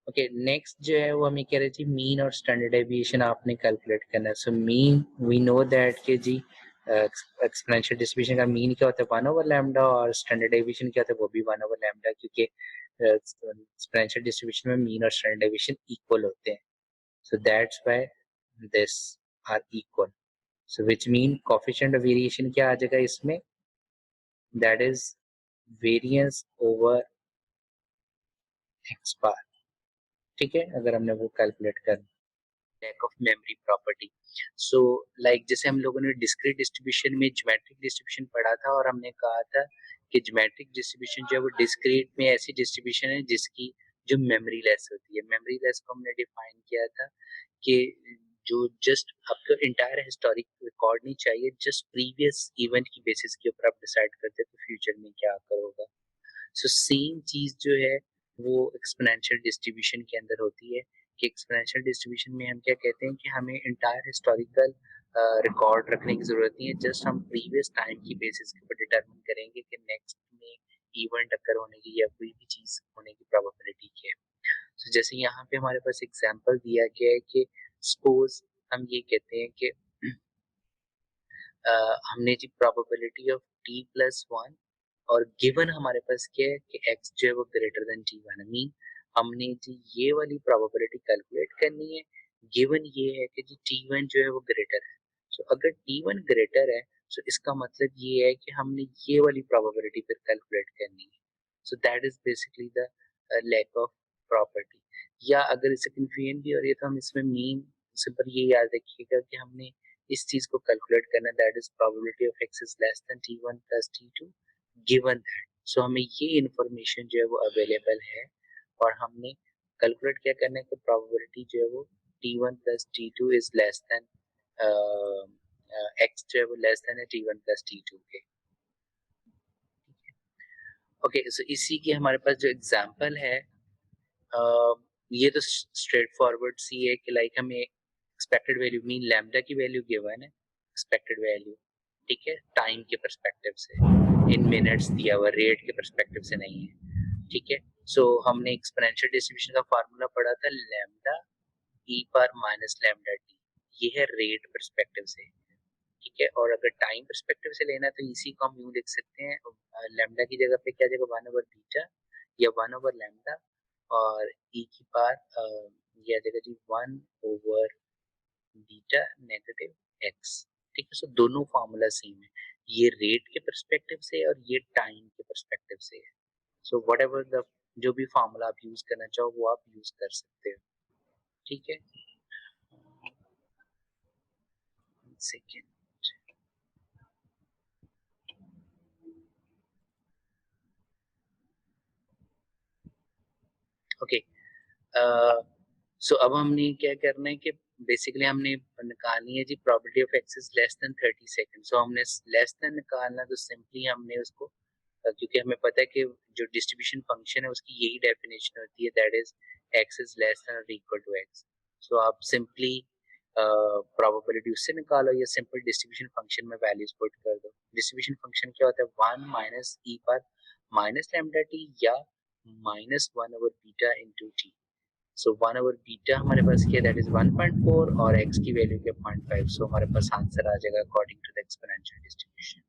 ओके, नेक्स्ट जो है वो हमें कह रहे थी मीन और स्टैंडर्ड डेविएशन आपने कैलकुलेट करना है। So mean we know that के जी एक्सपोनेंशियल डिस्ट्रीब्यूशन का मीन क्या होता है 1/लैम्डा, और स्टैंडर्ड डेविएशन क्या होता है वो भी 1/लैम्डा, क्योंकि एक्सपोनेंशियल डिस्ट्रीब्यूशन में मीन और स्टैंडर्ड डेविएशन इक्वल होते हैं। So that's why this are equal. So which mean coefficient of variation क्या आ जाएगा इसमें, that is variance over x bar. ठीक है, अगर हमने वो कैलकुलेट कर lack of memory property. So like जैसे हम लोगों ने डिस्क्रीट डिस्ट्रीब्यूशन में ज्योमेट्रिक डिस्ट्रीब्यूशन पढ़ा था, और हमने कहा था कि ज्योमेट्रिक डिस्ट्रीब्यूशन जो है वो डिस्क्रीट में ऐसी डिस्ट्रीब्यूशन है जिसकी जो मेमोरी लेस होती है। मेमोरी लेस को हमने डिफाइन किया था कि जो जस्ट आपको इंटायर हिस्टोरिक रिकॉर्ड नहीं चाहिए, जस्ट प्रीवियस इवेंट की बेसिस के ऊपर आप डिसाइड करते हैं तो फ्यूचर में क्या करोगा। सो सेम चीज जो है वो एक्सपोनेंशियल डिस्ट्रीब्यूशन के अंदर होती है कि एक्सपोनेंशियल डिस्ट्रीब्यूशन में हम क्या कहते हैं कि हमें इंटायर हिस्टोरिकल रिकॉर्ड रखने की जरूरत नहीं है, जस्ट हम प्रीवियस टाइम की बेसिस के ऊपर डिटरमिन करेंगे कि नेक्स्ट में इवेंट अकर होने की या कोई भी चीज होने की प्रोबेबिलिटी क्या है। so, जैसे यहाँ पे हमारे पास एग्जांपल दिया गया है कि सपोज हम ये कहते हैं कि हमने जी प्रोबेबिलिटी ऑफ t+1, और गिवन हमारे पास क्या है कि x जो है वो ग्रेटर देन t1 है। मीन हमने जी ये वाली प्रोबेबिलिटी कैलकुलेट करनी है, गिवन ये है कि जी t1 जो है वो ग्रेटर है। सो अगर t1 ग्रेटर है, सो इसका मतलब ये है कि हमने ये वाली प्रोबेबिलिटी फिर कैलकुलेट करनी है। So that is basically the lack of property. या अगर इससे कंफ्यूजन भी हो रही है तो हम इसमें मीन सिंपल ये याद रखिएगा कि हमने इस चीज को कैलकुलेट करना, that is probability of x is less than t1 plus t2 given that. So हमें ये इंफॉर्मेशन जो है वो अवेलेबल है, और हमने कैलकुलेट क्या करना है कि प्रोबेबिलिटी जो है वो t1 plus t2 is less then x जो है वो लेस देन है t1 प्लस t2 के। ओके, सो इसी के हमारे पास जो एग्जांपल है, ये तो स्ट्रेट फॉरवर्ड सी है कि लाइक हमें एक्सपेक्टेड वैल्यू मीन लैम्डा की वैल्यू गिवन है, एक्सपेक्टेड वैल्यू, ठीक है, टाइम के पर्सपेक्टिव से, इन मिनट्स दिया हुआ, रेट के पर्सपेक्टिव से नहीं है। ठीक है, सो हमने एक्सपोनेंशियल डिस्ट्रीब्यूशन का फार्मूला पढ़ा था, lambda e power minus lambda T, ये है रेट पर्सपेक्टिव से। ठीक है, और अगर टाइम पर्सपेक्टिव से लेना है तो इसी को हम यूं लिख सकते हैं, लैम्डा की जगह पे क्या आ जाएगा 1/बीटा या 1/लैम्डा, और ई की पावर ये आ जाएगा जी 1/बीटा नेगेटिव एक्स। ठीक है, सो दोनों फार्मूला सेम है, ये रेट के पर्सपेक्टिव से है और ये टाइम के पर्सपेक्टिव से है। सो व्हाट एवर द जो भी फार्मूला आप यूज करना चाहो वो आप यूज कर सकते हो। ठीक है, सेकेंड। ओके, सो अब हमने क्या करना है कि बेसिकली हमने निकालनी है जी probability of x is less than 30 second. So हमने लेस देन निकालना, तो सिंपली हमने उसको क्योंकि हमें पता है कि जो डिस्ट्रीब्यूशन फंक्शन है उसकी यही डेफिनेशन होती है, that is x is less than और इक्वल टू एक्स। सो आप सिंपली प्रोबेबिलिटी उससे निकालो या सिंपल डिस्ट्रीब्यूशन फंक्शन में वैल्यूज पुट कर दो। डिस्ट्रीब्यूशन फंक्शन क्या होता है, 1 माइनस ई पर माइनस लैम्डा टी या -1/बीटा इंटू टी। सो 1/बीटा हमारे पास क्या, दैट इज 1.4, और x की वैल्यू क्या 0.5। सो हमारे पास आंसर आ जाएगा according to the exponential distribution.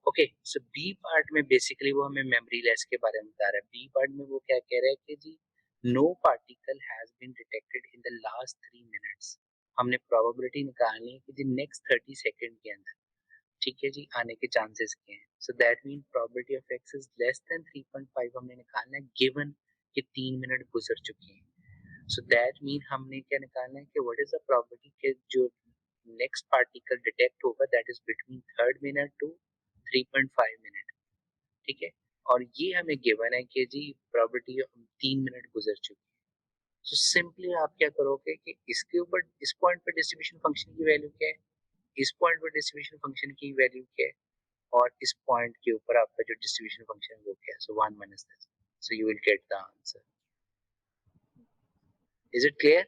Okay, so B part में बेसिकली वो हमें मेमोरी लेस के बारे में बता रहा है। बी पार्ट में वो क्या कह रहा है कि जी no particle has been detected in the last 3 minutes. हमने प्रोबेबिलिटी निकालनी है कि जी नेक्स्ट 30 सेकंड के अंदर, ठीक है जी, आने के चांसेस क्या हैं। सो that mean probability of x is less then 3.5 हमने निकालना है गिवन कि 3 मिनट गुजर चुके हैं। सो दैट मीन हमने क्या निकालना है कि व्हाट इज द प्रोबेबिलिटी कि जो नेक्स्ट पार्टिकल डिटेक्ट होगा that is between 3rd minute to 3.5 minute, ठीक है। और ये हमें गिवन है कि जी प्रोबेबिलिटी 3 मिनट गुजर चुके हैं। सो सिंपली आप क्या करोगे कि इसके ऊपर इस पॉइंट पर डिस्ट्रीब्यूशन फंक्शन की वैल्यू क्या है, इस पॉइंट पर डिस्ट्रीब्यूशन फंक्शन की वैल्यू क्या है, और इस पॉइंट के ऊपर आपका जो डिस्ट्रीब्यूशन फंक्शन है वो क्या है। So 1 minus this, so you will get the answer. Is it clear?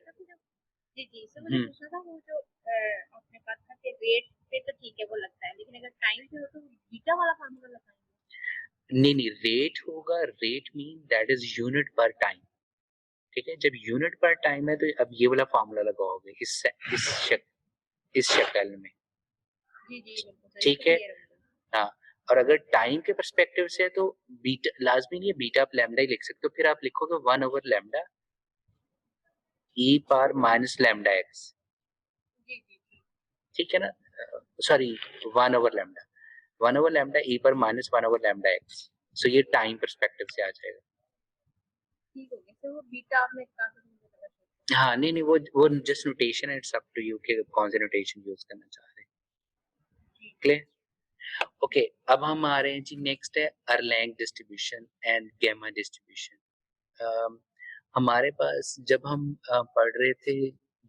जी जी सर, मुझे पूछना था वो जो आपने कहा था कि रेट पे तो ठीक है वो लगता है, लेकिन अगर टाइम पे हो तो बीटा वाला फार्मूला लगाएंगे? नहीं नहीं, रेट होगा, rate mean that is unit पर टाइम, ठीक है। जब यूनिट पर टाइम है तो अब ये वाला फार्मूला लगाओगे इस शक्ल में, जी जी बिल्कुल सर, ठीक है। हाँ, और अगर टाइम के परस्पेक्टिव से है तो बीटा लाजमी नहीं है, बीटा आप लैम्डा ही लिख सकते हो, फिर आप लिखोगे 1 over lambda e power minus lambda x, जी जी ठीक है ना। Sorry, 1 over lambda, 1 over lambda e पर minus 1 over lambda x. So ये टाइम परस्पेक्टिव से आ जाएगा। ठीक हो गया सर। वो बीटा आपने कहा था मुझे पता चल हाँ नहीं नहीं, वो जस्ट नोटेशन है, इट्स अप टू यू कि कौन से नोटेशन यूज करना चाह रहे हैं। क्लियर? ओके, अब हम आ रहे हैं जी, नेक्स्ट है अरलैंग डिस्ट्रीब्यूशन एंड गैमा डिस्ट्रीब्यूशन। हमारे पास जब हम पढ़ रहे थे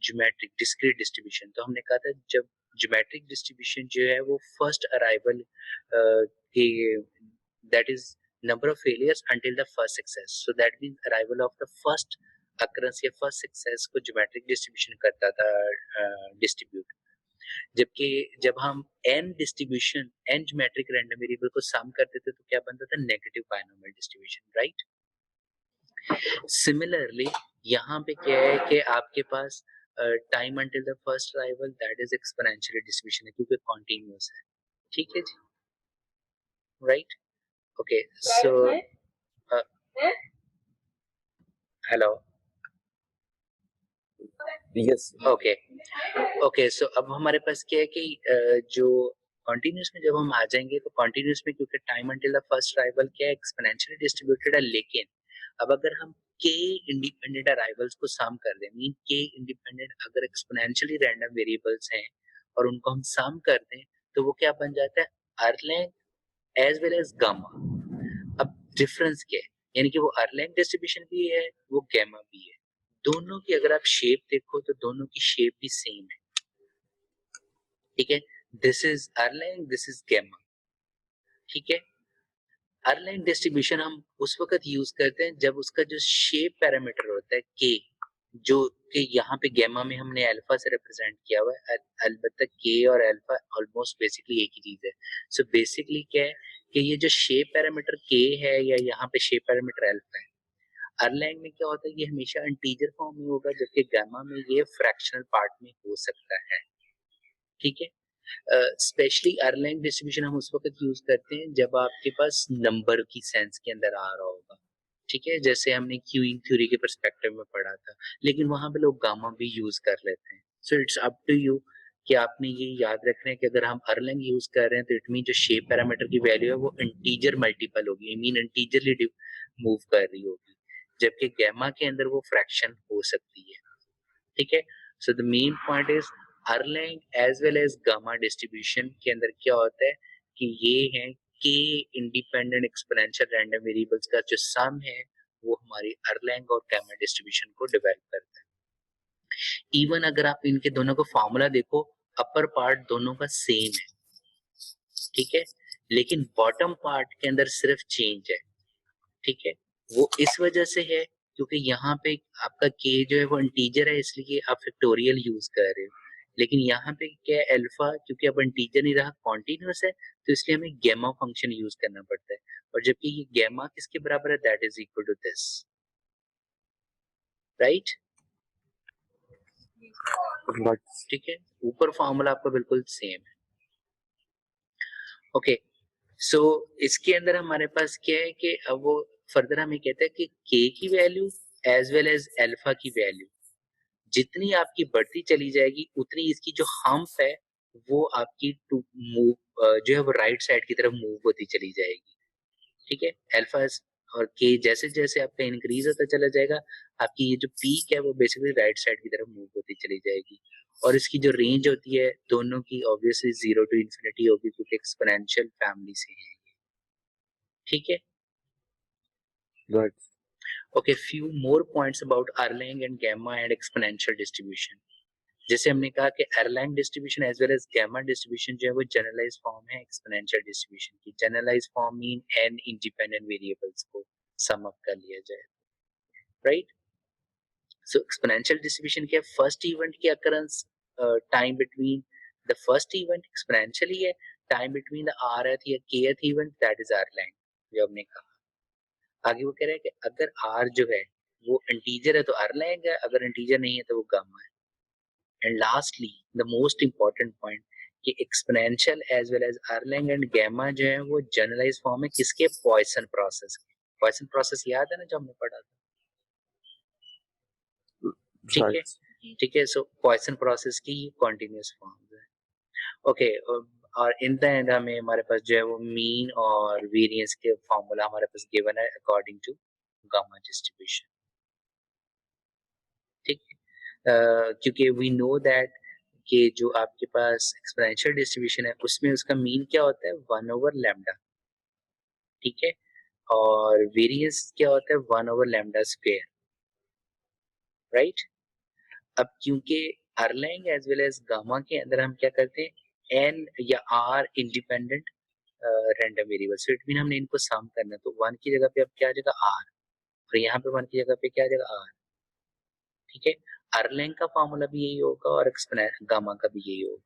ज्योमेट्रिक डिस्क्रीट डिस्ट्रीब्यूशन, तो हमने कहा था जब ज्योमेट्रिक डिस्ट्रीब्यूशन जो है वो फर्स्ट अराइवल के that is number of failures until the first success, so that means arrival of the first occurrence या फर्स्ट सक्सेस को ज्योमेट्रिक डिस्ट्रीब्यूशन करता था डिस्ट्रीब्यूट। जबकि जब हम an distribution an geometric random variable को सम करते थे तो क्या बनता था, negative binomial distribution, right. Similarly यहाँ पे क्या है कि आपके पास time until the first arrival that is exponential distribution है क्योंकि कॉन्टिन्यूअस है, ठीक है जी, right. Okay so hello, yes okay okay, so अब हमारे पास क्या है कि जो कॉन्टिन्यूअस में जब हम आ जाएंगे तो कॉन्टिन्यूअस में क्योंकि time until the first arrival क्या है, एक्सपोनेंशियली डिस्ट्रीब्यूटेड है, लेकिन अब अगर हम के इंडिपेंडेंट अराइवल्स को सम कर दें, मीन के इंडिपेंडेंट अगर एक्सपोनेंशियली रैंडम वेरिएबल्स हैं और उनको हम सम कर दें तो वो क्या बन जाता है, अरलैंग एज वेल एज गामा। अब डिफरेंस क्या है, यानी कि वो अरलैंग डिस्ट्रीब्यूशन भी है, वो गैमा भी है। दोनों की अगर आप शेप देखो तो दोनों की शेप भी सेम है, ठीक है। This is Erlang, this is gamma, ठीक है। अरलैंग डिस्ट्रीब्यूशन हम उस वक्त यूज करते हैं जब उसका जो शेप पैरामीटर होता है के, जो कि यहाँ पे गैमा में हमने अल्फा से रिप्रेजेंट किया हुआ है, अलबत्ता के और अल्फा ऑलमोस्ट बेसिकली एक ही चीज है। सो बेसिकली क्या है कि ये जो शेप पैरामीटर के है या यहाँ पे शेप पैरामीटर अल्फा है, अरलैंग में क्या होता है ये हमेशा इंटीजर फॉर्म में होगा, जबकि गामा में ये फ्रैक्शनल पार्ट में हो सकता है, ठीक है। स्पेशली अरलैंग डिस्ट्रीब्यूशन हम उस वक्त यूज करते हैं जब आपके पास नंबर की सेंस के अंदर आ रहा होगा, ठीक है, जैसे हमने क्यूइंग थ्योरी के पर्सपेक्टिव में पढ़ा था, लेकिन वहां पे लोग गामा भी यूज कर लेते हैं। So it's up to you कि आपने ये याद रखना है कि अगर हम अरलैंग यूज कर रहे हैं तो इट मीन जो शेप पैरामीटर की वैल्यू है वो इंटीजर मल्टीपल होगी, आई मीन इंटीजरली मूव कर रही होगी, जबकि गैमा के अंदर वो फ्रैक्शन हो सकती है, ठीक है। So the main point is Erlang as well as gamma distribution के अंदर क्या होता है कि ये है के इंडिपेंडेंट एक्सपोनेंशियल रैंडम वेरिएबल्स का जो सम है वो हमारी अरलैंग और गामा डिस्ट्रीब्यूशन को डेवलप करता है। इवन अगर आप इनके दोनों का फॉर्मूला देखो, अपर पार्ट दोनों का सेम है, ठीक है, लेकिन बॉटम पार्ट के अंदर सिर्फ चेंज है, ठीक है। वो इस वजह से है क्योंकि यहाँ पे आपका के जो है वो इंटीजर है, इसलिए आप फैक्टोरियल यूज कर रहे हो, लेकिन यहाँ पे क्या है अल्फा, क्योंकि अब इंटीजर नहीं रहा कॉन्टिन्यूअस है, तो इसलिए हमें गैमा फंक्शन यूज करना पड़ता है, और जबकि ये गैमा किसके बराबर है, that is equal to this, right, but ठीक है। ऊपर फॉर्मूला आपका बिल्कुल सेम है, ओके। सो इसके अंदर हमारे पास क्या है कि अब वो फर्दर हमें कहता है कि के की value as well as alpha की वैल्यू जितनी आपकी बढ़ती चली जाएगी उतनी इसकी जो हम्प है वो आपकी टू मूव जो है वो राइट साइड की तरफ मूव होती चली जाएगी। ठीक है, अल्फा और के जैसे जैसे आपका इंक्रीज होता चला जाएगा आपकी ये जो पीक है वो बेसिकली राइट साइड की तरफ मूव होती चली जाएगी और इसकी जो रेंज होती है दोनों की ऑब्वियसली 0 to infinity होगी क्योंकि एक्सपोनेंशियल फैमिली से है। ठीक है, Right. Okay, few more points about Erlang and gamma and exponential distribution. जैसे हमने कहा कि Erlang distribution as well as gamma distribution जो है वो जनरलाइज फॉर्म है एक्सपोनेंशियल डिस्ट्रीब्यूशन की। Generalize form mean n independent variables को सम अप कर लिया जाए, राइट। सो एक्सपोनेंशियल डिस्ट्रीब्यूशन क्या है? फर्स्ट इवेंट की occurrence time between the first event exponentially है, टाइम बिटवीन द rth या kth इवेंट दैट इज एरलाइन जो हमने कहा। आगे वो कह रहे हैं कि अगर r जो है वो इंटीजर है तो एरलाइन है, अगर इंटीजर नहीं है तो वो गामा है। And lastly, the most important point कि exponential as well as Erlang and gamma जो है वो जनरलाइज फॉर्म है किसके? पॉइसन प्रोसेस के। पॉइसन प्रोसेस याद है ना जो हमने पढ़ा था? ठीक है, Right. ठीक है। सो पॉइसन प्रोसेस की कॉन्टिन्यूस फॉर्म है। ओके, और इन द एंड हमें हमारे पास जो है वो मीन और वेरिएंस के फॉर्मूला हमारे पास गिवन है अकॉर्डिंग टू गामा डिस्ट्रीब्यूशन। ठीक है, क्योंकि वी नो दैट कि जो आपके पास एक्सपोनेंशियल डिस्ट्रीब्यूशन है उसमें उसका मीन क्या होता है? 1/लैम्डा। ठीक है, और वेरिएंस क्या होता है? 1/लैम्डा स्क्वायर, राइट। अब क्योंकि Erlang as well as gamma के अंदर हम क्या करते हैं? एन या R independent random variables, it mean हमने इनको सम करना है तो 1 की जगह पे अब क्या आ जाएगा? आर, और यहाँ पे 1 की जगह पे क्या आ जाएगा? आर। ठीक है, अर्लिंग का फॉर्मूला भी यही होगा और एक्सपोनेंशियल गामा का भी यही होगा,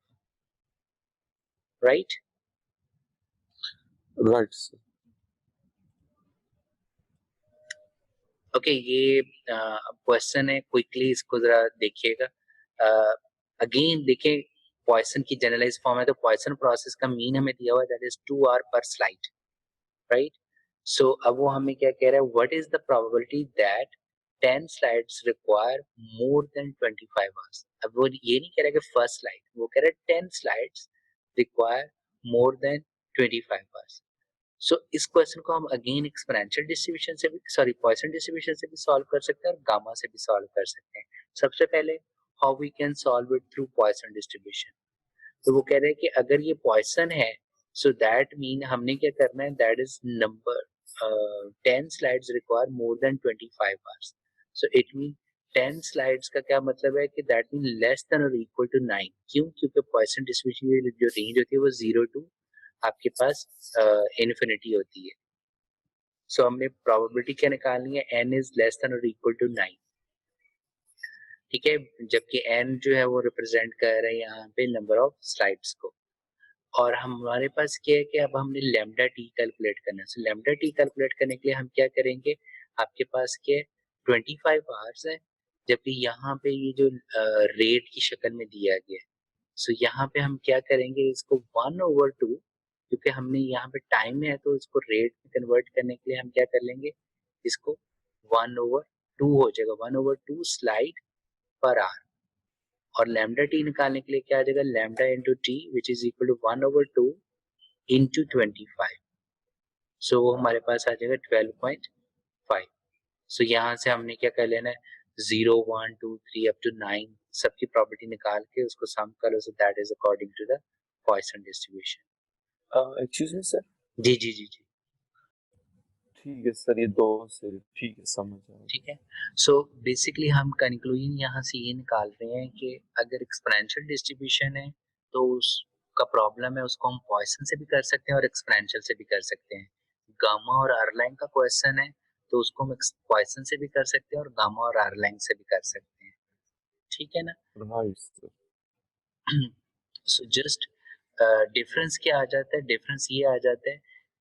राइट। Right, sir. ओके, ये क्वेश्चन है, क्विकली इसको जरा देखिएगा। अगेन देखिए, पॉइसन की जनरलाइज फॉर्म है तो पॉइसन प्रोसेस का मीन हमें दिया हुआ है दैट इज 2r पर स्लाइड, राइट। सो अब वो हमें क्या कह रहा है? What is the probability that 10 slides require more than 25 hours. अब वो ये नहीं कह रहा कि फर्स्ट स्लाइड, वो कह रहा है 10 slides require more than 25 hours. So इस क्वेश्चन को हम अगेन एक्सपोनेंशियल डिस्ट्रीब्यूशन से भी, सॉरी, पॉइसन डिस्ट्रीब्यूशन से भी सॉल्व कर सकते हैं और गामा से भी सॉल्व कर सकते हैं। सबसे पहले how we can solve it through Poisson distribution. तो वो कह रहे हैं कि अगर ये पॉइसन है सो दैट मीन हमने क्या करना है? That is number 10 slides require more than 25 hours. So it mean 10 slides का क्या मतलब है कि दैट मीन लेस देन और इक्वल टू 9। क्यों? क्योंकि पॉइसन डिस्ट्रीब्यूशन की जो रेंज होती है वो 0 टू आपके पास इन्फिनिटी होती है। सो हमने प्रोबेबिलिटी क्या निकालनी है? n इज लेस देन और इक्वल टू 9। ठीक है, जबकि n जो है वो रिप्रेजेंट कर रहा है यहाँ पे नंबर ऑफ स्लाइड्स को। और हमारे पास क्या है कि अब हमने लैम्डा टी कैलकुलेट करना है। सो लैम्डा टी कैलकुलेट करने के लिए हम क्या करेंगे? आपके पास क्या है? 25 आवर्स है, जबकि यहाँ पे ये जो रेट की शक्ल में दिया गया है। सो यहाँ पे हम क्या करेंगे? इसको 1/2, क्योंकि हमने यहाँ पे टाइम है तो इसको रेट में कन्वर्ट करने के लिए हम क्या कर लेंगे? इसको 1/2 हो जाएगा, 1/2 स्लाइड पर आवर। और लैम्डा टी निकालने के लिए क्या आ जाएगा? Lambda into T which is equal to 1/2 into 25। So हमारे पास आ जाएगा 12.5। सो यहाँ से हमने क्या कर लेना है? 0, 1, 2, 3 अप टू 9 सबकी प्रॉपर्टी निकाल के उसको सम करो, so that is according to the Poisson distribution. Excuse me, sir. जी जी जी जी, ठीक है सर, ये दो से ठीक है, समझ आ गया। ठीक है। सो बेसिकली हम कंक्लूजन यहाँ से ये निकाल रहे हैं कि अगर एक्सपोनेंशियल डिस्ट्रीब्यूशन है तो उसका प्रॉब्लम है उसको हम पॉइसन से भी कर सकते हैं और एक्सपोनेंशियल से भी कर सकते हैं। गामा और अर्लाइन का क्वेश्चन है तो उसको हम पॉइसन से भी कर सकते हैं और गामा और अर्लाइन से भी कर सकते हैं। ठीक है ना? Right, sir. So just difference क्या आ जाता है? डिफरेंस ये आ जाता है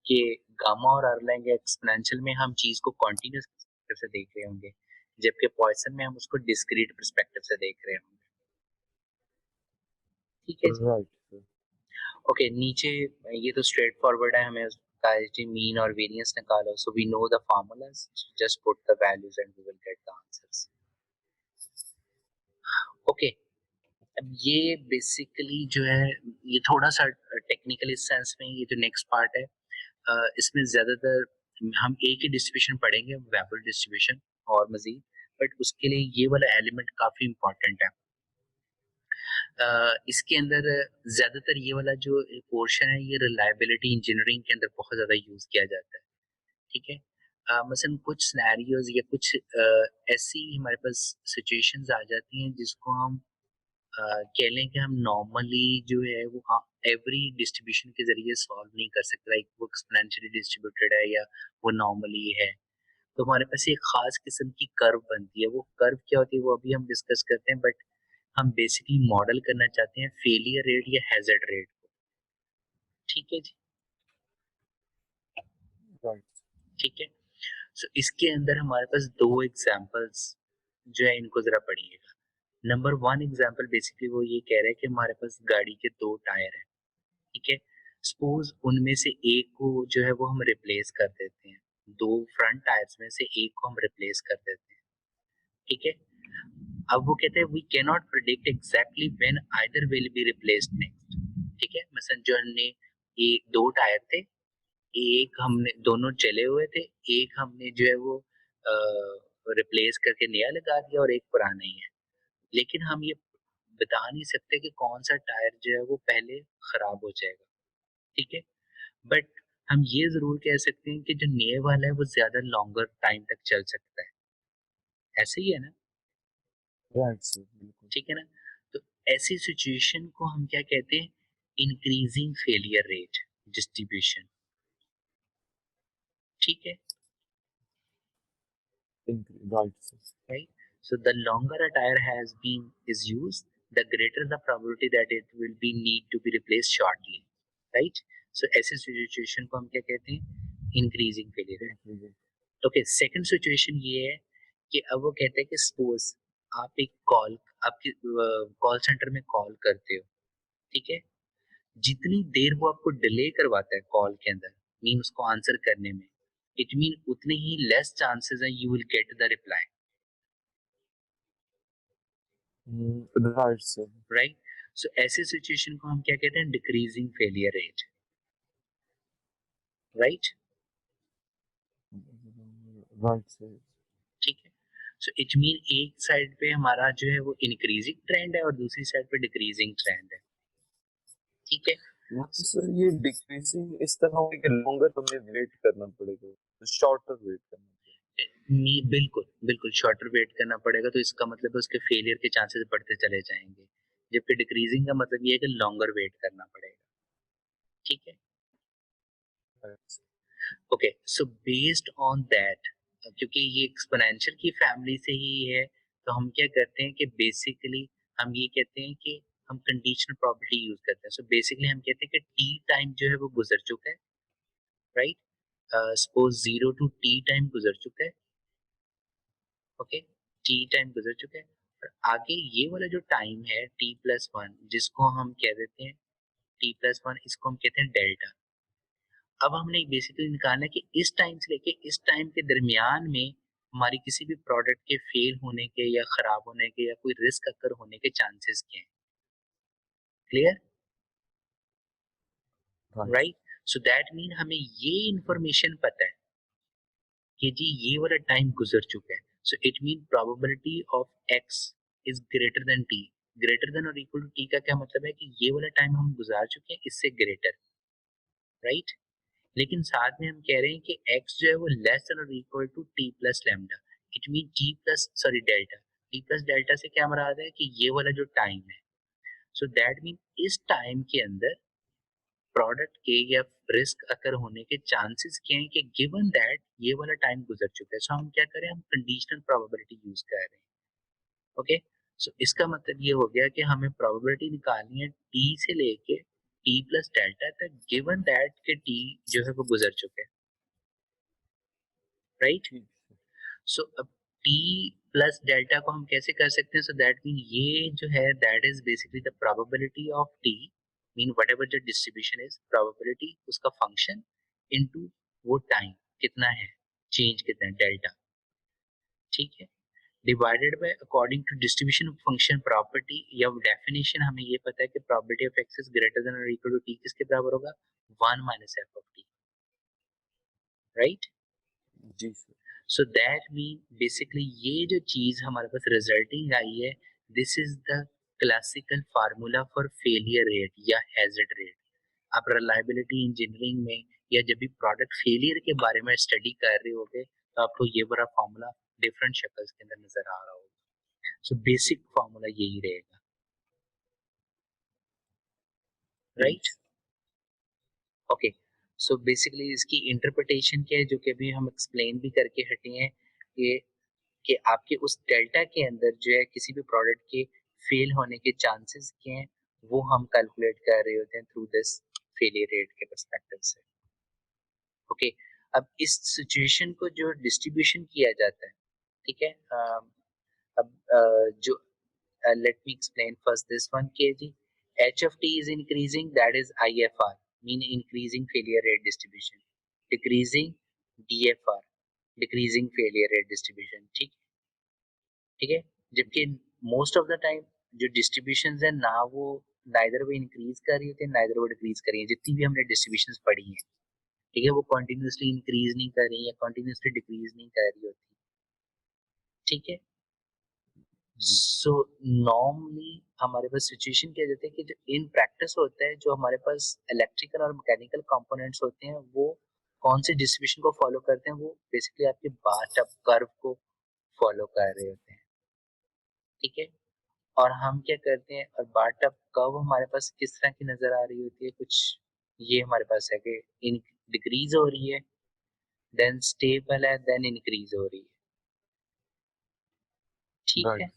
कि गामा और अर्लाइन एक्सपोनेंशियल में हम चीज को कॉन्टिन्यूस पर्सपेक्टिव से देख रहे होंगे, जबकि पॉइसन में हम उसको डिस्क्रीट पर्सपेक्टिव से देख रहे होंगे। ठीक है जी, Right, sir. ओके। नीचे ये तो स्ट्रेट फॉरवर्ड है, हमें इसका एसडी मीन और वेरिएंस निकालो, so we know the formulas, just put the values and we will get the answers. Okay, अब ये बेसिकली जो है ये थोड़ा सा टेक्निकल इस सेंस में ये जो नेक्स्ट पार्ट है इसमें ज्यादातर हम एक ही डिस्ट्रीब्यूशन पढ़ेंगे, वेबल डिस्ट्रीब्यूशन और मजीद, बट उसके लिए ये वाला एलिमेंट काफी इंपॉर्टेंट है। इसके अंदर ज्यादातर ये वाला जो पोर्शन है ये रिलायबिलिटी इंजीनियरिंग के अंदर बहुत ज्यादा यूज किया जाता है, ठीक है। मसलन कुछ सिनेरियोज या कुछ ऐसी हमारे पास सिचुएशंस आ जाती हैं जिसको हम कह लें कि हम नॉर्मली जो है वो एवरी डिस्ट्रीब्यूशन के जरिए सॉल्व नहीं कर सकते, लाइक वो एक्सपोनेंशियली डिस्ट्रीब्यूटेड है या वो नॉर्मली है, तो हमारे पास एक खास किस्म की कर्व बनती है। वो कर्व क्या होती है वो अभी हम डिस्कस करते हैं, बट हम बेसिकली मॉडल करना चाहते हैं फेलियर रेट या हैजर्ड रेट को, ठीक है जी, ठीक है। सो इसके अंदर हमारे पास दो एग्जांपल्स जो है इनको जरा पढ़िएगा। नंबर वन एग्जांपल बेसिकली वो ये कह रहा है कि हमारे पास गाड़ी के दो टायर हैं, ठीक है। सपोज उनमें से एक को जो है वो हम रिप्लेस कर देते हैं, दो फ्रंट टायर्स में से एक को हम रिप्लेस कर देते हैं, ठीक है। अब वो कहते हैं we can not predict exactly when either will be replaced next, ठीक है। मसलन जो हमने एक दो टायर थे, एक हमने दोनों चले हुए थे, एक हमने जो है वो रिप्लेस करके नया लगा दिया और एक पुराना ही है, लेकिन हम ये बता नहीं सकते कि कौन सा टायर जो है वो पहले खराब हो जाएगा, ठीक है। बट हम ये जरूर कह सकते हैं कि जो नए वाला है वो ज्यादा लॉन्गर टाइम तक चल सकता है, ऐसे ही है ना, राइट सर, बिल्कुल। ठीक है ना। तो ऐसी सिचुएशन को हम क्या कहते हैं, इंक्रीजिंग फेलियर रेट डिस्ट्रीब्यूशन, ठीक है, right sir. right? So the longer a tire has been is used, the greater the probability that it will be need to be replaced shortly, right? So ऐसे situation को हम क्या कहते हैं, increasing failure rate. Okay, second situation ये है कि अब वो कहते हैं कि सपोज आप एक कॉल आपकी कॉल सेंटर में कॉल करते हो, ठीक है। जितनी देर वो आपको डिले करवाता है कॉल के अंदर, मीन उसको आंसर करने में, इट मीन उतने ही लेस चांसेस है you will get the reply, right sir. Right. So ऐसे सिचुएशन को हम क्या कहते हैं, decreasing failure rate, right, right sir. ठीक है। सो इट मीन एक साइड पे हमारा जो है वो इंक्रीजिंग ट्रेंड है और दूसरी साइड पे डिक्रीजिंग ट्रेंड है, ठीक है। सर ये डिक्रीजिंग इस तरह होगी कि लॉन्गर हमें वेट करना पड़ेगा, शॉर्टर वेट करना पड़ेगा। बिल्कुल बिल्कुल शॉर्टर वेट करना पड़ेगा, तो इसका मतलब है उसके फेलियर के चांसेस बढ़ते चले जाएंगे, जबकि डिक्रीजिंग का मतलब ये है कि लॉन्गर वेट करना पड़ेगा, ठीक है। Okay, so based on that, क्योंकि ये एक्सपोनेंशियल की फैमिली से ही है, तो हम क्या करते हैं कि बेसिकली हम ये कहते हैं कि हम कंडीशनल प्रोबेबिलिटी यूज करते हैं। सो बेसिकली हम कहते हैं कि टी टाइम जो है वो गुजर चुका है, राइट। सपोज 0 टू टी टाइम गुजर चुका है, ओके, टी टाइम गुजर चुका है, और आगे ये वाला जो टाइम है t+1 जिसको हम कह देते हैं t+1, इसको हम कहते हैं डेल्टा। अब हमने बेसिकली निकालना है कि इस टाइम से लेके इस टाइम के दरमियान में हमारी किसी भी प्रोडक्ट के फेल होने के या खराब होने के या कोई रिस्क अकर होने के चांसेस क्या हैं, clear, right. So that mean हमें ये इंफॉर्मेशन पता है कि जी ये वाला टाइम गुजर चुका है, so it mean probability of x is greater then t, greater than और इक्वल टू t का क्या मतलब है कि ये वाला टाइम हम गुजार चुके हैं इससे ग्रेटर, राइट। लेकिन साथ में हम कह रहे हैं कि x जो है वो लेस देन और equal to t plus lambda, it mean t plus sorry delta, t plus delta से क्या मराद है कि ये वाला जो टाइम है, सो दैट मीन इस टाइम के अंदर प्रोडक्ट के या रिस्क अकर होने के चांसेस क्या हैं कि गिवन दैट ये वाला टाइम गुजर चुका है, सो हम क्या करें, हम कंडीशनल प्रोबेबिलिटी यूज कर रहे हैं, ओके। सो इसका मतलब ये हो गया कि हमें प्रोबेबिलिटी निकालनी है t से लेके t प्लस डेल्टा तक, गिवन दैट के t जो है वो गुजर चुके हैं, राइट। सो अब t प्लस डेल्टा को हम कैसे कर सकते हैं, सो दैट मीन ये जो है that is basically the probability of t, mean whatever the distribution is probability उसका फंक्शन इनटू वो टाइम कितना है, चेंज कितना है, डेल्टा, ठीक है, divided by according to distribution of function property, या डेफिनेशन हमें ये पता है कि probability of x is greater than और इक्वल टू टी किसके बराबर होगा, 1 minus f of t, right. जी sir. So that mean basically ये जो चीज हमारे पास रिजल्टिंग आई है, this is the classical formula for failure rate या हैजर्ड रेट। आप रिलायबिलिटी इंजीनियरिंग में या जब भी प्रोडक्ट फेलियर के बारे में स्टडी कर रहे होगे तो आपको ये बड़ा फार्मूला डिफरेंट शक्ल्स के अंदर नजर आ रहा होगा। सो बेसिक फार्मूला यही रहेगा, राइट। ओके, सो बेसिकली इसकी इंटरप्रिटेशन क्या है जो कि अभी हम एक्सप्लेन भी करके हटे हैं, कि आपके उस डेल्टा के अंदर जो है किसी भी प्रोडक्ट के फेल होने के चांसेस क्या हैं, वो हम कैलकुलेट कर रहे होते हैं थ्रू दिस फेलियर रेट के पर्सपेक्टिव से। ओके, अब इस सिचुएशन को जो डिस्ट्रीब्यूशन किया जाता है, ठीक है, अब जो let me explain first this one, kg h of t is increasing, that is ifr, mean increasing failure rate distribution, decreasing dfr, decreasing failure rate distribution, ठीक, ठीक है, जबकि मोस्ट ऑफ द टाइम जो डिस्ट्रीब्यूशन है ना वो neither वो increase कर रही होती है नाइदर वो डिक्रीज कर रही है, जितनी भी हमने डिस्ट्रीब्यूशन पढ़ी है, ठीक है, वो कंटिन्यूसली इंक्रीज नहीं कर रही है, कंटिन्यूसली डिक्रीज नहीं कर रही होती, ठीक है। सो नॉर्मली हमारे पास सिचुएशन क्या जाती है कि जो इन प्रैक्टिस होता है, जो हमारे पास इलेक्ट्रिकल और मैकेनिकल कंपोनेंट्स होते हैं वो कौन से डिस्ट्रीब्यूशन को फॉलो करते हैं, वो बेसिकली आपके बाथ कर्व को फॉलो कर रहे होते हैं, ठीक है। और हम क्या करते हैं, और बाथ कर्व हमारे पास किस तरह की नजर आ रही होती है, कुछ ये हमारे पास है कि इन डिक्रीज हो रही है, देन स्टेबल है, देन इंक्रीज हो रही है, ठीक है। राइट।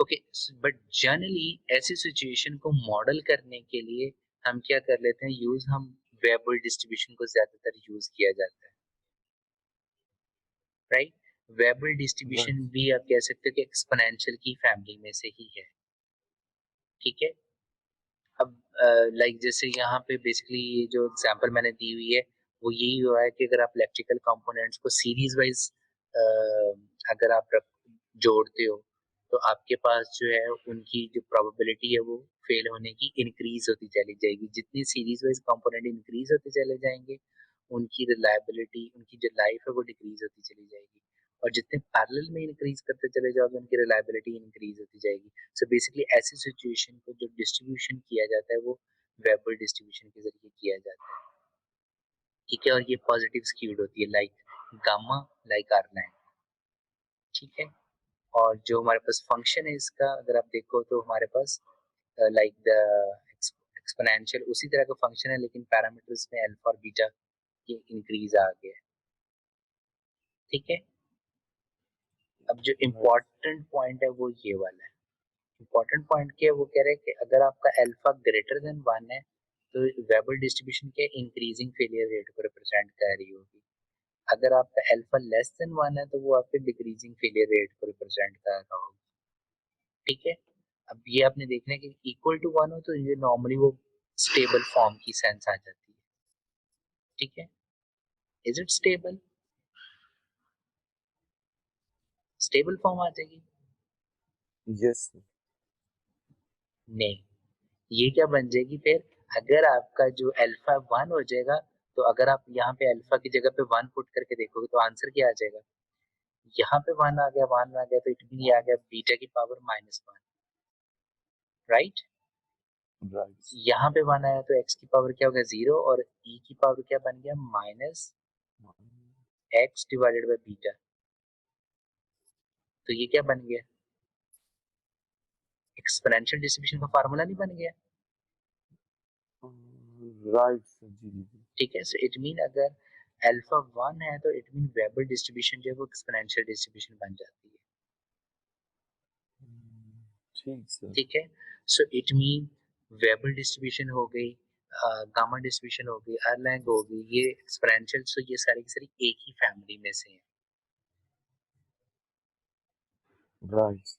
ओके, बट जनरली ऐसी सिचुएशन को मॉडल करने के लिए हम क्या कर लेते हैं, यूज हम वेबल डिस्ट्रीब्यूशन को ज्यादातर यूज किया जाता है, राइट। वेबल राइट। डिस्ट्रीब्यूशन भी आप कह सकते हो कि एक्सपोनेंशियल की फैमिली में से ही है, ठीक है। अब लाइक जैसे यहाँ पे बेसिकली ये जो एग्जांपल मैंने दी हुई है वो यही हुआ है कि अगर आप इलेक्ट्रिकल कंपोनेंट्स को सीरीज वाइज अगर आप जोड़ते हो तो आपके पास जो है उनकी जो प्रोबेबिलिटी है वो फेल होने की इंक्रीज होती चली जाएगी, जितनी सीरीज वाइज कंपोनेंट इंक्रीज होते चले जाएंगे उनकी रिलायबिलिटी, उनकी जो लाइफ है वो डिक्रीज होती चली जाएगी, और जितने पैरेलल में इंक्रीज करते चले जाओगे उनकी रिलायबिलिटी इंक्रीज होती जाएगी। सो बेसिकली ऐसी सिचुएशन को जो डिस्ट्रीब्यूशन किया जाता है वो वेबर डिस्ट्रीब्यूशन के जरिए किया जाता है, ठीक है, और ये पॉजिटिव स्क्यूड होती है लाइक गामा, लाइक आर9, ठीक है। और जो हमारे पास फंक्शन है इसका अगर आप देखो तो हमारे पास लाइक द एक्सपोनेंशियल उसी तरह का फंक्शन है, लेकिन पैरामीटर्स में अल्फा और बीटा की इंक्रीज आ गया है, ठीक है। अब जो इम्पोर्टेंट पॉइंट है वो ये वाला है, इम्पोर्टेंट पॉइंट क्या है, वो कह रहे हैं कि अगर आपका अल्फा ग्रेटर देन 1 है तो वेबर डिस्ट्रीब्यूशन के इंक्रीजिंग फेलियर रेट को रिप्रेजेंट कर रही होगी, अगर आपका अल्फा लेस देन 1 है तो वो आपके डिक्रीजिंग फेलियर रेट को रिप्रेजेंट कर रहा होगा, ठीक है। अब ये आपने देखना है कि इक्वल टू 1 हो तो ये नॉर्मली वो स्टेबल फॉर्म की सेंस आ जाती है, ठीक है। Is it stable, stable form आ जाएगी, यस। नहीं, ये क्या बन जाएगी फिर, अगर आपका जो अल्फा 1 हो जाएगा तो अगर आप यहाँ पे अल्फा की जगह पे 1 पुट करके देखोगे तो आंसर क्या आ जाएगा, यहाँ पे 1 आ गया, 1 आ गया तो इट मीन ये आ गया बीटा की पावर -1, राइट। राइट। यहाँ पे 1 आया तो एक्स की पावर क्या हो गया 0, और ई की पावर क्या बन गया -x डिवाइडेड बाई बीटा, तो ये क्या बन गया, एक्सपोनेंशियल डिस्ट्रीब्यूशन का फार्मूला नहीं बन गया, राइट सर। जी जी। ठीक है। सो इट मीन अगर अल्फा 1 है तो इट मीन वेबर डिस्ट्रीब्यूशन जो है वो एक्सपोनेंशियल डिस्ट्रीब्यूशन बन जाती है, ठीक सर। ठीक है। So it mean weber distribution हो गई, गामा डिस्ट्रीब्यूशन हो गई, अरलैंग हो गई, ये एक्सपोनेंशियल, सो ये सारी की सारी एक ही फैमिली में से है, राइट।